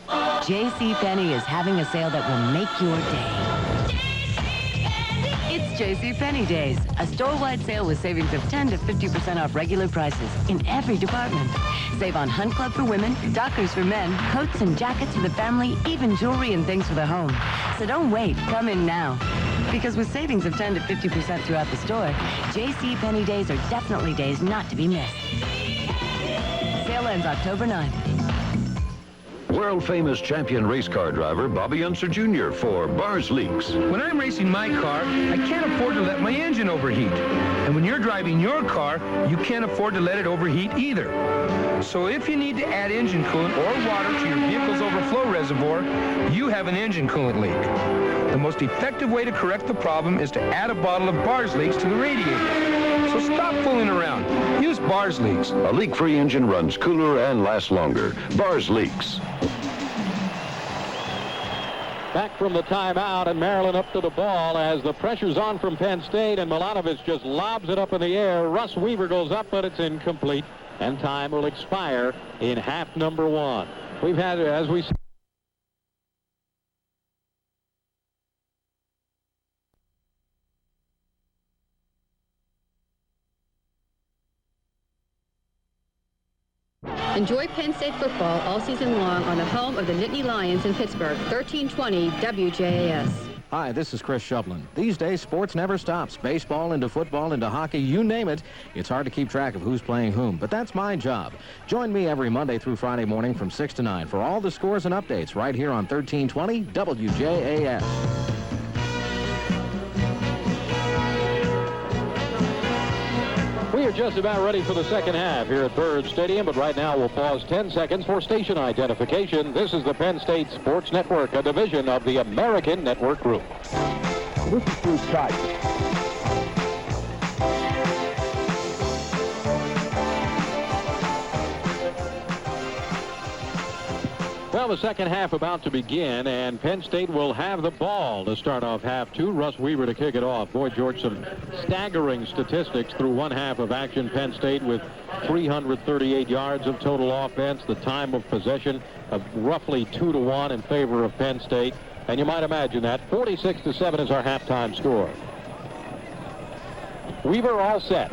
JCPenney is having a sale that will make your day. It's JCPenney Days, a store-wide sale with savings of 10 to 50% off regular prices in every department. Save on Hunt Club for women, Dockers for men, coats and jackets for the family, even jewelry and things for the home. So don't wait, come in now. Because with savings of 10 to 50% throughout the store, JCPenney Days are definitely days not to be missed. Sale ends October 9th. World-famous champion race car driver Bobby Unser Jr. for Bars Leaks. When I'm racing my car, I can't afford to let my engine overheat. And when you're driving your car, you can't afford to let it overheat either. So if you need to add engine coolant or water to your vehicle's overflow reservoir, you have an engine coolant leak. The most effective way to correct the problem is to add a bottle of Bars Leaks to the radiator. So stop fooling around. Use Bars Leaks. A leak-free engine runs cooler and lasts longer. Bars Leaks. Back from the timeout, and Maryland up to the ball as the pressure's on from Penn State, and Milanovic just lobs it up in the air. Russ Weaver goes up, but it's incomplete, and time will expire in half number 1. We've had, as we Enjoy Penn State football all season long on the home of the Nittany Lions in Pittsburgh, 1320 WJAS. Hi, this is Chris Shovlin. These days, sports never stops. Baseball into football into hockey, you name it. It's hard to keep track of who's playing whom, but that's my job. Join me every Monday through Friday morning from 6 to 9 for all the scores and updates right here on 1320 WJAS. We are just about ready for the second half here at Byrd Stadium, but right now we'll pause 10 seconds for station identification. This is the Penn State Sports Network, a division of the American Network Group. This is Bruce Kite. Well, the second half about to begin, and Penn State will have the ball to start off half 2. Russ Weaver to kick it off. Boy, George, some staggering statistics through one half of action. Penn State with 338 yards of total offense. The time of possession of roughly 2-1 in favor of Penn State. And you might imagine that. 46-7 is our halftime score. Weaver all set.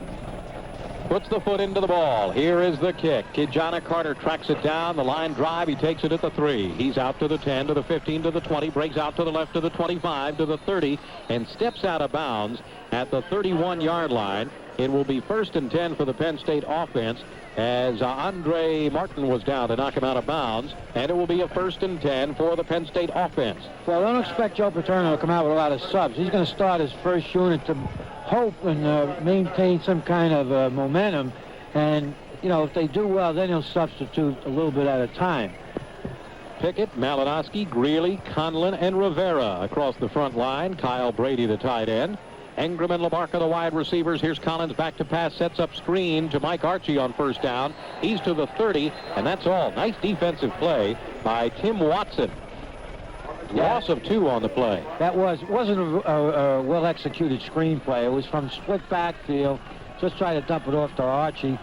Puts the foot into the ball. Here is the kick. Kijana Carter tracks it down. The line drive. He takes it at the 3. He's out to the 10, to the 15, to the 20. Breaks out to the left to the 25, to the 30, and steps out of bounds at the 31-yard line. It will be 1st and 10 for the Penn State offense as Andre Martin was down to knock him out of bounds, and it will be a 1st and 10 for the Penn State offense. Well, don't expect Joe Paterno to come out with a lot of subs. He's going to start his first unit to hope and maintain some kind of momentum, and you know, if they do well, then he'll substitute a little bit at a time. Pickett, Malinowski, Greeley, Conlon, and Rivera across the front line. Kyle Brady, the tight end. Ingram and LaBarca, the wide receivers. Here's Collins back to pass, sets up screen to Mike Archie on 1st down. He's to the 30, and that's all. Nice defensive play by Tim Watson. Loss of 2 on the play. That wasn't a well-executed screen play. It was from split backfield. Just try to dump it off to Archie.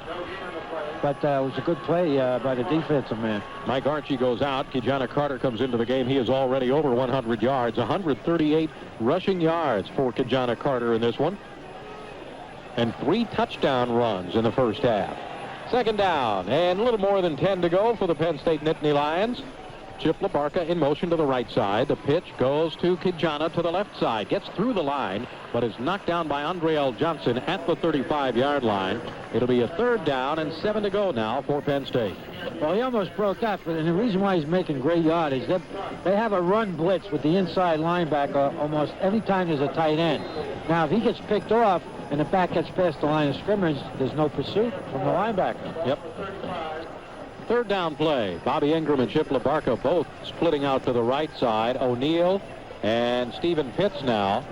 But it was a good play by the defensive man. Mike Archie goes out. Kijana Carter comes into the game. He is already over 100 yards. 138 rushing yards for Kijana Carter in this one. And 3 touchdown runs in the first half. 2nd down, and a little more than 10 to go for the Penn State Nittany Lions. Chip LaBarca in motion to the right side. The pitch goes to Kijana to the left side. Gets through the line, but is knocked down by Andre L. Johnson at the 35-yard line. It'll be a 3rd down and 7 to go now for Penn State. Well, he almost broke that, and the reason why he's making great yardage, they have a run blitz with the inside linebacker almost every time there's a tight end. Now, if he gets picked off and the back gets past the line of scrimmage, there's no pursuit from the linebacker. Yep. 3rd down play. Bobby Ingram and Chip LaBarca both splitting out to the right side. O'Neal and Stephen Pitts now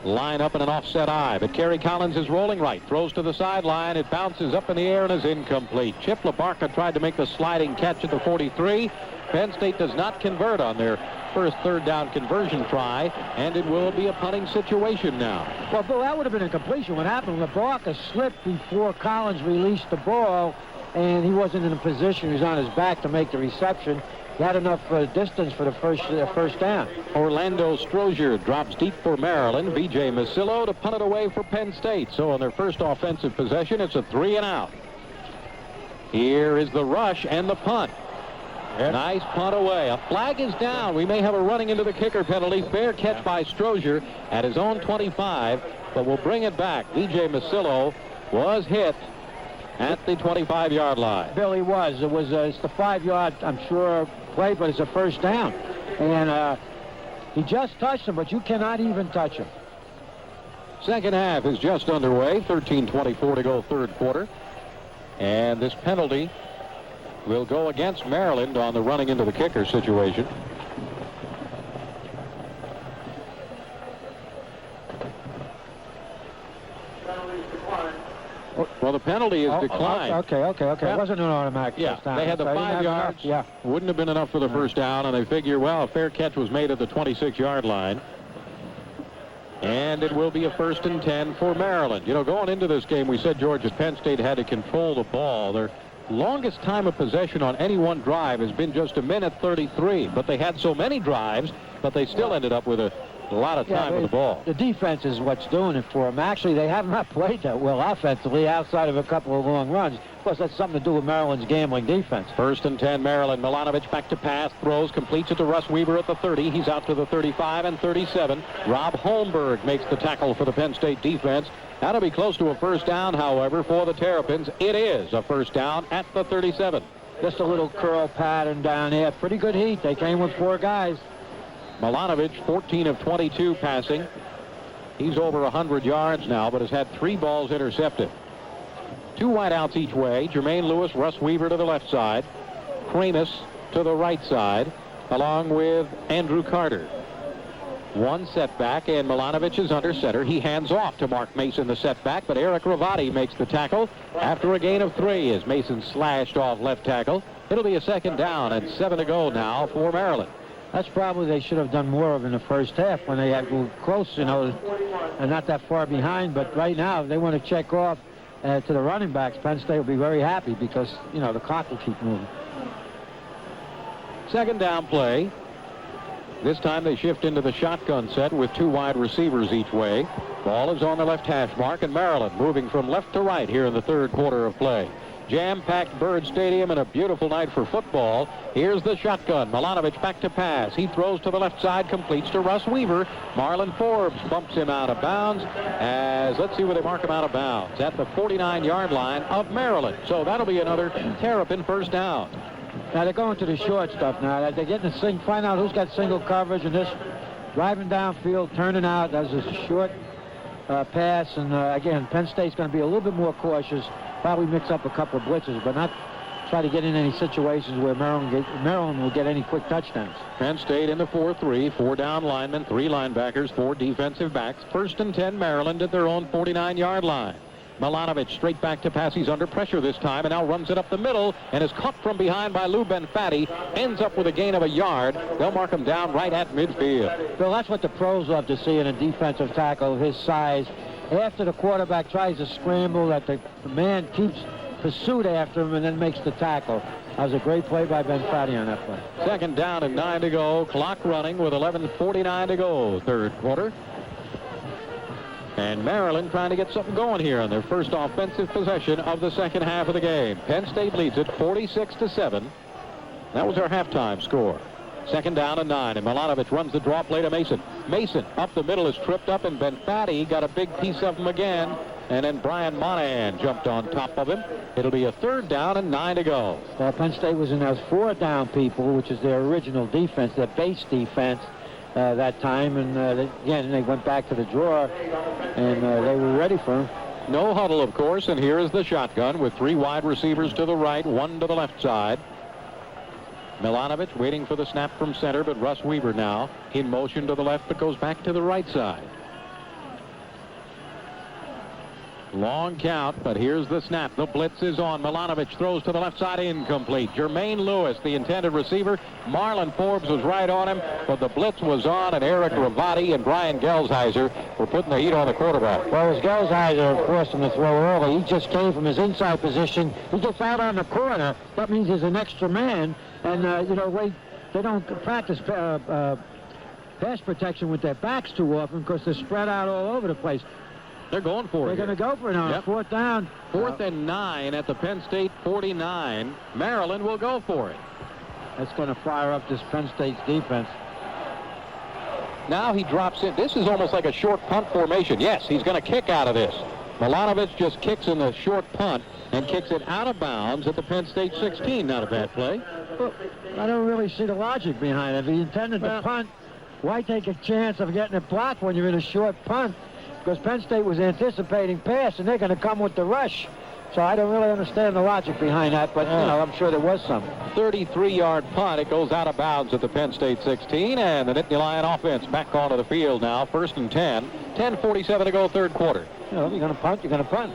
line up in an offset eye, but Kerry Collins is rolling right, throws to the sideline. It bounces up in the air and is incomplete. Chip LaBarca tried to make the sliding catch at the 43. Penn State does not convert on their first 3rd down conversion try, and it will be a punting situation now. Well, Bill, that would have been a completion. What happened, LaBarca slipped before Collins released the ball, and he wasn't in a position. He was on his back to make the reception. He had enough distance for the first down. Orlando Strozier drops deep for Maryland. B.J. Masillo to punt it away for Penn State. So on their first offensive possession, it's a 3 and out. Here is the rush and the punt. Yep. Nice punt away. A flag is down. We may have a running into the kicker penalty. Fair catch by Strozier at his own 25, but we'll bring it back. B.J. Masillo was hit at the 25-yard line. Billy was. It's the 5-yard, I'm sure, play, but it's a 1st down. And he just touched him, but you cannot even touch him. 2nd half is just underway. 13:24 to go, 3rd quarter. And this penalty will go against Maryland on the running into the kicker situation. Well, the penalty is declined. Okay. Yep. It wasn't an automatic first down. They had the so 5 yards. Yeah. Wouldn't have been enough for the first down, and they figure, well, a fair catch was made at the 26-yard line. And it will be a 1st and 10 for Maryland. You know, going into this game, we said, George, that Penn State had to control the ball. Their longest time of possession on any one drive has been just 1:33. But they had so many drives, but they still ended up with a lot of time with the ball. The defense is what's doing it for them. Actually, they have not played that well offensively outside of a couple of long runs. Of course, that's something to do with Maryland's gambling defense. 1st and 10, Maryland. Milanovic back to pass, throws, completes it to Russ Weaver at the 30. He's out to the 35 and 37. Rob Holmberg makes the tackle for the Penn State defense. That'll be close to a 1st down, however, for the Terrapins. It is a 1st down at the 37. Just a little curl pattern down here. Pretty good heat. They came with 4 guys. Milanovic, 14 of 22 passing. He's over 100 yards now, but has had 3 balls intercepted. 2 wideouts each way. Jermaine Lewis, Russ Weaver to the left side. Kramus to the right side, along with Andrew Carter. 1 setback, and Milanovic is under center. He hands off to Mark Mason, the setback, but Eric Ravati makes the tackle after a gain of 3 as Mason slashed off left tackle. It'll be a 2nd down and 7 to go now for Maryland. That's probably they should have done more of in the first half when they had go close, you know, and not that far behind. But right now, if they want to check off to the running backs, Penn State will be very happy because, you know, the clock will keep moving. 2nd down play. This time they shift into the shotgun set with 2 wide receivers each way. Ball is on the left hash mark, and Maryland moving from left to right here in the third quarter of play. Jam-packed Bird Stadium and a beautiful night for football. Here's the shotgun. Milanovic back to pass. He throws to the left side, completes to Russ Weaver. Marlon Forbes bumps him out of bounds as, let's see where they mark him out of bounds, at the 49-yard line of Maryland. So that'll be another Terrapin first down. Now they're going to the short stuff now. They're getting to find out who's got single coverage, and this driving downfield, turning out. That's a short pass, and again, Penn State's going to be a little bit more cautious. Probably mix up a couple of blitzes, but not try to get in any situations where Maryland will get any quick touchdowns. Penn State in the 4-3, 4 down linemen, 3 linebackers, 4 defensive backs. First and 10, Maryland at their own 49-yard line. Milanovic straight back to pass. He's under pressure this time and now runs it up the middle and is caught from behind by Lou Benfatti. Ends up with a gain of a yard. They'll mark him down right at midfield. Bill, that's what the pros love to see in a defensive tackle of his size. After the quarterback tries to scramble, that the man keeps pursuit after him and then makes the tackle. That was a great play by Benfatti on that play. Second down and 9 to go. Clock running with 11:49 to go. Third quarter. And Maryland trying to get something going here on their first offensive possession of the second half of the game. Penn State leads it 46-7. That was our halftime score. Second down and 9, and Milanovic runs the draw play to Mason. Mason up the middle is tripped up, and Benfatti got a big piece of him again. And then Brian Monahan jumped on top of him. It'll be a third down and 9 to go. Well, Penn State was in those 4 down people, which is their original defense, their base defense that time. And again, they went back to the draw, and they were ready for him. No huddle, of course, and here is the shotgun with 3 wide receivers to the right, 1 to the left side. Milanovic waiting for the snap from center, but Russ Weaver now in motion to the left, but goes back to the right side. Long count, but here's the snap. The blitz is on. Milanovic throws to the left side, incomplete. Jermaine Lewis, the intended receiver. Marlon Forbes was right on him, but the blitz was on, and Eric Ravati and Brian Gelsheiser were putting the heat on the quarterback. Well, as Gelsheiser forced him to throw early, he just came from his inside position. He gets out on the corner. That means there's an extra man, and, they don't practice pass protection with their backs too often because they're spread out all over the place. They're going for it. They're going to go for it now. Yep. 4th down. 4th and 9 at the Penn State 49. Maryland will go for it. That's going to fire up this Penn State's defense. Now he drops in. This is almost like a short punt formation. Yes, he's going to kick out of this. Milanovic just kicks in the short punt and kicks it out of bounds at the Penn State 16. Not a bad play. Well, I don't really see the logic behind it. If he intended to punt, why take a chance of getting it blocked when you're in a short punt? Because Penn State was anticipating pass, and they're going to come with the rush. So I don't really understand the logic behind that, but, I'm sure there was some. 33-yard punt. It goes out of bounds at the Penn State 16, and the Nittany Lion offense back onto the field now. 1st and 10. 10:47 to go, third quarter. You're going to punt, you're going to punt.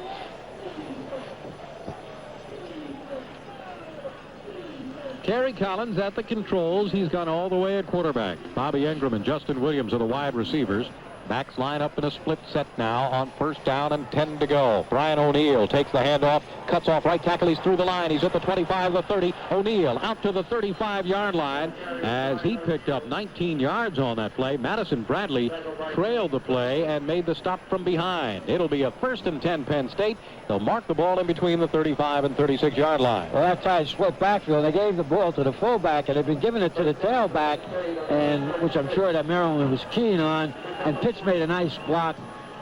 Kerry Collins at the controls. He's gone all the way at quarterback. Bobby Ingram and Justin Williams are the wide receivers. Backs line up in a split set now on 1st down and 10 to go. Brian O'Neill takes the handoff, cuts off right tackle. He's through the line. He's at the 25, the 30. O'Neill out to the 35-yard line as he picked up 19 yards on that play. Madison Bradley trailed the play and made the stop from behind. It'll be a 1st and 10 Penn State. They'll mark the ball in between the 35 and 36-yard line. Well, that time split backfield. They gave the ball to the fullback, and they've been giving it to the tailback, and which I'm sure that Maryland was keen on. And Pitts made a nice block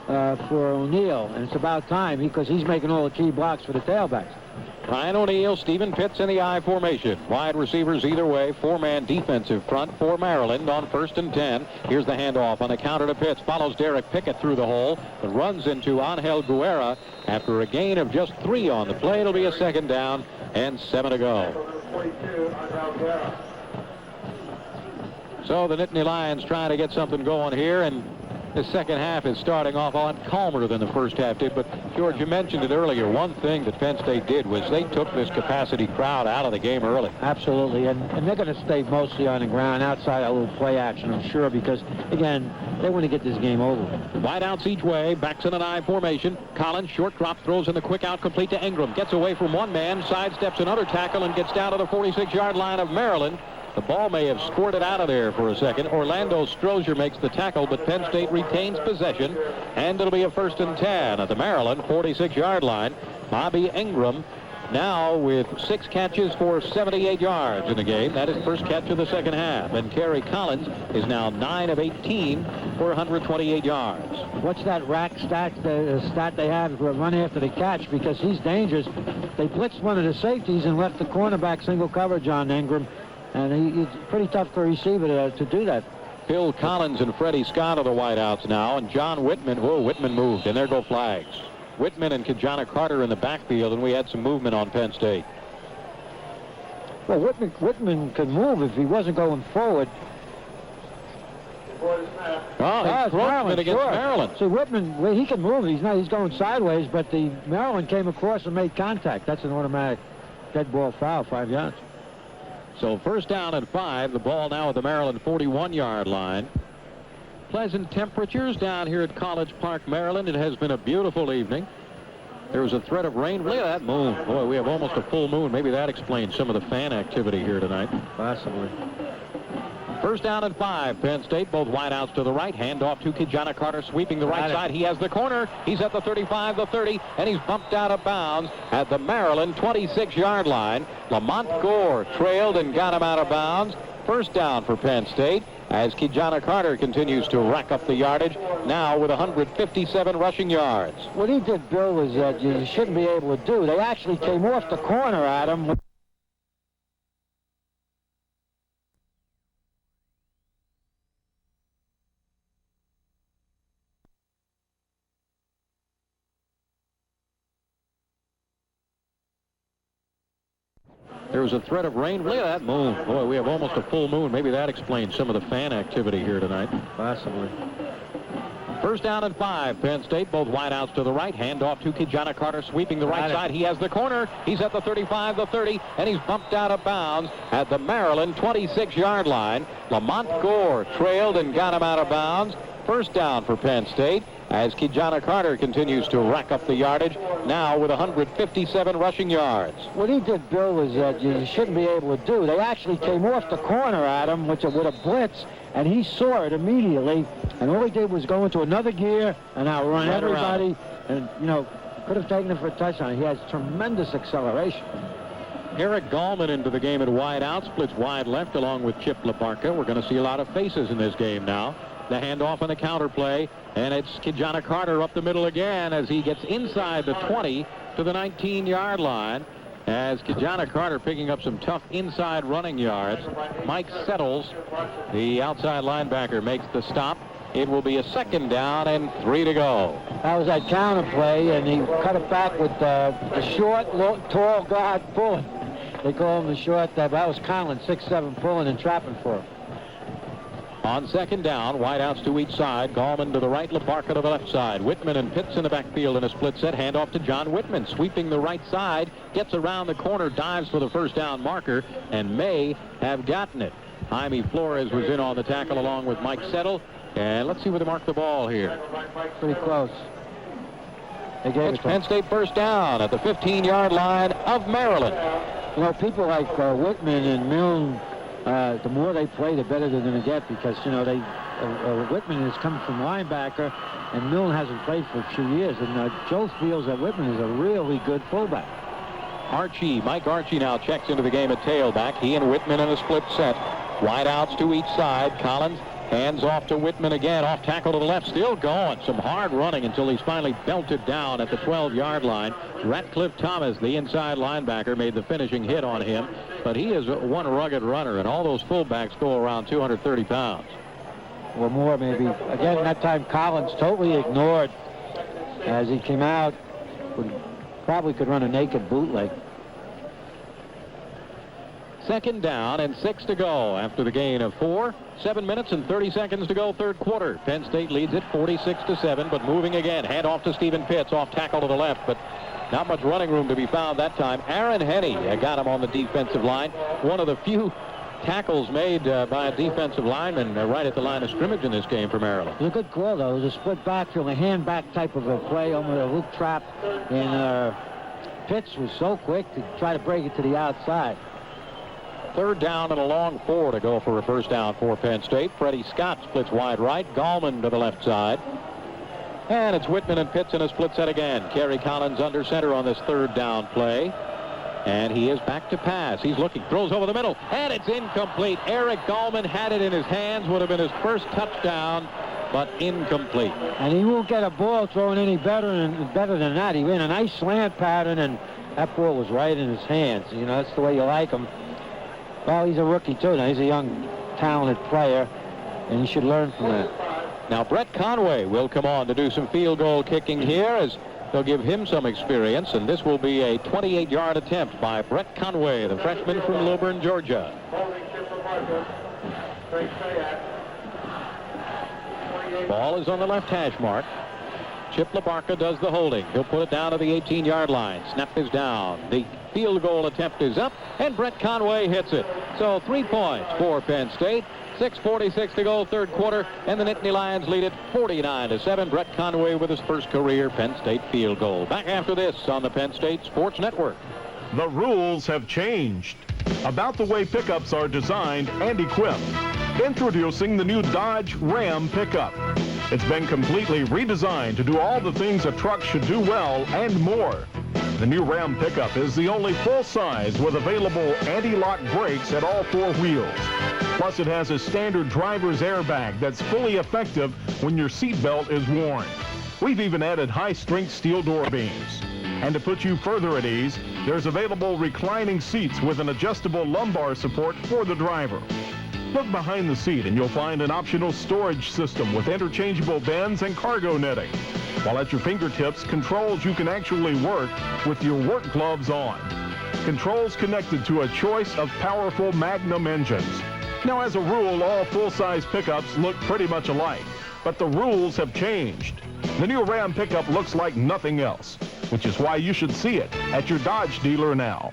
for O'Neill, and it's about time because he's making all the key blocks for the tailbacks. Ryan O'Neill, Stephen Pitts in the I formation. Wide receivers either way. 4-man defensive front for Maryland on 1st and 10. Here's the handoff on the counter to Pitts. Follows Derek Pickett through the hole, but runs into Angel Guerra. After a gain of just 3 on the play, it'll be a 2nd down and 7 to go. So the Nittany Lions trying to get something going here, and the second half is starting off a lot calmer than the first half did. But, George, you mentioned it earlier. One thing that Penn State did was they took this capacity crowd out of the game early. Absolutely, and they're going to stay mostly on the ground outside a little play action, I'm sure, because, again, they want to get this game over. Wideouts each way, backs in an I formation. Collins, short drop, throws in the quick out, complete to Ingram. Gets away from one man, sidesteps another tackle, and gets down to the 46-yard line of Maryland. The ball may have squirted out of there for a second. Orlando Strozier makes the tackle, but Penn State retains possession, and it'll be a 1st and 10 at the Maryland 46-yard line. Bobby Ingram now with 6 catches for 78 yards in the game. That is first catch of the second half. And Kerry Collins is now 9 of 18 for 128 yards. What's that rack stat they have for a run after the catch? Because he's dangerous. They blitzed one of the safeties and left the cornerback single coverage on Ingram. And he's pretty tough for a receiver to do that. Phil Collins and Freddie Scott are the wideouts now. And John Whitman, Whitman moved, and there go flags. Whitman and Kijana Carter in the backfield, and we had some movement on Penn State. Well, Whitman could move if he wasn't going forward. Oh, he's Maryland against Maryland. See, Whitman, he can move. He's going sideways, but the Maryland came across and made contact. That's an automatic dead ball foul, 5 yards. So 1st down and 5. The ball now at the Maryland 41-yard line. Pleasant temperatures down here at College Park, Maryland. It has been a beautiful evening. There was a threat of rain. Look at that moon. Boy, we have almost a full moon. Maybe that explains some of the fan activity here tonight. Possibly. 1st down and 5. Penn State, both wideouts to the right. Handoff to Kijana Carter, sweeping the right side. He has the corner. He's at the 35, the 30, and he's bumped out of bounds at the Maryland 26-yard line. Lamont Gore trailed and got him out of bounds. 1st down for Penn State as Kijana Carter continues to rack up the yardage, now with 157 rushing yards. What he did, Bill, was that you shouldn't be able to do. They actually came off the corner at him. There was a threat of rain. Look at that moon. Boy, we have almost a full moon. Maybe that explains some of the fan activity here tonight. Possibly. 1st down and 5. Penn State, both wideouts to the right. Handoff to Kijana Carter, sweeping the right side. He has the corner. He's at the 35, the 30, and he's bumped out of bounds at the Maryland 26-yard line. Lamont Gore trailed and got him out of bounds. 1st down for Penn State as Kijana Carter continues to rack up the yardage, now with 157 rushing yards. What he did, Bill, was that you shouldn't be able to do. They actually came off the corner at him with a blitz, and he saw it immediately, and all he did was go into another gear and outrun everybody, and, could have taken it for a touchdown. He has tremendous acceleration. Eric Gallman into the game at wide out, splits wide left along with Chip LaBarca. We're going to see a lot of faces in this game now. The handoff and the counter play, and it's Kijana Carter up the middle again as he gets inside the 20 to the 19-yard line. As Kijana Carter picking up some tough inside running yards. Mike Settles, the outside linebacker, makes the stop. It will be a 2nd down and 3 to go. That was that counter play, and he cut it back with the short, tall guard pulling. They call him the short. That was Collins, 6'7", pulling and trapping for him. On 2nd down, wideouts to each side. Gallman to the right, LaBarca to the left side. Whitman and Pitts in the backfield in a split set. Handoff to John Whitman, sweeping the right side, gets around the corner, dives for the 1st down marker, and may have gotten it. Jaime Flores was in on the tackle along with Mike Settle. And let's see where they mark the ball here. Pretty close. It's Penn State 1st down at the 15-yard line of Maryland. People like Whitman and Milne, the more they play, the better they're going to get, because, Whitman is coming from linebacker, and Milne hasn't played for a few years, and Joe feels that Whitman is a really good fullback. Mike Archie now checks into the game at tailback. He and Whitman in a split set. Wideouts to each side. Collins hands off to Whitman again, off tackle to the left, still going. Some hard running until he's finally belted down at the 12-yard line. Ratcliffe Thomas, the inside linebacker, made the finishing hit on him, but he is one rugged runner, and all those fullbacks go around 230 pounds. Or more, maybe. Again, that time Collins totally ignored as he came out. Probably could run a naked bootleg. 2nd down and 6 to go after the gain of 4. 7 minutes and 30 seconds to go, 3rd quarter. Penn State leads it 46-7, but moving again. Hand off to Stephen Pitts, off tackle to the left, but not much running room to be found that time. Aaron Henney got him on the defensive line. One of the few tackles made by a defensive lineman right at the line of scrimmage in this game for Maryland. It was a good call, though. It was a split backfield, a hand back type of a play, almost a loop trap, and Pitts was so quick to try to break it to the outside. Third down and a long 4 to go for a first down for Penn State. Freddie Scott splits wide right. Gallman to the left side. And it's Whitman and Pitts in a split set again. Kerry Collins under center on this third down play. And he is back to pass. He's looking, throws over the middle, and it's incomplete. Eric Gallman had it in his hands. Would have been his first touchdown, but incomplete. And he won't get a ball thrown any better than that. He ran a nice slant pattern, and that ball was right in his hands. You know, that's the way you like him. Well, he's a rookie, too. Now, he's a young, talented player, and he should learn from that. Now, Brett Conway will come on to do some field goal kicking here as they'll give him some experience, and this will be a 28-yard attempt by Brett Conway, the freshman from Lilburn, Georgia. Ball is on the left hash mark. Chip LaBarca does the holding. He'll put it down to the 18-yard line. Snap is down. The field goal attempt is up, and Brett Conway hits it. So 3 points for Penn State. 6:46 to go, third quarter, and the Nittany Lions lead it 49-7. Brett Conway with his first career Penn State field goal. Back after this on the Penn State Sports Network. The rules have changed about the way pickups are designed and equipped. Introducing the new Dodge Ram pickup. It's been completely redesigned to do all the things a truck should do well and more. The new Ram pickup is the only full size with available anti-lock brakes at all 4 wheels. Plus, it has a standard driver's airbag that's fully effective when your seatbelt is worn. We've even added high-strength steel door beams. And to put you further at ease, there's available reclining seats with an adjustable lumbar support for the driver. Look behind the seat and you'll find an optional storage system with interchangeable bins and cargo netting. While at your fingertips, controls you can actually work with your work gloves on. Controls connected to a choice of powerful Magnum engines. Now, as a rule, all full-size pickups look pretty much alike, but the rules have changed. The new Ram pickup looks like nothing else, which is why you should see it at your Dodge dealer now.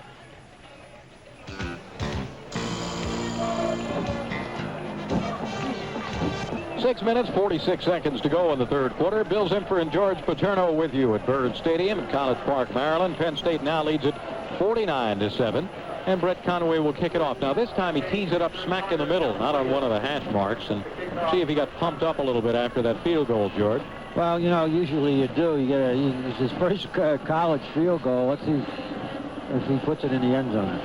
Six minutes, 46 seconds to go in the third quarter. Bill Zimfer and George Paterno with you at Byrd Stadium in College Park, Maryland. Penn State now leads it 49-7. And Brett Conway will kick it off. Now, this time he tees it up smack in the middle, not on one of the hash marks. And see if he got pumped up a little bit after that field goal, George. Well, you know, usually you do. It's his first college field goal. Let's see if he puts it in the end zone.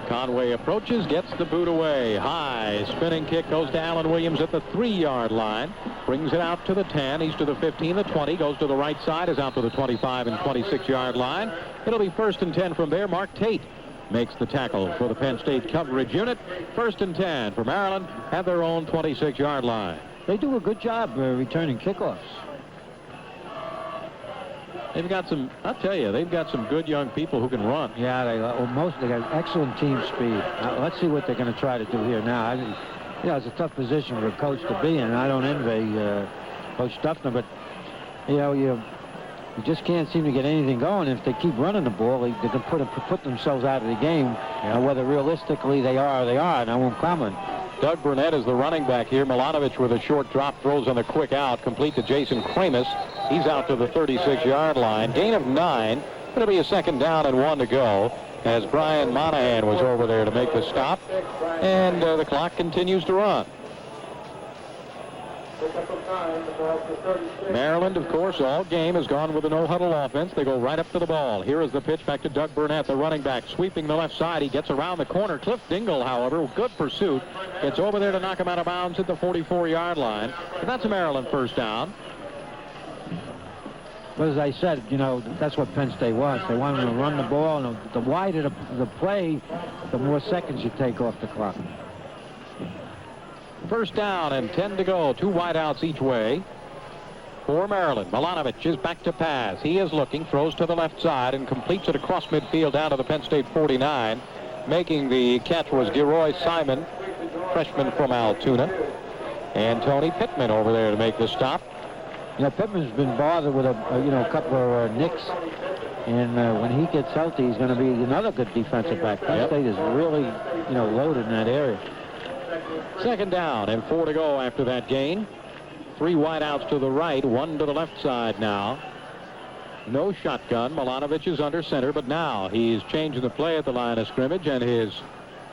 Conway approaches, gets the boot away. High spinning kick goes to Alan Williams at the 3-yard line. Brings it out to the 10. He's to the 15, the 20. Goes to the right side, is out to the 25 and 26-yard line. It'll be 1st and 10 from there. Mark Tate makes the tackle for the Penn State coverage unit. 1st and 10 for Maryland at their own 26-yard line. They do a good job returning kickoffs. They've got some, I'll tell you, they've got some good young people who can run. Yeah, they got excellent team speed. Let's see what they're going to try to do here now. It's a tough position for a coach to be in. I don't envy Coach Duffner, but, you just can't seem to get anything going. If they keep running the ball, they can put themselves out of the game. Whether realistically they are or they aren't, I won't comment. Doug Burnett is the running back here. Milanovic with a short drop, throws on the quick out, complete to Jason Kramus. He's out to the 36-yard line. Gain of 9. It'll be a 2nd down and 1 to go as Brian Monahan was over there to make the stop. And the clock continues to run. Maryland, of course, all game has gone with a no-huddle offense. They go right up to the ball. Here is the pitch back to Doug Burnett, the running back, sweeping the left side. He gets around the corner. Cliff Dingle, however, good pursuit. Gets over there to knock him out of bounds at the 44-yard line. But that's a Maryland first down. But as I said, that's what Penn State wants. They want them to run the ball, and the wider the play, the more seconds you take off the clock. First down and 10 to go. 2 wideouts each way for Maryland. Milanovic is back to pass. He is looking, throws to the left side, and completes it across midfield down to the Penn State 49. Making the catch was Geroy Simon, freshman from Altoona. And Tony Pittman over there to make the stop. Pittman's been bothered with a couple of nicks. And when he gets healthy, he's going to be another good defensive back. Penn State is really, loaded in that area. 2nd down and 4 to go after that gain. 3 wideouts to the right, 1 to the left side now. No shotgun. Milanovic is under center, but now he's changing the play at the line of scrimmage, and his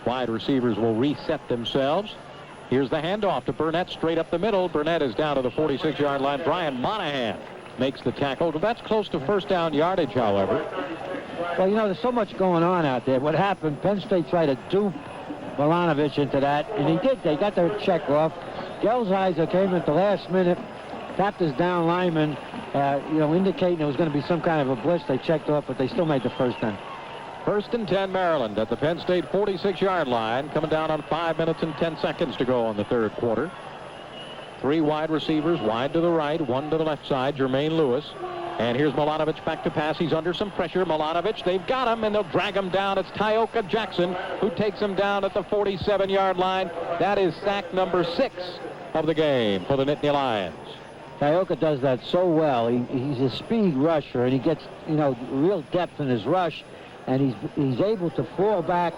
Wide receivers will reset themselves. Here's the handoff to Burnett straight up the middle. Burnett is down to the 46-yard line. Brian Monahan makes the tackle. That's close to first down yardage, however. Well, you know, there's so much going on out there. What happened, Penn State tried to dupe Milanovic into that, and he did. They got their check off. Gelsheiser came at the last minute, tapped his down lineman, indicating it was going to be some kind of a blitz. They checked off, but they still made the first down. First and 10, Maryland at the Penn State 46-yard line, coming down on 5 minutes and 10 seconds to go on the third quarter. 3 wide receivers, wide to the right, 1 to the left side, Jermaine Lewis. And here's Milanovic back to pass. He's under some pressure. Milanovic, they've got him, and they'll drag him down. It's Tyoka Jackson who takes him down at the 47-yard line. That is sack number 6 of the game for the Nittany Lions. Tyoka does that so well. He's a speed rusher, and he gets, real depth in his rush, and he's able to fall back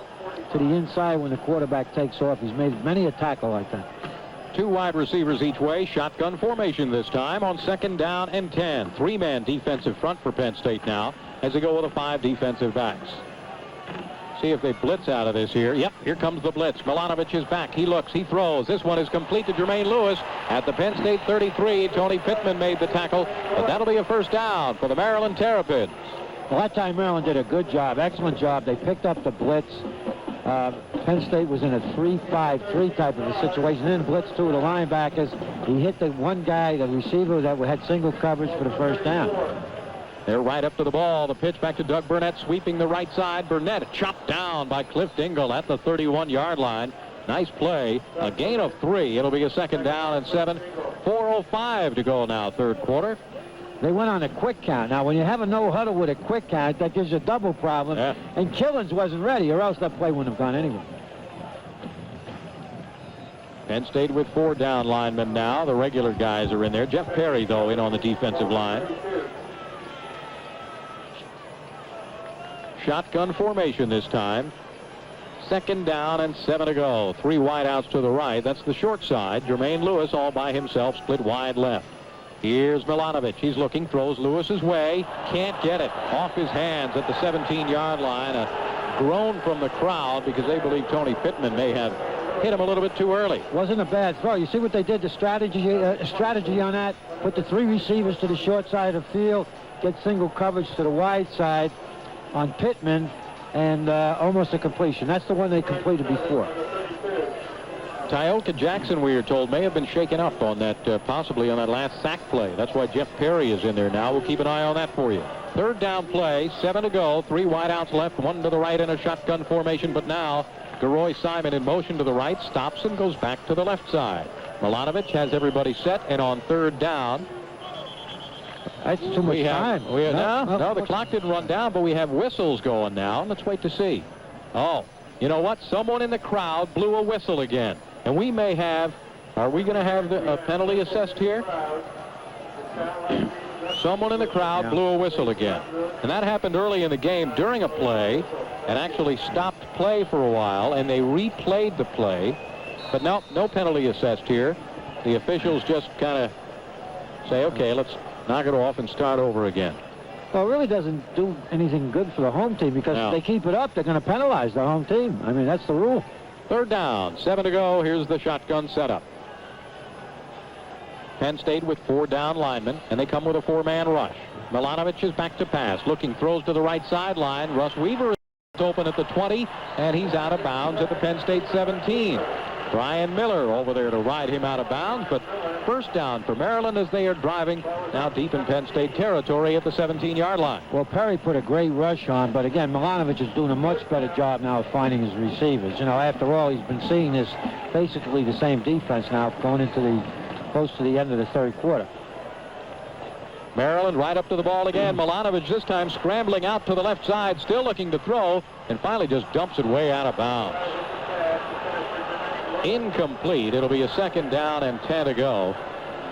to the inside when the quarterback takes off. He's made many a tackle like that. 2 wide receivers each way. Shotgun formation this time on second down and 10. 3-man defensive front for Penn State now as they go with the 5 defensive backs. See if they blitz out of this here. Yep, here comes the blitz. Milanovic is back. He looks. He throws. This one is complete to Jermaine Lewis at the Penn State 33. Tony Pittman made the tackle, but that'll be a first down for the Maryland Terrapins. Well, that time Maryland did a good job, excellent job. They picked up the blitz. Penn State was in a 3-5-3 type of a situation. Then blitz 2 of the linebackers. He hit the one guy, the receiver, that had single coverage for the first down. They're right up to the ball. The pitch back to Doug Burnett, sweeping the right side. Burnett chopped down by Cliff Dingle at the 31-yard line. Nice play. A gain of 3. It'll be a second down and 7. 4:05 to go now, third quarter. They went on a quick count. Now, when you have a no-huddle with a quick count, that gives you a double problem. Yeah. And Killens wasn't ready, or else that play wouldn't have gone anyway. Penn State with 4 down linemen now. The regular guys are in there. Jeff Perry, though, in on the defensive line. Shotgun formation this time. Second down and 7 to go. 3 wideouts to the right. That's the short side. Jermaine Lewis all by himself, split wide left. Here's Milanovic. He's looking, throws Lewis's way. Can't get it. Off his hands at the 17-yard line. A groan from the crowd because they believe Tony Pittman may have hit him a little bit too early. Wasn't a bad throw. You see what they did, the strategy on that? Put the 3 receivers to the short side of the field, get single coverage to the wide side on Pittman, and almost a completion. That's the one they completed before. Tyoka Jackson, we are told, may have been shaken up on that, possibly on that last sack play. That's why Jeff Perry is in there now. We'll keep an eye on that for you. Third down play, 7 to go, 3 wideouts left, 1 to the right in a shotgun formation, but now Garoy Simon in motion to the right, stops and goes back to the left side. Milanovic has everybody set, and on third down, that's too much time. No, the clock didn't run down, but we have whistles going now. Let's wait to see. Oh, you know what? Someone in the crowd blew a whistle again. And we may have, are we going to have a penalty assessed here? Someone in the crowd blew a whistle again. And that happened early in the game during a play and actually stopped play for a while, and they replayed the play. But no penalty assessed here. The officials just kind of say, okay, let's knock it off and start over again. Well, it really doesn't do anything good for the home team because if they keep it up, they're going to penalize the home team. I mean, that's the rule. Third down, 7 to go. Here's the shotgun setup. Penn State with 4 down linemen, and they come with a 4-man rush. Milanovic is back to pass, looking, throws to the right sideline. Russ Weaver is open at the 20, and he's out of bounds at the Penn State 17. Brian Miller over there to ride him out of bounds, but first down for Maryland as they are driving now deep in Penn State territory at the 17-yard line. Well, Perry put a great rush on, but again, Milanovic is doing a much better job now of finding his receivers. You know, after all, he's been seeing this basically the same defense now going into close to the end of the third quarter. Maryland right up to the ball again. Milanovic this time scrambling out to the left side, still looking to throw, and finally just dumps it way out of bounds. Incomplete. It'll be a second down and 10 to go.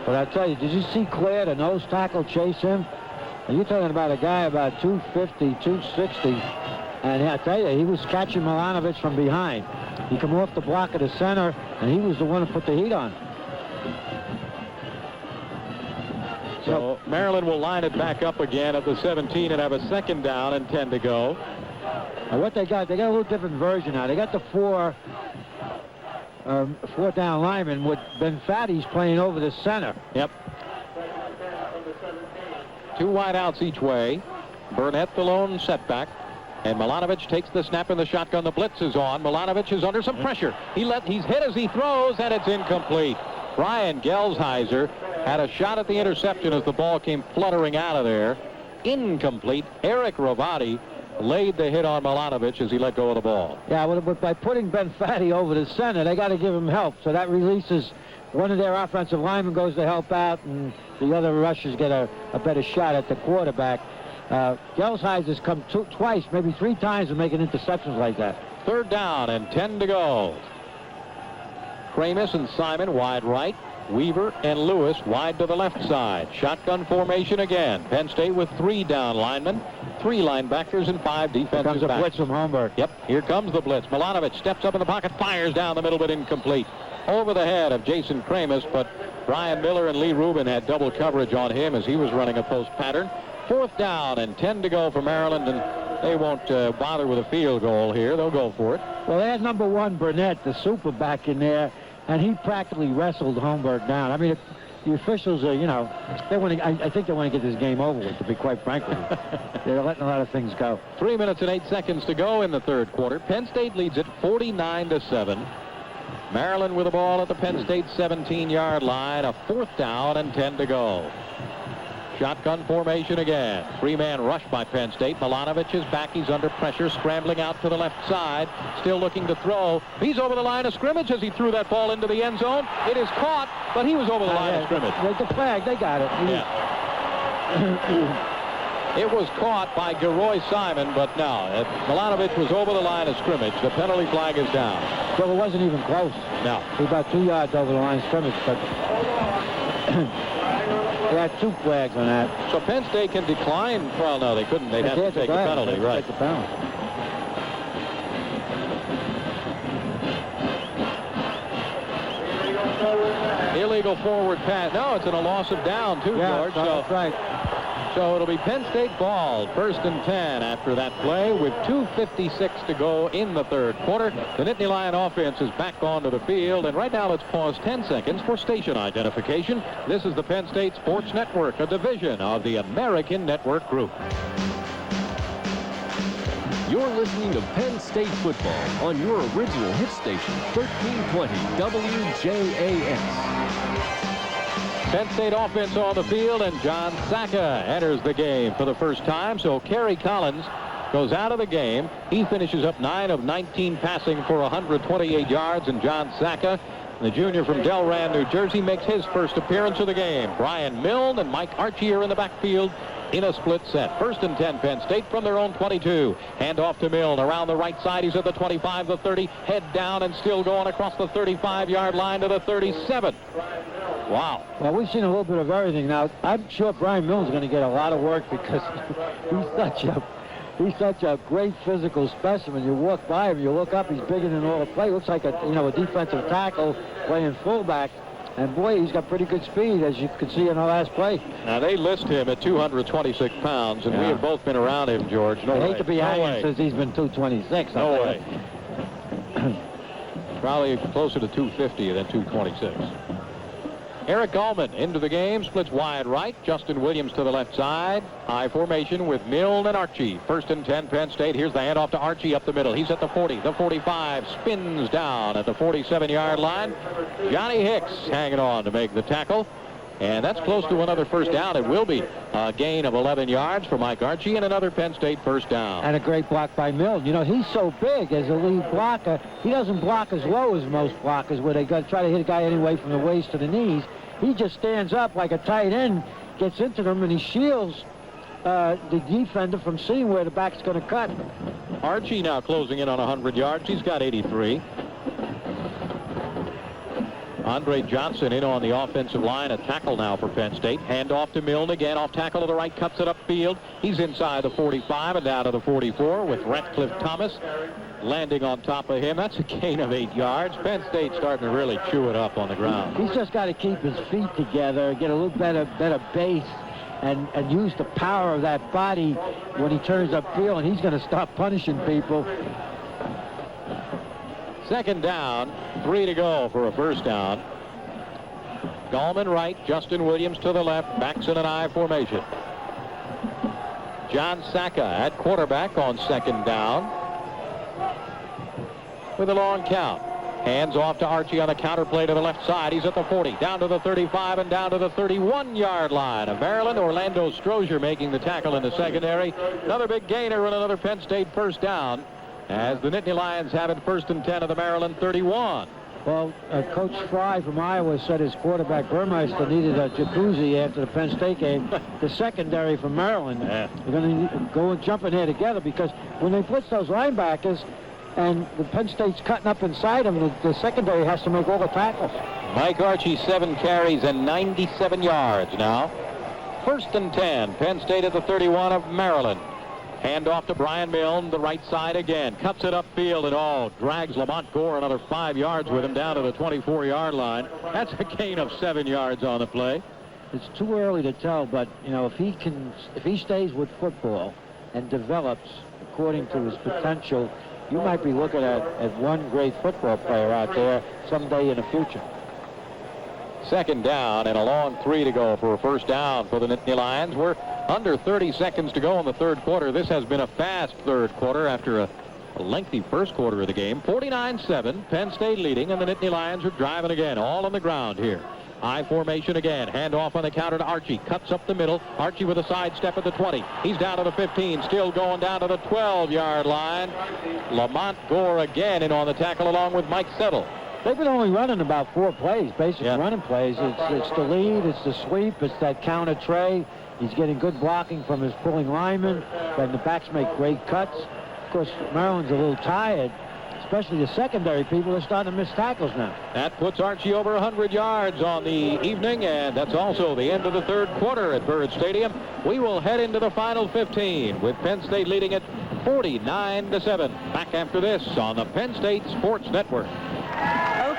But I tell you, did you see Claire, the nose tackle, chase him? And you're talking about a guy about 250, 260. And I tell you, he was catching Milanovic from behind. He come off the block of the center, and he was the one who put the heat on. So Maryland will line it back up again at the 17 and have a second down and 10 to go. And what they got a little different version now. They got the four down linemen with Ben Fatty's playing over the center. Yep. 2 wideouts each way. Burnett the lone setback. And Milanovic takes the snap in the shotgun. The blitz is on. Milanovic is under some pressure. He's hit as he throws, and it's incomplete. Brian Gelsheiser had a shot at the interception as the ball came fluttering out of there. Incomplete. Eric Ravati laid the hit on Milanovic as he let go of the ball. Yeah, but by putting Ben Fatty over the center, they got to give him help. So that releases one of their offensive linemen goes to help out, and the other rushers get a better shot at the quarterback. Gelsheiser's come twice, maybe 3 times, and making interceptions like that. 3rd down and 10 to go. Kramus and Simon wide right. Weaver and Lewis wide to the left side. Shotgun formation again. Penn State with 3 down linemen, 3 linebackers, and 5 defensive backs. Here comes a blitz from Holmberg. Yep, here comes the blitz. Milanovic steps up in the pocket, fires down the middle, but incomplete. Over the head of Jason Kramus, but Brian Miller and Lee Rubin had double coverage on him as he was running a post pattern. 4th down and 10 to go for Maryland, and they won't bother with a field goal here. They'll go for it. Well, they had number 1 Burnett, the super back in there, and he practically wrestled Holmberg down. I mean, the officials are, they want to. I think they want to get this game over with, to be quite frank with you. They're letting a lot of things go. 3 minutes and 8 seconds to go in the 3rd quarter. Penn State leads it 49-7. Maryland with the ball at the Penn State 17-yard line. A 4th down and 10 to go. Shotgun formation again. 3-man rush by Penn State. Milanovic is back. He's under pressure, scrambling out to the left side, still looking to throw. He's over the line of scrimmage as he threw that ball into the end zone. It is caught, but he was over the line of scrimmage. The flag, they got it. Yeah. It was caught by Geroy Simon, but no. Milanovic was over the line of scrimmage. The penalty flag is down. So it wasn't even close. No. He was about 2 yards over the line of scrimmage, but they had 2 flags on that. So Penn State can decline. Well, no, they couldn't. They'd have to take the penalty, right? Take the penalty. Illegal forward pass. No, it's in a loss of down, too, George. That's right. So it'll be Penn State ball, 1st and 10 after that play with 2:56 to go in the 3rd quarter. The Nittany Lion offense is back onto the field, and right now let's pause 10 seconds for station identification. This is the Penn State Sports Network, a division of the American Network Group. You're listening to Penn State football on your original hit station, 1320 WJAS. Penn State offense on the field, and John Saka enters the game for the first time. So Kerry Collins goes out of the game. He finishes up 9 of 19 passing for 128 yards, and John Saka, the junior from Delran, New Jersey, makes his first appearance of the game. Brian Milne and Mike Archie are in the backfield in a split set. 1st and 10, Penn State from their own 22. Hand off to Milne around the right side. He's at the 25, the 30, head down and still going across the 35-yard line to the 37. Wow. Well, we've seen a little bit of everything now. I'm sure Brian Milne's going to get a lot of work because he's such a great physical specimen. You walk by him, you look up, he's bigger than all the play. Looks like a defensive tackle playing fullback. And boy, he's got pretty good speed, as you could see in the last play. Now, they list him at 226 pounds, and we have both been around him, George. No way. I hate to be hanging since he's been 226. No way. Probably closer to 250 than 226. Eric Gallman into the game, splits wide right. Justin Williams to the left side. High formation with Milne and Archie. 1st and 10, Penn State. Here's the handoff to Archie up the middle. He's at the 40, the 45, spins down at the 47-yard line. Johnny Hicks hanging on to make the tackle. And that's close to another first down. It will be a gain of 11 yards for Mike Archie and another Penn State first down. And a great block by Milne. He's so big as a lead blocker. He doesn't block as low as most blockers where they got to try to hit a guy anyway from the waist to the knees. He just stands up like a tight end, gets into them, and he shields the defender from seeing where the back's going to cut. Archie now closing in on 100 yards. He's got 83. Andre Johnson in on the offensive line. A tackle now for Penn State. Hand off to Milne again. Off tackle to the right. Cuts it upfield. He's inside the 45 and down to the 44 with Ratcliffe Thomas landing on top of him. That's a gain of 8 yards. Penn State starting to really chew it up on the ground. He's just got to keep his feet together, get a little better base, and use the power of that body when he turns upfield, and he's going to start punishing people. Second down, 3 to go for a first down. Gallman right, Justin Williams to the left, backs in an I formation. John Saka at quarterback on second down with a long count. Hands off to Archie on a counter play to the left side. He's at the 40, down to the 35, and down to the 31-yard line of Maryland. Orlando Strozier making the tackle in the secondary. Another big gainer and another Penn State first down as the Nittany Lions have it 1st and 10 of the Maryland 31. Well, Coach Fry from Iowa said his quarterback Burmeister needed a jacuzzi after the Penn State game. The secondary from Maryland, they're going to go and jump in here together, because when they blitz those linebackers and the Penn State's cutting up inside them, the secondary has to make all the tackles. Mike Archie, 7 carries and 97 yards now. 1st and 10, Penn State at the 31 of Maryland. Hand off to Brian Milne, the right side again. Cuts it upfield and drags Lamont Gore another 5 yards with him down to the 24-yard line. That's a gain of 7 yards on the play. It's too early to tell, but if he stays with football and develops according to his potential, you might be looking at one great football player out there someday in the future. Second down and a long 3 to go for a first down for the Nittany Lions. We're under 30 seconds to go in the third quarter. This has been a fast third quarter after a lengthy first quarter of the game. 49-7, Penn State leading, and the Nittany Lions are driving again, all on the ground here. I formation again. Hand off on the counter to Archie. Cuts up the middle. Archie with a sidestep at the 20. He's down to the 15. Still going down to the 12-yard line. Lamont Gore again in on the tackle along with Mike Settle. They've been only running about 4 plays, basic running plays. It's the lead, it's the sweep, it's that counter tray. He's getting good blocking from his pulling linemen, and the backs make great cuts. Of course, Maryland's a little tired, especially the secondary people are starting to miss tackles now. That puts Archie over 100 yards on the evening, and that's also the end of the third quarter at Byrd Stadium. We will head into the final 15 with Penn State leading it 49-7. Back after this on the Penn State Sports Network.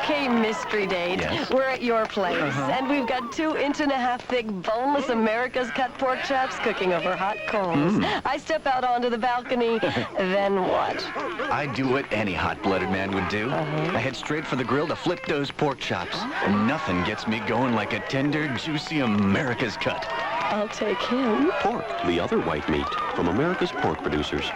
Okay, Mystery Date. Yes. We're at your place, and we've got 2 1/2-inch thick boneless America's cut pork chops cooking over hot coals. I step out onto the balcony, then what? I do what any hot-blooded man would do. I head straight for the grill to flip those pork chops. And nothing gets me going like a tender, juicy America's cut. I'll take him. Pork, the other white meat from America's pork producers.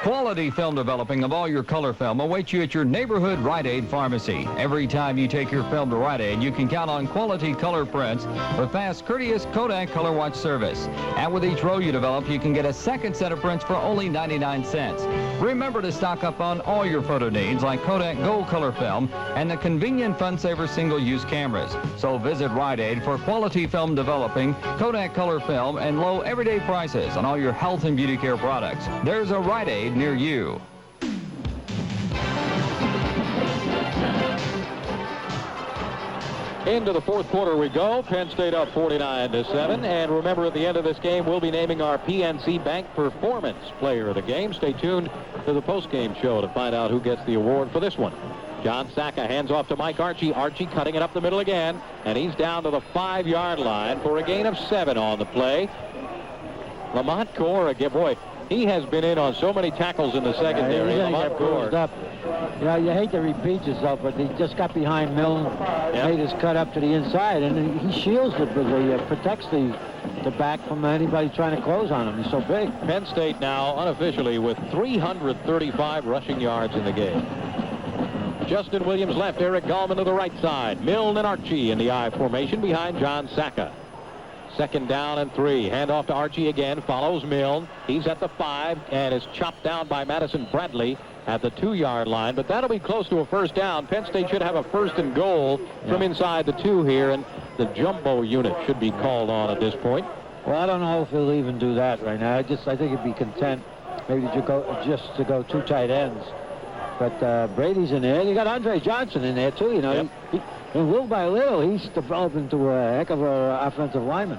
Quality film developing of all your color film awaits you at your neighborhood Rite Aid pharmacy. Every time you take your film to Rite Aid, you can count on quality color prints with fast, courteous Kodak Color Watch service. And with each roll you develop, you can get a second set of prints for only 99 cents. Remember to stock up on all your photo needs like Kodak Gold Color Film and the convenient FunSaver single-use cameras. So visit Rite Aid for quality film developing, Kodak Color Film, and low everyday prices on all your health and beauty care products. There's a Rite Aid near you. Into the fourth quarter we go. Penn State up 49-7. And remember, at the end of this game, we'll be naming our PNC Bank Performance Player of the game. Stay tuned to the post-game show to find out who gets the award for this one. John Saka hands off to Mike Archie. Archie cutting it up the middle again. And he's down to the 5-yard line for a gain of 7 on the play. Lamont Gore again. Boy, he has been in on so many tackles in the secondary. He's going to get bruised up. You know, you hate to repeat yourself, but he just got behind Milne, made his cut up to the inside, and he shields protects the back from anybody trying to close on him. He's so big. Penn State now unofficially with 335 rushing yards in the game. Justin Williams left, Eric Gallman to the right side. Milne and Archie in the I formation behind John Saka. Second down and 3. Hand off to Archie again. Follows Milne. He's at the 5 and is chopped down by Madison Bradley at the 2-yard line. But that'll be close to a first down. Penn State should have a 1st and goal from inside the 2 here, and the jumbo unit should be called on at this point. Well, I don't know if he'll even do that right now. I think he'd be content maybe to go 2 tight ends. But Brady's in there. You got Andre Johnson in there too. You know, and little by little, he's developed into a heck of an offensive lineman.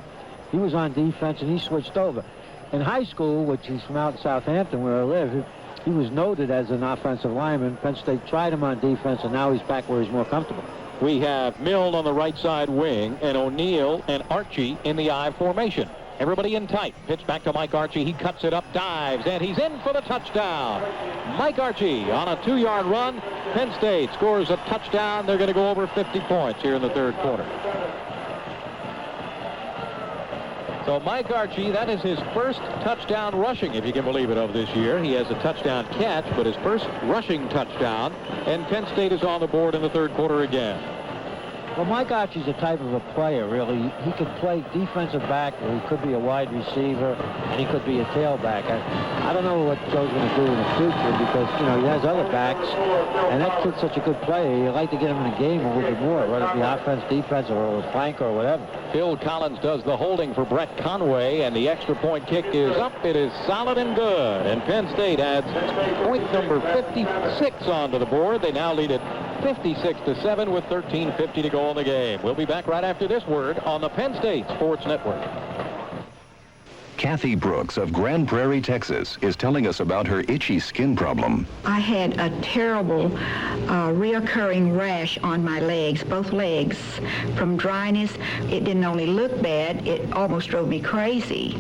He was on defense, and he switched over. In high school, which he's from out in Southampton, where I live, he was noted as an offensive lineman. Penn State tried him on defense, and now he's back where he's more comfortable. we have Milne on the right side wing and O'Neill and Archie in the I formation. Everybody in tight. Pitch back to Mike Archie. He cuts it up, dives, and he's in for the touchdown. Mike Archie on a 2-yard run. Penn State scores a touchdown. They're going to go over 50 points here in the third quarter. So Mike Archie, that is his first touchdown rushing, if you can believe it, of this year. He has a touchdown catch, but his first rushing touchdown. And Penn State is on the board in the third quarter again. Well, Mike Archie's a type of a player, really. He could play defensive back, or he could be a wide receiver, and he could be a tailback. I don't know what Joe's going to do in the future because, you know, he has other backs, and that kid's such a good player. You'd like to get him in the game a little bit more, whether it be offense, defense, or a flank, or whatever. Phil Collins does the holding for Brett Conway, and the extra point kick is up. It is solid and good, and Penn State adds point number 56 onto the board. They now lead it 56-7 with 13:50 to go in the game. We'll be back right after this word on the Penn State Sports Network. Kathy Brooks of Grand Prairie, Texas, is telling us about her itchy skin problem. I had a terrible reoccurring rash on my legs, both legs, from dryness. It didn't only look bad, it almost drove me crazy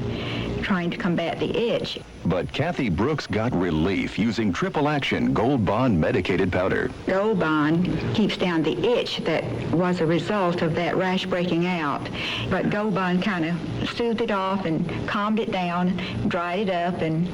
trying to combat the itch. But Kathy Brooks got relief using Triple Action Gold Bond medicated powder. Gold Bond keeps down the itch that was a result of that rash breaking out. But Gold Bond kind of soothed it off and calmed it down, dried it up, and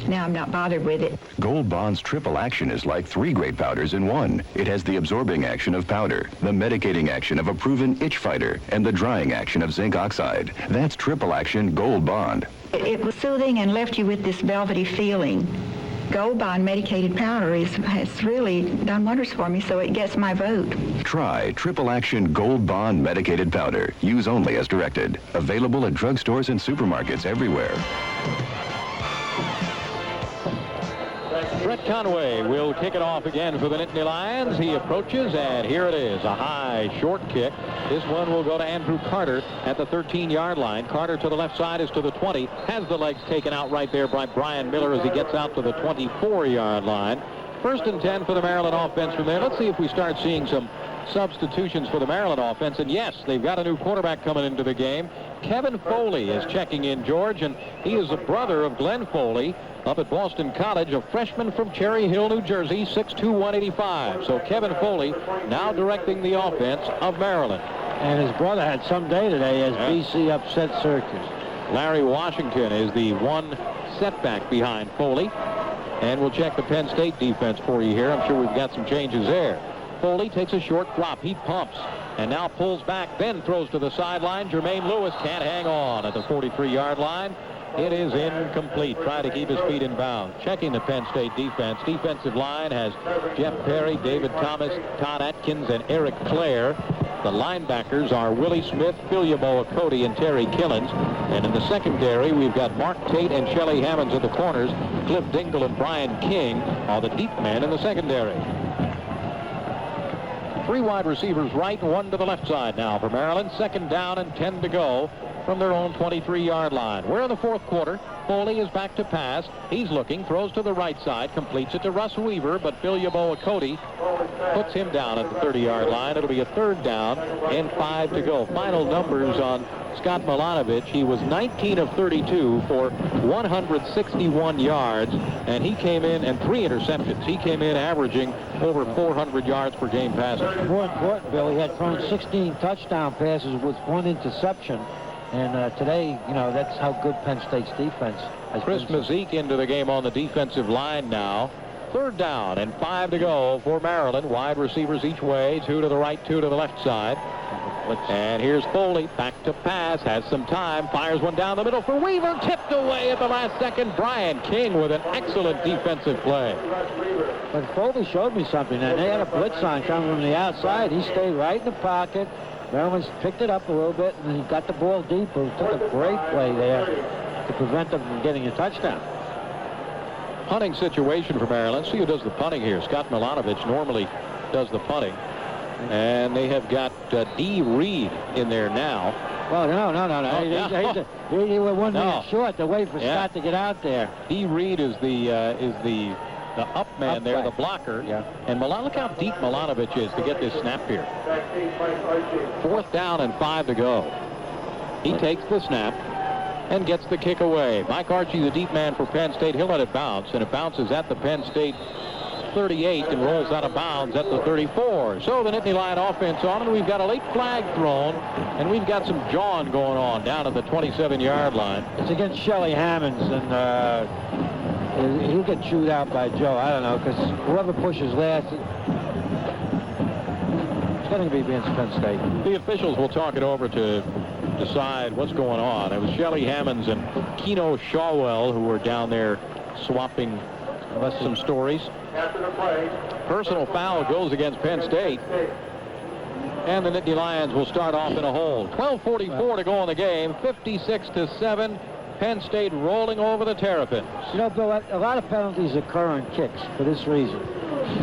now I'm not bothered with it. Gold Bond's Triple Action is like 3 great powders in one. It has the absorbing action of powder, the medicating action of a proven itch fighter, and the drying action of zinc oxide. That's Triple Action Gold Bond. It was soothing and left you with this velvety feeling. Gold Bond medicated powder has really done wonders for me, so it gets my vote. Try Triple Action Gold Bond medicated powder. Use only as directed. Available at drugstores and supermarkets everywhere. Brett Conway will kick it off again for the Nittany Lions. He approaches, and here it is, a high, short kick. This one will go to Andrew Carter at the 13-yard line. Carter to the left side is to the 20. Has the legs taken out right there by Brian Miller as he gets out to the 24-yard line. First and 10 for the Maryland offense from there. Let's see if we start seeing some substitutions for the Maryland offense. And yes, they've got a new quarterback coming into the game. Kevin Foley is checking in, George, and he is the brother of Glenn Foley up at Boston College, a freshman from Cherry Hill, New Jersey, 6'2", 185. So Kevin Foley now directing the offense of Maryland. And his brother had some day today as BC upset Syracuse. Larry Washington is the one setback behind Foley. And we'll check the Penn State defense for you here. I'm sure we've got some changes there. Foley takes a short drop. He pumps and now pulls back, then throws to the sideline. Jermaine Lewis can't hang on at the 43-yard line. It is incomplete. Try to keep his feet in bounds. Checking the Penn State defense. Defensive line has Jeff Perry, David Thomas, Todd Atkins, and Eric Clare. The linebackers are Willie Smith, Philyaboa Cody, and Terry Killens. And in the secondary, we've got Mark Tate and Shelly Hammonds at the corners. Cliff Dingle and Brian King are the deep men in the secondary. 3 wide receivers right and 1 to the left side now for Maryland. 2nd down and 10 to go from their own 23-yard line. We're in the 4th quarter. Foley is back to pass. He's looking, throws to the right side, completes it to Russ Weaver, but Philyaboa Cody puts him down at the 30-yard line. It'll be a 3rd down and 5 to go. Final numbers on Scott Milanovich. He was 19 of 32 for 161 yards, and he came in, and 3 interceptions. He came in averaging over 400 yards per game passing. More important, Bill, he had thrown 16 touchdown passes with 1 interception. And today, you know, that's how good Penn State's defense has Chris been. Mazik into the game on the defensive line now. 3rd down and 5 to go for Maryland. Wide receivers each way, 2 to the right, 2 to the left side. And here's Foley, back to pass, has some time, fires one down the middle for Weaver, tipped away at the last second. Brian King with an excellent defensive play. But Foley showed me something, and they had a blitz on coming from the outside. He stayed right in the pocket. Maryland's picked it up a little bit, and he got the ball deep. He took a great play there to prevent them from getting a touchdown. Punting situation for Maryland. See who does the punting here. Scott Milanovich normally does the punting. And they have got D. Reed in there now. Well, no. He were 1 minute short to wait for Scott to get out there. D. Reed is the the up man there, the blocker. Yeah. And look how deep Milanovic is to get this snap here. 4th down and 5 to go. He takes the snap and gets the kick away. Mike Archie, the deep man for Penn State, he'll let it bounce, and it bounces at the Penn State 38 and rolls out of bounds at the 34. So the Nittany Lion offense on, and we've got a late flag thrown, and we've got some jawing going on down at the 27-yard line. It's against Shelly Hammonds, and he'll get chewed out by Joe. I don't know, because whoever pushes last, it's going to be against Penn State. The officials will talk it over to decide what's going on. It was Shelly Hammonds and Keno Shawwell who were down there swapping some stories. Personal foul goes against Penn State. And the Nittany Lions will start off in a hole. 12:44 to go in the game. 56-7. Penn State rolling over the Terrapins. You know, Bill, a lot of penalties occur on kicks for this reason.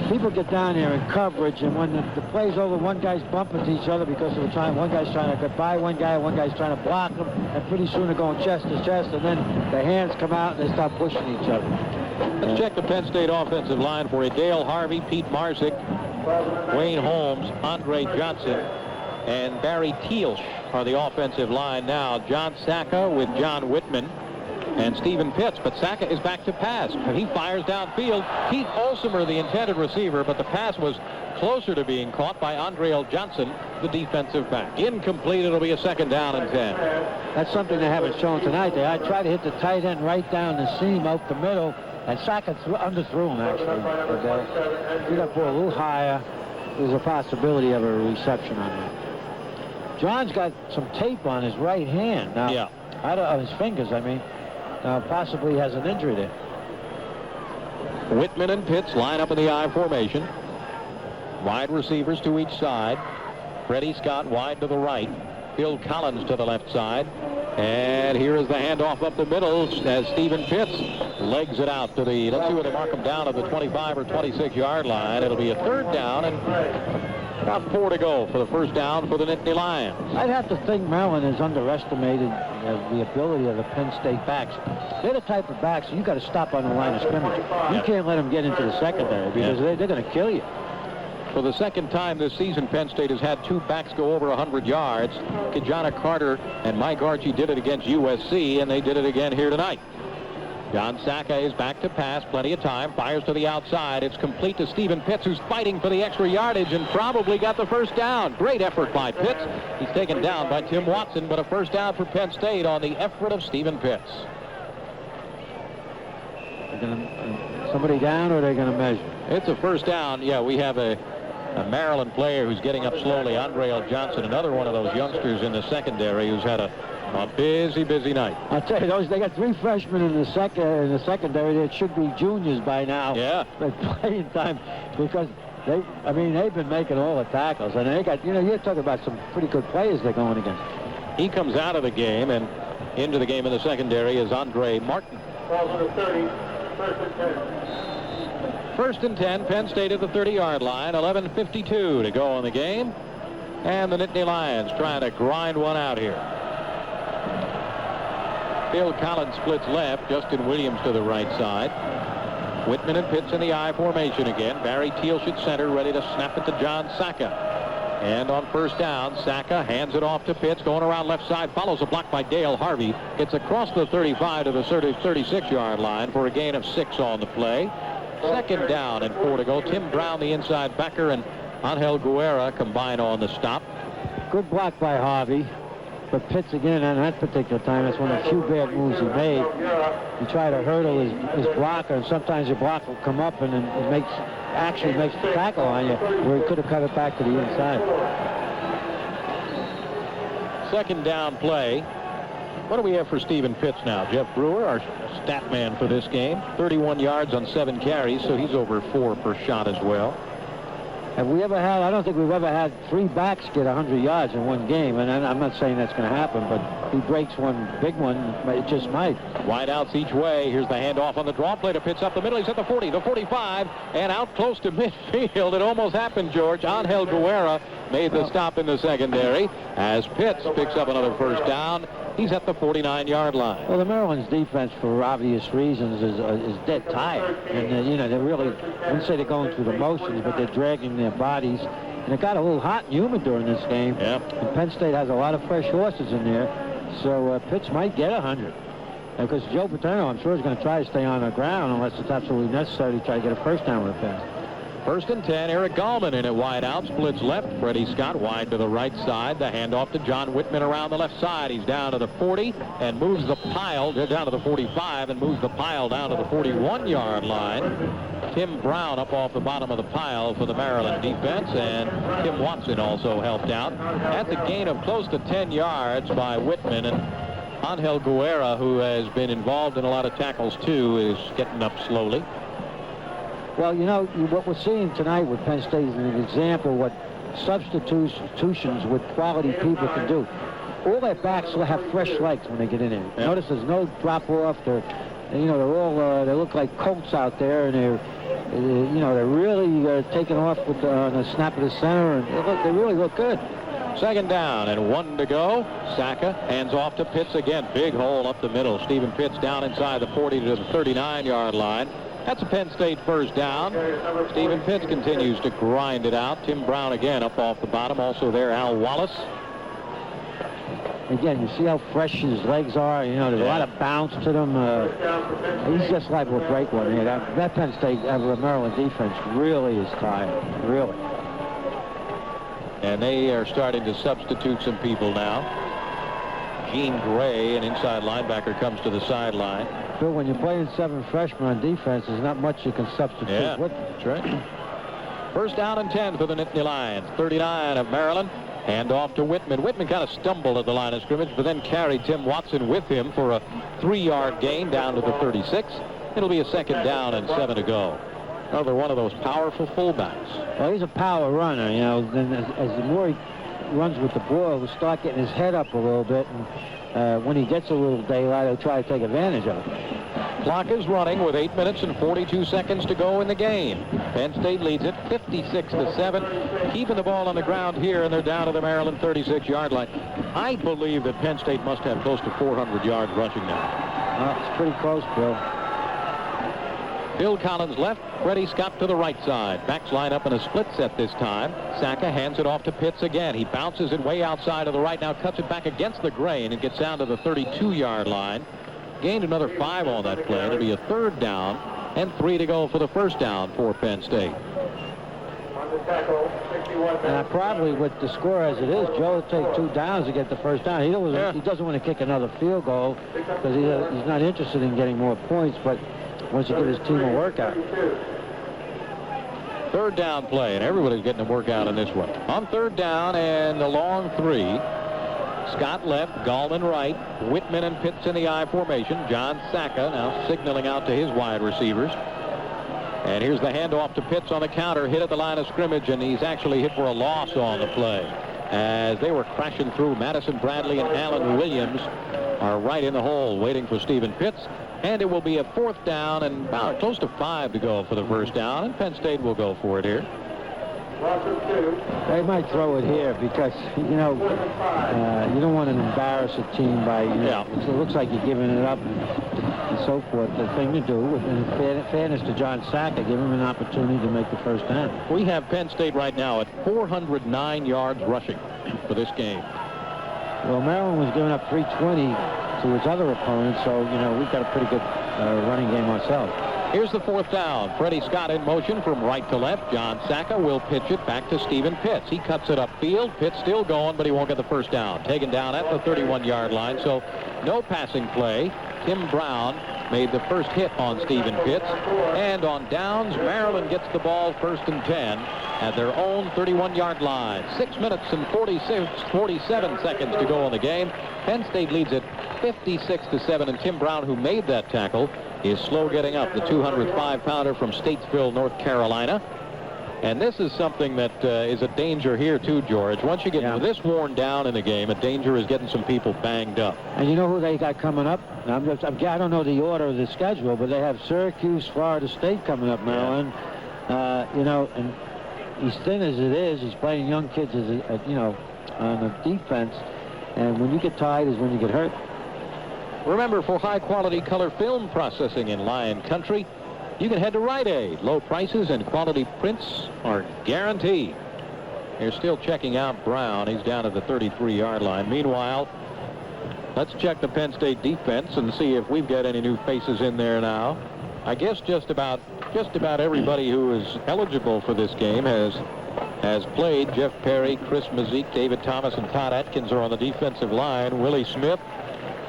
People get down there in coverage, and when the play's over, one guy's bumping to each other because of the time. One guy's trying to get by one guy's trying to block him, and pretty soon they're going chest to chest, and then the hands come out and they start pushing each other. Let's check the Penn State offensive line for it. Dale Harvey, Pete Marsick, Wayne Holmes, Andre Johnson, and Barry Tealsh are the offensive line now. John Sacca with John Whitman and Stephen Pitts, but Sacca is back to pass. He fires downfield. Keith Olsemer, the intended receiver, but the pass was closer to being caught by Andre Johnson, the defensive back. Incomplete. It'll be a 2nd down and 10. That's something they haven't shown tonight. I tried to hit the tight end right down the seam out the middle, and Sacca underthrew him, actually. He got the ball a little higher. There's a possibility of a reception on that. John's got some tape on his right hand now. Yeah. On his fingers, I mean. Possibly has an injury there. Whitman and Pitts line up in the I formation. Wide receivers to each side. Freddie Scott wide to the right. Phil Collins to the left side. And here is the handoff up the middle as Stephen Pitts legs it out to the, let's see where they mark him down at the 25 or 26-yard line. It'll be a 3rd down and about 4 to go for the 1st down for the Nittany Lions. I'd have to think Maryland has underestimated the ability of the Penn State backs. They're the type of backs you got to stop on the line of scrimmage. You can't let them get into the secondary because they're going to kill you. For the 2nd time this season, Penn State has had 2 backs go over 100 yards. Kijana Carter and Mike Archie did it against USC, and they did it again here tonight. John Sacca is back to pass. Plenty of time. Fires to the outside. It's complete to Stephen Pitts, who's fighting for the extra yardage and probably got the 1st down. Great effort by Pitts. He's taken down by Tim Watson, but a 1st down for Penn State on the effort of Stephen Pitts. Somebody down, or are they going to measure? It's a 1st down. Yeah, we have a Maryland player who's getting up slowly. Andre Johnson, another one of those youngsters in the secondary who's had a busy night. I'll tell you, they got 3 freshmen in the secondary that should be juniors by now. Yeah. But playing time because they've been making all the tackles, and they got, you're talking about some pretty good players they're going against. He comes out of the game, and into the game in the secondary is Andre Martin. 1st and 10, Penn State at the 30-yard line. 11:52 to go in the game, and the Nittany Lions trying to grind one out here. Phil Collins splits left. Justin Williams to the right side. Whitman and Pitts in the I formation again. Barry Tealsh at center, ready to snap it to John Sacca. And on 1st down, Sacca hands it off to Pitts, going around left side, follows a block by Dale Harvey. Gets across the 35 to the 36-yard line for a gain of 6 on the play. 2nd down and 4 to go. Tim Brown, the inside backer, and Angel Guerra combine on the stop. Good block by Harvey. But Pitts, again, on that particular time, that's one of the few bad moves he made. He tried to hurdle his blocker, and sometimes your block will come up and it actually makes the tackle on you, where he could have cut it back to the inside. 2nd down play. What do we have for Stephen Pitts now? Jeff Brewer, our stat man for this game. 31 yards on 7 carries, so he's over 4 per shot as well. Have we ever had, I don't think we've ever had 3 backs get 100 yards in one game, and I'm not saying that's going to happen, but he breaks one big one, it just might. Wide outs each way. Here's the handoff on the draw play to Pitts up the middle. He's at the 40, the 45, and out close to midfield. It almost happened, George. Angel Guerra made the stop in the secondary as Pitts picks up another first down. He's at the 49-yard line. Well, the Maryland's defense, for obvious reasons, is dead tired. And, you know, they're really, I wouldn't say they're going through the motions, but they're dragging their bodies. And it got a little hot and humid during this game. Yep. And Penn State has a lot of fresh horses in there. So Pitts might get 100. Because Joe Paterno, I'm sure, is going to try to stay on the ground unless it's absolutely necessary to try to get a first down with a pass. 1st and 10, Eric Gallman in at wide out, splits left. Freddie Scott wide to the right side. The handoff to John Whitman around the left side. He's down to the 40 and moves the pile down to the 45 and moves the pile down to the 41-yard line. Tim Brown up off the bottom of the pile for the Maryland defense, and Tim Watson also helped out. That's a gain of close to 10 yards by Whitman, and Angel Guerra, who has been involved in a lot of tackles too, is getting up slowly. Well, you know, what we're seeing tonight with Penn State is an example of what substitutions with quality people can do. All their backs will have fresh legs when they get in there. Yep. Notice there's no drop-off. They're all, they look like colts out there, and they're really taking off with on the snap of the center, and they really look good. 2nd down and 1 to go. Saka hands off to Pitts again. Big hole up the middle. Stephen Pitts down inside the 40 to the 39-yard line. That's a Penn State first down. Stephen Pitts continues to grind it out. Tim Brown again up off the bottom. Also there, Al Wallace. Again, you see how fresh his legs are. You know, there's a lot of bounce to them. He's just liable to break one. Yeah, that Penn State Maryland defense really is tired. Really. And they are starting to substitute some people now. Gene Gray, an inside linebacker, comes to the sideline. Bill, when you're playing 7 freshmen on defense, there's not much you can substitute with. That's right. 1st down and 10 for the Nittany Lions. 39 of Maryland. Hand off to Whitman. Whitman kind of stumbled at the line of scrimmage, but then carried Tim Watson with him for a 3-yard gain down to the 36. It'll be a 2nd down and 7 to go. Another one of those powerful fullbacks. Well, he's a power runner, you know. Then as the more he runs with the ball, he'll start getting his head up a little bit, and when he gets a little daylight, he'll try to take advantage of it. Clock is running with 8 minutes and 42 seconds to go in the game. Penn State leads it 56-7, keeping the ball on the ground here, and they're down to the Maryland 36-yard line. I believe that Penn State must have close to 400 yards rushing now. It's pretty close, Bill. Bill Collins left, Freddie Scott to the right side. Backs line up in a split set this time. Saka hands it off to Pitts again. He bounces it way outside of the right, now cuts it back against the grain and gets down to the 32-yard line. Gained another 5 on that play. It'll be a 3rd down and 3 to go for the first down for Penn State. And probably with the score as it is, Joe will take 2 downs to get the first down. He doesn't want to kick another field goal because he's not interested in getting more points, but wants to give his team a workout. 3rd down play, and everybody's getting a workout in this one. On 3rd down and a long 3. Scott left, Gallman right, Whitman and Pitts in the I formation. John Saka now signaling out to his wide receivers. And here's the handoff to Pitts on the counter, hit at the line of scrimmage, and he's actually hit for a loss on the play. As they were crashing through, Madison Bradley and Alan Williams are right in the hole waiting for Stephen Pitts. And it will be a 4th down and about close to 5 to go for the first down, and Penn State will go for it here. They might throw it here because, you know, you don't want to embarrass a team by, it looks like you're giving it up and so forth. The thing to do, in fairness to John Saka, give him an opportunity to make the first down. We have Penn State right now at 409 yards rushing for this game. Well, Maryland was giving up 320 to its other opponents, so, you know, we've got a pretty good running game ourselves. Here's the 4th down. Freddie Scott in motion from right to left. John Saka will pitch it back to Stephen Pitts. He cuts it upfield. Pitts still going, but he won't get the first down. Taken down at the 31-yard line, so no passing play. Tim Brown made the first hit on Stephen Pitts. And on downs, Maryland gets the ball 1st and 10 at their own 31-yard line. 6 minutes and 47 seconds to go in the game. Penn State leads it 56-7, and Tim Brown, who made that tackle, is slow getting up, the 205-pounder from Statesville, North Carolina. And this is something that is a danger here, too, George. Once you get this worn down in the game, a danger is getting some people banged up. And you know who they got coming up? I don't know the order of the schedule, but they have Syracuse, Florida State coming up, Maryland. You know, and he's thin as it is. He's playing young kids, as you know, on the defense. And when you get tired is when you get hurt. Remember, for high-quality color film processing in Lion Country, you can head to Rite Aid. Low prices and quality prints are guaranteed. They're still checking out Brown. He's down at the 33-yard line. Meanwhile, let's check the Penn State defense and see if we've got any new faces in there now. I guess just about everybody who is eligible for this game has played. Jeff Perry, Chris Mazik, David Thomas, and Todd Atkins are on the defensive line. Willie Smith,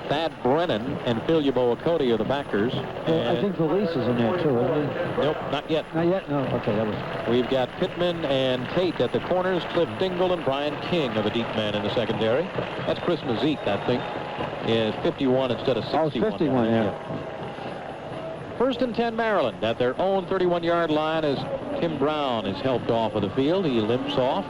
Thad Brennan, and Phil Yaboa-Cody are the backers. I think Felice is in there too, isn't he? Nope, not yet. Not yet? No. Okay, that was. We've got Pittman and Tate at the corners. Cliff Dingle and Brian King are the deep men in the secondary. That's Chris Mazik, I think, is 51 instead of 61. Oh, 51, yeah. First and 10, Maryland at their own 31-yard line as Tim Brown is helped off of the field. He limps off.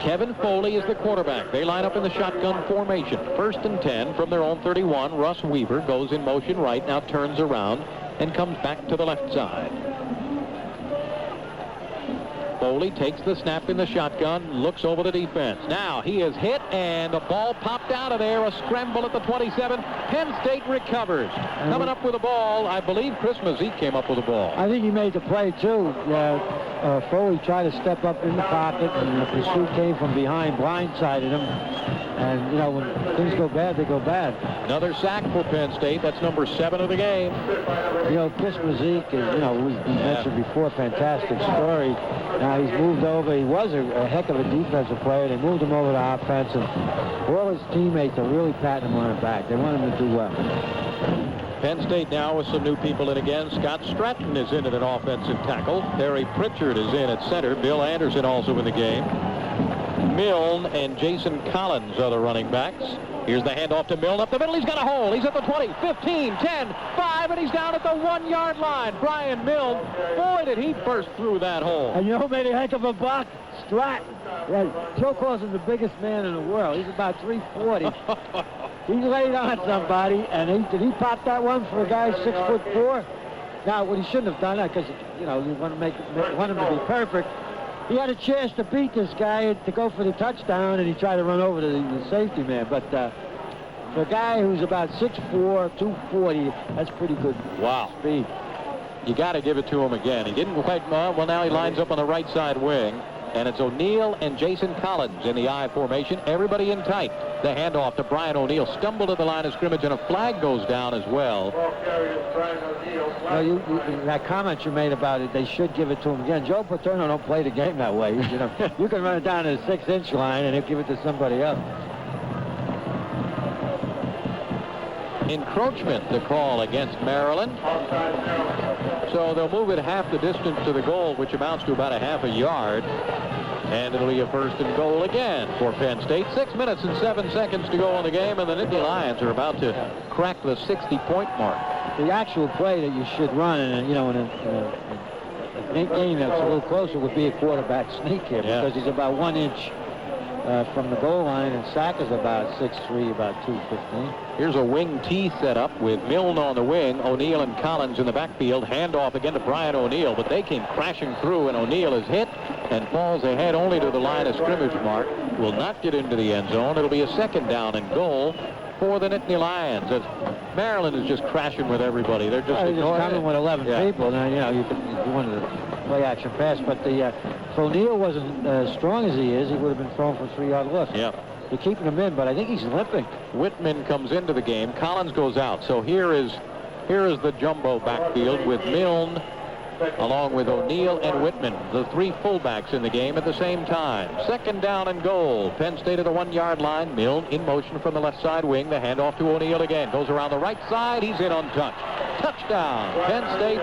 Kevin Foley is the quarterback. They line up in the shotgun formation. First and 10 from their own 31. Russ Weaver goes in motion right, now turns around and comes back to the left side. Foley takes the snap in the shotgun, looks over the defense. Now he is hit, and the ball popped out of there. A scramble at the 27. Penn State recovers. Coming up with the ball, I believe Chris Mazik came up with the ball. I think he made the play, too. Foley tried to step up in the pocket, and the pursuit came from behind, blindsided him. And, you know, when things go bad, they go bad. Another sack for Penn State. That's number 7 of the game. You know, Chris Mazik is, you know, we mentioned before, fantastic story. Now he's moved over. He was a heck of a defensive player. They moved him over to offense, and all his teammates are really patting him on the back. They want him to do well. Penn State now with some new people in again. Scott Stratton is in at an offensive tackle. Terry Pritchard is in at center. Bill Anderson also in the game. Milne and Jason Collins are the running backs. Here's the handoff to Milne up the middle. He's got a hole. He's at the 20, 15, 10, 5, and he's down at the 1-yard line. Brian Milne, boy, did he burst through that hole. And you know who made a heck of a block? Stratton. Yeah, Joe calls him the biggest man in the world. He's about 340. He laid on somebody, and did he pop that one for a guy 6'4"? Now, what he shouldn't have done, because, you know, you want him to be perfect. He had a chance to beat this guy to go for the touchdown, and he tried to run over the safety man. But for a guy who's about 6'4", 240, that's pretty good speed. You got to give it to him again. He didn't quite, well, now he lines up on the right side wing, and it's O'Neal and Jason Collins in the I formation. Everybody in tight. The handoff to Brian O'Neal. Stumbled at the line of scrimmage, and a flag goes down as well. Well, that comment you made about it, they should give it to him again. Joe Paterno don't play the game that way. You know, you can run it down to the 6-inch line, and he'll give it to somebody else. Encroachment, the call against Maryland. So they'll move it half the distance to the goal, which amounts to about a half a yard. And it'll be a first and goal again for Penn State. 6 minutes and 7 seconds to go in the game, and the Nittany Lions are about to crack the 60-point mark. The actual play that you should run, in a game that's a little closer, would be a quarterback sneak here, because he's about 1 inch from the goal line, and Sack is about 6'3", about 215. Here's a wing T set up with Milne on the wing, O'Neal and Collins in the backfield. Handoff again to Brian O'Neal, but they came crashing through, and O'Neal is hit and falls ahead only to the line of scrimmage mark. Will not get into the end zone. It'll be a second down and goal for the Nittany Lions. As Maryland is just crashing with everybody. They're just coming with 11 people. Now, you know, you wanted to play action pass, but if O'Neal wasn't as strong as he is, he would have been thrown for 3-yard loss. Yeah. They're keeping him in, but I think he's limping. Whitman comes into the game. Collins goes out. So here is the jumbo backfield with Milne along with O'Neal and Whitman, the 3 fullbacks in the game at the same time. Second down and goal. Penn State at the 1-yard line. Milne in motion from the left side wing. The handoff to O'Neal again. Goes around the right side. He's in untouched. Touchdown, Penn State.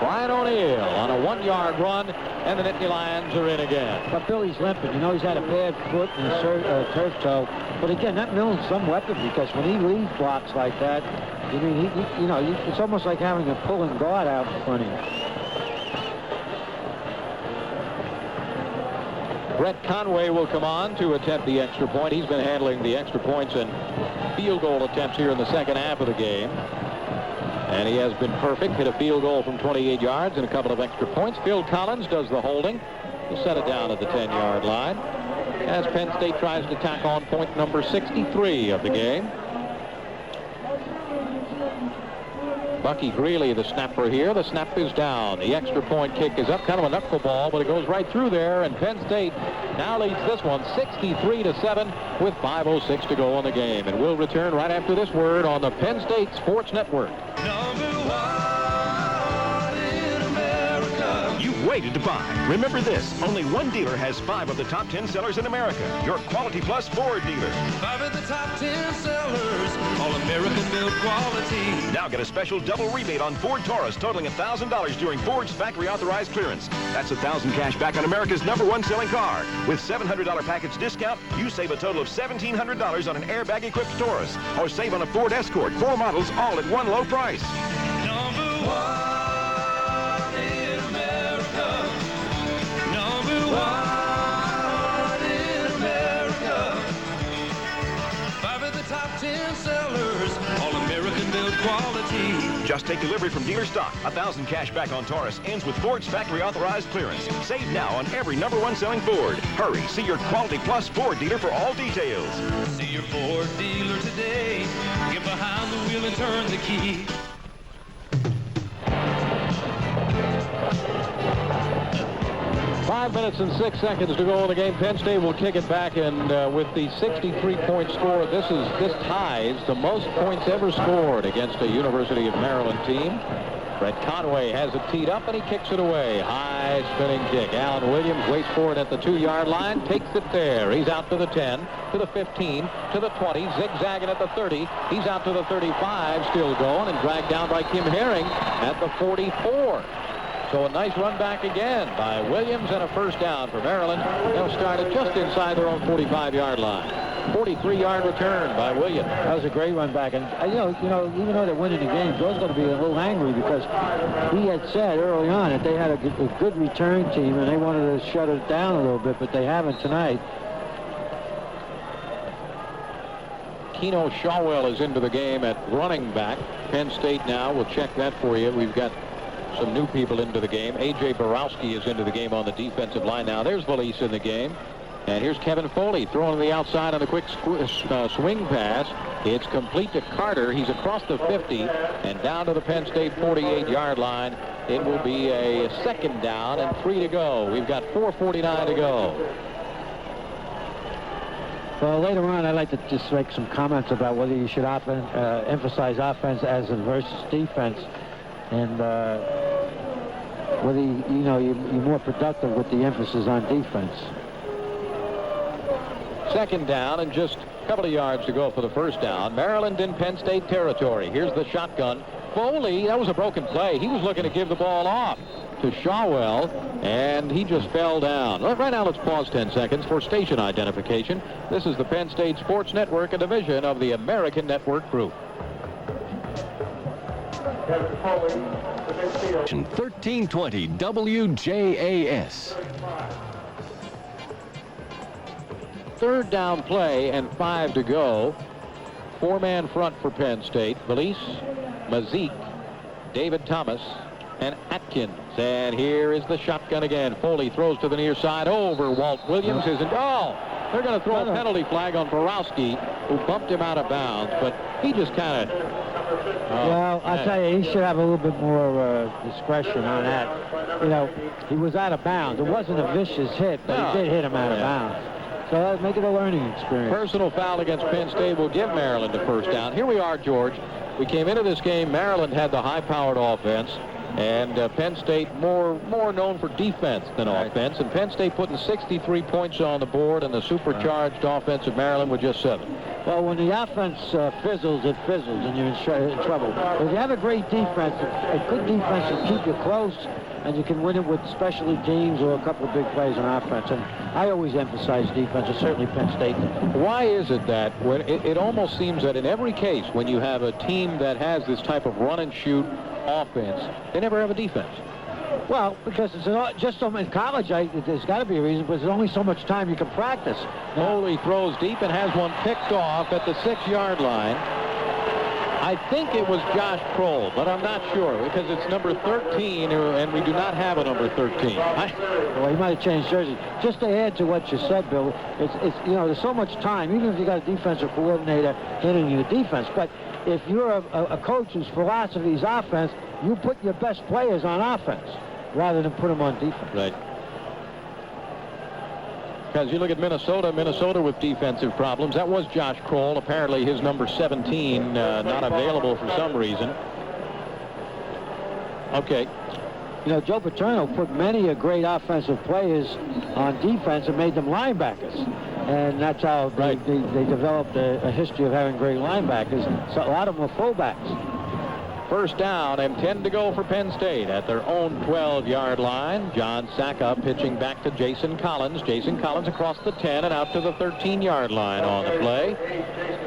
Brian O'Neal on a 1-yard run, and the Nittany Lions are in again. But Billy's limping. You know, he's had a bad foot and a turf toe. But again, that Milne's some weapon, because when he lead blocks like that, I mean, it's almost like having a pulling guard out in front of you. Brett Conway will come on to attempt the extra point. He's been handling the extra points and field goal attempts here in the second half of the game. And he has been perfect. Hit a field goal from 28 yards and a couple of extra points. Phil Collins does the holding. He'll set it down at the 10-yard line as Penn State tries to tack on point number 63 of the game. Bucky Greeley, the snapper here. The snap is down. The extra point kick is up, kind of a knuckleball, but it goes right through there, and Penn State now leads this one 63-7 with 5:06 to go on the game. And we'll return right after this word on the Penn State Sports Network. You've waited to buy. Remember this, only one dealer has 5 of the top 10 sellers in America. Your Quality Plus Ford dealer. 5 of the top 10 sellers, all American built quality. Now get a special double rebate on Ford Taurus totaling $1,000 during Ford's factory authorized clearance. That's $1,000 cash back on America's #1 selling car. With $700 package discount, you save a total of $1,700 on an airbag equipped Taurus. Or save on a Ford Escort, 4 models, all at one low price. Number 1. One in America. 5 of the top 10 sellers, all American built quality. Just take delivery from dealer stock. $1,000 cash back on Taurus ends with Ford's factory authorized clearance. Save now on every #1 selling Ford. Hurry, see your Quality Plus Ford dealer for all details. See your Ford dealer today. Get behind the wheel and turn the key. Five minutes and 6 seconds to go in the game. Penn State will kick it back, and with the 63-point score, this ties the most points ever scored against a University of Maryland team. Brett Conway has it teed up, and he kicks it away. High spinning kick. Alan Williams waits for it at the 2-yard line, takes it there. He's out to the 10, to the 15, to the 20, zigzagging at the 30. He's out to the 35, still going, and dragged down by Kim Herring at the 44. So a nice run back again by Williams and a first down for Maryland. They'll start it just inside their own 45-yard line. 43-yard return by Williams. That was a great run back. And, you know, even though they're winning the game, Joe's going to be a little angry because he had said early on that they had a good return team and they wanted to shut it down a little bit, but they haven't tonight. Keno Shawwell is into the game at running back. Penn State now will check that for you. We've got some new people into the game. A.J. Borowski is into the game on the defensive line now. There's Valise in the game. And here's Kevin Foley throwing to the outside on the quick swing pass. It's complete to Carter. He's across the 50 and down to the Penn State 48-yard line. It will be a second down and 3 to go. We've got 4:49 to go. Well, later on, I'd like to just make some comments about whether you should emphasize offense as versus defense. And whether you're more productive with the emphasis on defense. Second down and just a couple of yards to go for the first down. Maryland in Penn State territory. Here's the shotgun. Foley, that was a broken play. He was looking to give the ball off to Shawwell, and he just fell down. Right now, let's pause 10 seconds for station identification. This is the Penn State Sports Network, a division of the American Network Group. 1320 WJAS. Third down play and 5 to go. 4-man front for Penn State. Valise, Mazik, David Thomas, and Atkins. And here is the shotgun again. Foley throws to the near side over Walt Williams. They're going to throw a penalty flag on Borowski, who bumped him out of bounds, but he just kind of... well, I'll tell you, he should have a little bit more discretion on that. You know, he was out of bounds. It wasn't a vicious hit, but he did hit him out of bounds. So that'll make it a learning experience. Personal foul against Penn State will give Maryland the first down. Here we are, George. We came into this game, Maryland had the high-powered offense, and Penn State more known for defense than offense. And Penn State putting 63 points on the board, and the supercharged offense of Maryland with just 7. Well, when the offense fizzles, it fizzles, and you're in trouble. But if you have a great defense, a good defense will keep you close, and you can win it with specialty teams or a couple of big plays on offense. And I always emphasize defense, and certainly Penn State. Why is it that when it almost seems that in every case when you have a team that has this type of run-and-shoot offense, they never have a defense? Well, because it's just in college, there's got to be a reason, but there's only so much time you can practice. Foley throws deep and has one picked off at the 6-yard line. I think it was Josh Kroll, but I'm not sure because it's number 13, and we do not have a number 13. Well, he might have changed jerseys. Just to add to what you said, Bill, it's you know, there's so much time, even if you got a defensive coordinator handling your defense. But if you're a coach whose philosophy is offense, you put your best players on offense rather than put them on defense. Right. Because you look at Minnesota with defensive problems. That was Josh Kroll. Apparently his number 17 not available for some reason. Okay. You know, Joe Paterno put many a great offensive players on defense and made them linebackers. And that's how they developed a history of having great linebackers. So a lot of them were fullbacks. First down and 10 to go for Penn State at their own 12-yard line. John Sacca pitching back to Jason Collins. Jason Collins across the 10 and out to the 13-yard line on the play.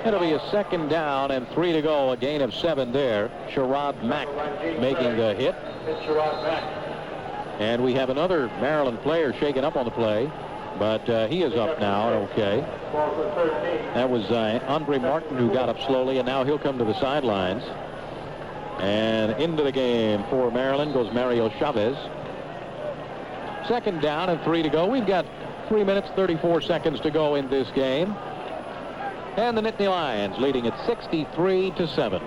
It'll be a second down and 3 to go. A gain of 7 there. Sherrod Mack making the hit. And we have another Maryland player shaken up on the play, but he is up now. Okay. That was Andre Martin who got up slowly, and now he'll come to the sidelines. And into the game for Maryland goes Mario Chavez. Second down and 3 to go. We've got 3 minutes, 34 seconds to go in this game. And the Nittany Lions leading at 63-7.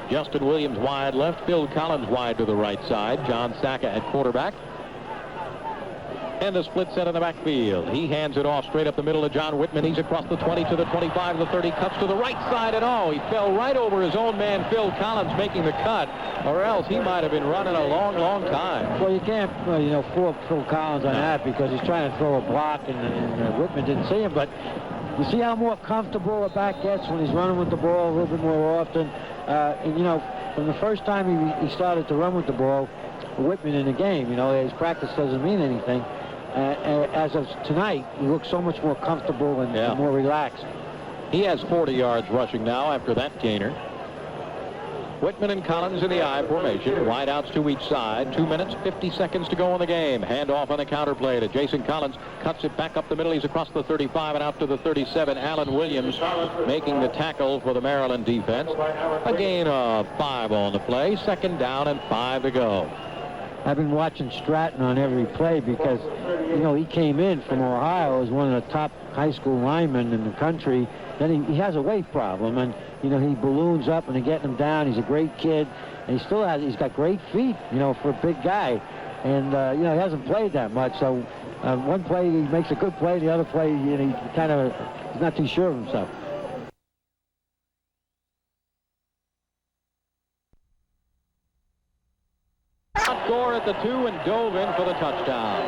Justin Williams wide left, Phil Collins wide to the right side. John Sacca at quarterback. And a split set in the backfield. He hands it off straight up the middle to John Whitman. He's across the 20 to the 25 to the 30. Cuts to the right side, and he fell right over his own man, Phil Collins, making the cut, or else he might have been running a long, long time. Well, you can't, fool Phil Collins on that because he's trying to throw a block, and Whitman didn't see him. But you see how more comfortable a back gets when he's running with the ball a little bit more often. From the first time he started to run with the ball, Whitman in the game, his practice doesn't mean anything. As of tonight, he looks so much more comfortable and more relaxed. He has 40 yards rushing now after that gainer. Whitman and Collins in the I formation. Wideouts to each side. 2 minutes, 50 seconds to go in the game. Hand off on the counter play to Jason Collins. Cuts it back up the middle. He's across the 35 and out to the 37. Alan Williams making the tackle for the Maryland defense. A gain of 5 on the play. Second down and 5 to go. I've been watching Stratton on every play because, he came in from Ohio as one of the top high school linemen in the country. Then he has a weight problem, and, he balloons up and they're getting him down. He's a great kid, and he's got great feet, for a big guy. And, he hasn't played that much. So one play he makes a good play, the other play, he's not too sure of himself. Score at the 2 and dove in for the touchdown.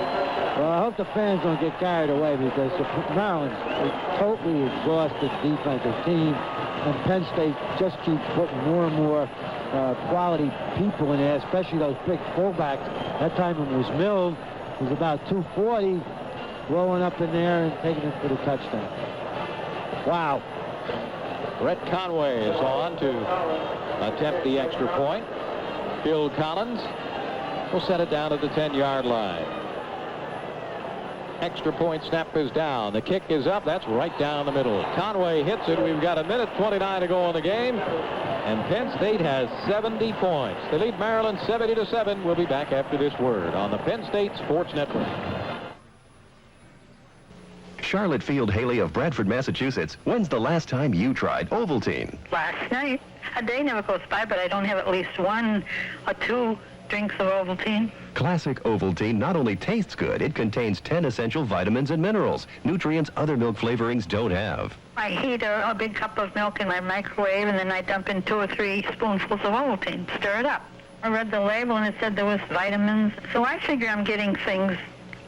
Well, I hope the fans don't get carried away because Maryland's a totally exhausted defensive team, and Penn State just keeps putting more and more quality people in there, especially those big fullbacks. That time it was Mills, who's about 240, rolling up in there and taking it for the touchdown. Wow. Brett Conway is on to attempt the extra point. Phil Collins will set it down at the 10-yard line. Extra point snap is down. The kick is up. That's right down the middle. Conway hits it. We've got 1:29 to go in the game. And Penn State has 70 points. They lead Maryland 70-7. We'll be back after this word on the Penn State Sports Network. Charlotte Field Haley of Bradford, Massachusetts. When's the last time you tried Ovaltine? Last night. A day never goes by, but I don't have at least 1 or 2 drinks of Ovaltine. Classic Ovaltine not only tastes good, it contains 10 essential vitamins and minerals, nutrients other milk flavorings don't have. I heat a big cup of milk in my microwave, and then I dump in 2 or 3 spoonfuls of Ovaltine. Stir it up. I read the label, and it said there was vitamins, so I figure I'm getting things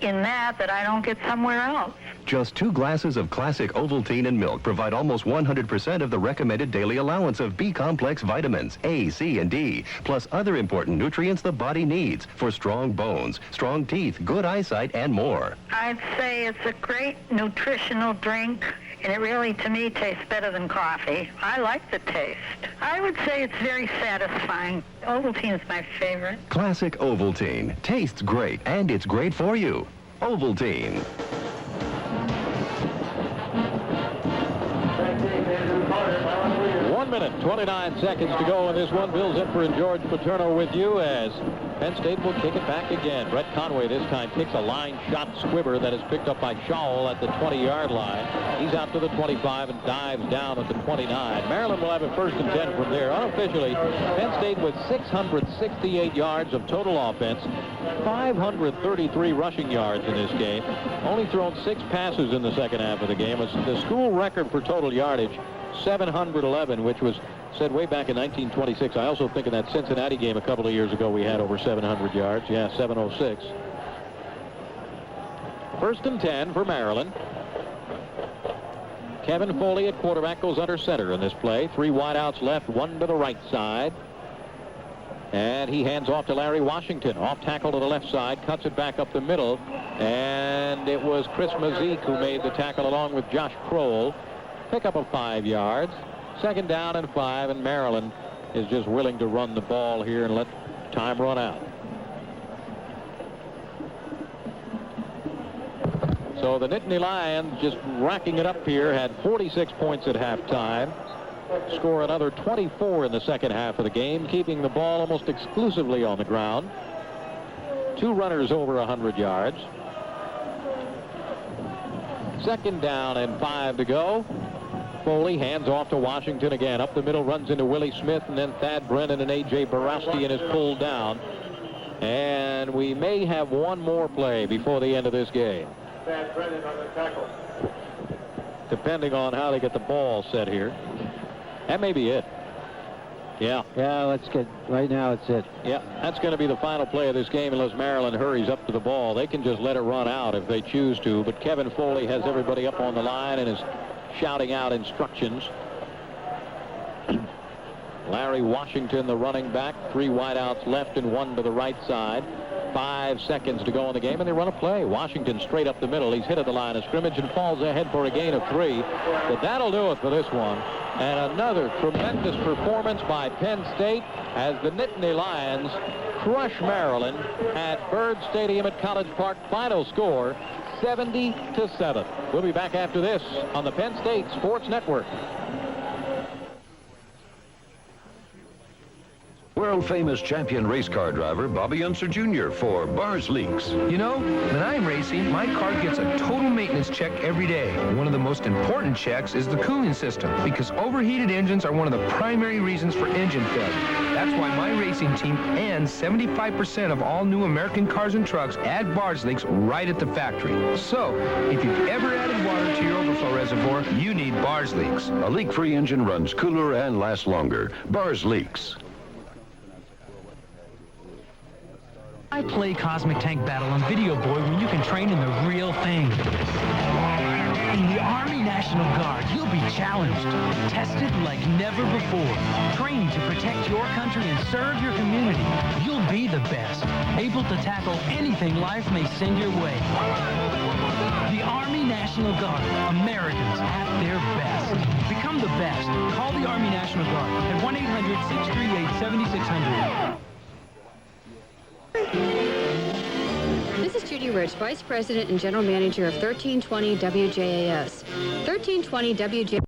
in that I don't get somewhere else. Just 2 glasses of classic Ovaltine and milk provide almost 100% of the recommended daily allowance of B-complex vitamins, A, C, and D, plus other important nutrients the body needs for strong bones, strong teeth, good eyesight, and more. I'd say it's a great nutritional drink, and it really, to me, tastes better than coffee. I like the taste. I would say it's very satisfying. Ovaltine's my favorite. Classic Ovaltine. Tastes great, and it's great for you. Ovaltine. 1 minute, 29 seconds to go in this one. Bill Zipper and George Paterno with you as Penn State will kick it back again. Brett Conway this time kicks a line shot squibber that is picked up by Shaw at the 20-yard line. He's out to the 25 and dives down at the 29. Maryland will have a 1st and 10 from there. Unofficially, Penn State with 668 yards of total offense, 533 rushing yards in this game. Only thrown 6 passes in the second half of the game. It's the school record for total yardage, 711, which was set way back in 1926. I also think in that Cincinnati game a couple of years ago we had over 700 yards. Yeah, 706. 1st and 10 for Maryland. Kevin Foley at quarterback goes under center in this play. 3 wideouts left, 1 to the right side. And he hands off to Larry Washington. Off tackle to the left side, cuts it back up the middle. And it was Chris Mazik who made the tackle along with Josh Kroll. Pickup of 5 yards. 2nd down and 5, and Maryland is just willing to run the ball here and let time run out. So the Nittany Lions, just racking it up here, had 46 points at halftime. Score another 24 in the second half of the game, keeping the ball almost exclusively on the ground. 2 runners over 100 yards. 2nd down and 5 to go. Foley hands off to Washington again. Up the middle, runs into Willie Smith, and then Thad Brennan and A.J. Borowski, and is pulled down. And we may have one more play before the end of this game. Thad Brennan on the tackle. Depending on how they get the ball set here. That may be it. Yeah. Yeah, let's get, right now it's it. Yeah, that's going to be the final play of this game unless Maryland hurries up to the ball. They can just let it run out if they choose to, but Kevin Foley has everybody up on the line and is shouting out instructions. Larry Washington, the running back, 3 wideouts left and 1 to the right side. 5 seconds to go in the game, and they run a play. Washington straight up the middle. He's hit at the line of scrimmage and falls ahead for a gain of 3. But that'll do it for this one. And another tremendous performance by Penn State as the Nittany Lions crush Maryland at Byrd Stadium at College Park. Final score, 70-7. We'll be back after this on the Penn State Sports Network. World-famous champion race car driver Bobby Unser Jr. for Bars Leaks. You know, when I'm racing, my car gets a total maintenance check every day. One of the most important checks is the cooling system, because overheated engines are one of the primary reasons for engine failure. That's why my racing team and 75% of all new American cars and trucks add Bars Leaks right at the factory. So, if you've ever added water to your overflow reservoir, you need Bars Leaks. A leak-free engine runs cooler and lasts longer. Bars Leaks. I play Cosmic Tank Battle on Video Boy when you can train in the real thing. In the Army National Guard, you'll be challenged, tested like never before, trained to protect your country and serve your community. You'll be the best, able to tackle anything life may send your way. The Army National Guard, Americans at their best. Become the best. Call the Army National Guard at 1-800-638-7600. This is Judy Rich, Vice President and General Manager of 1320 WJAS. 1320 WJAS.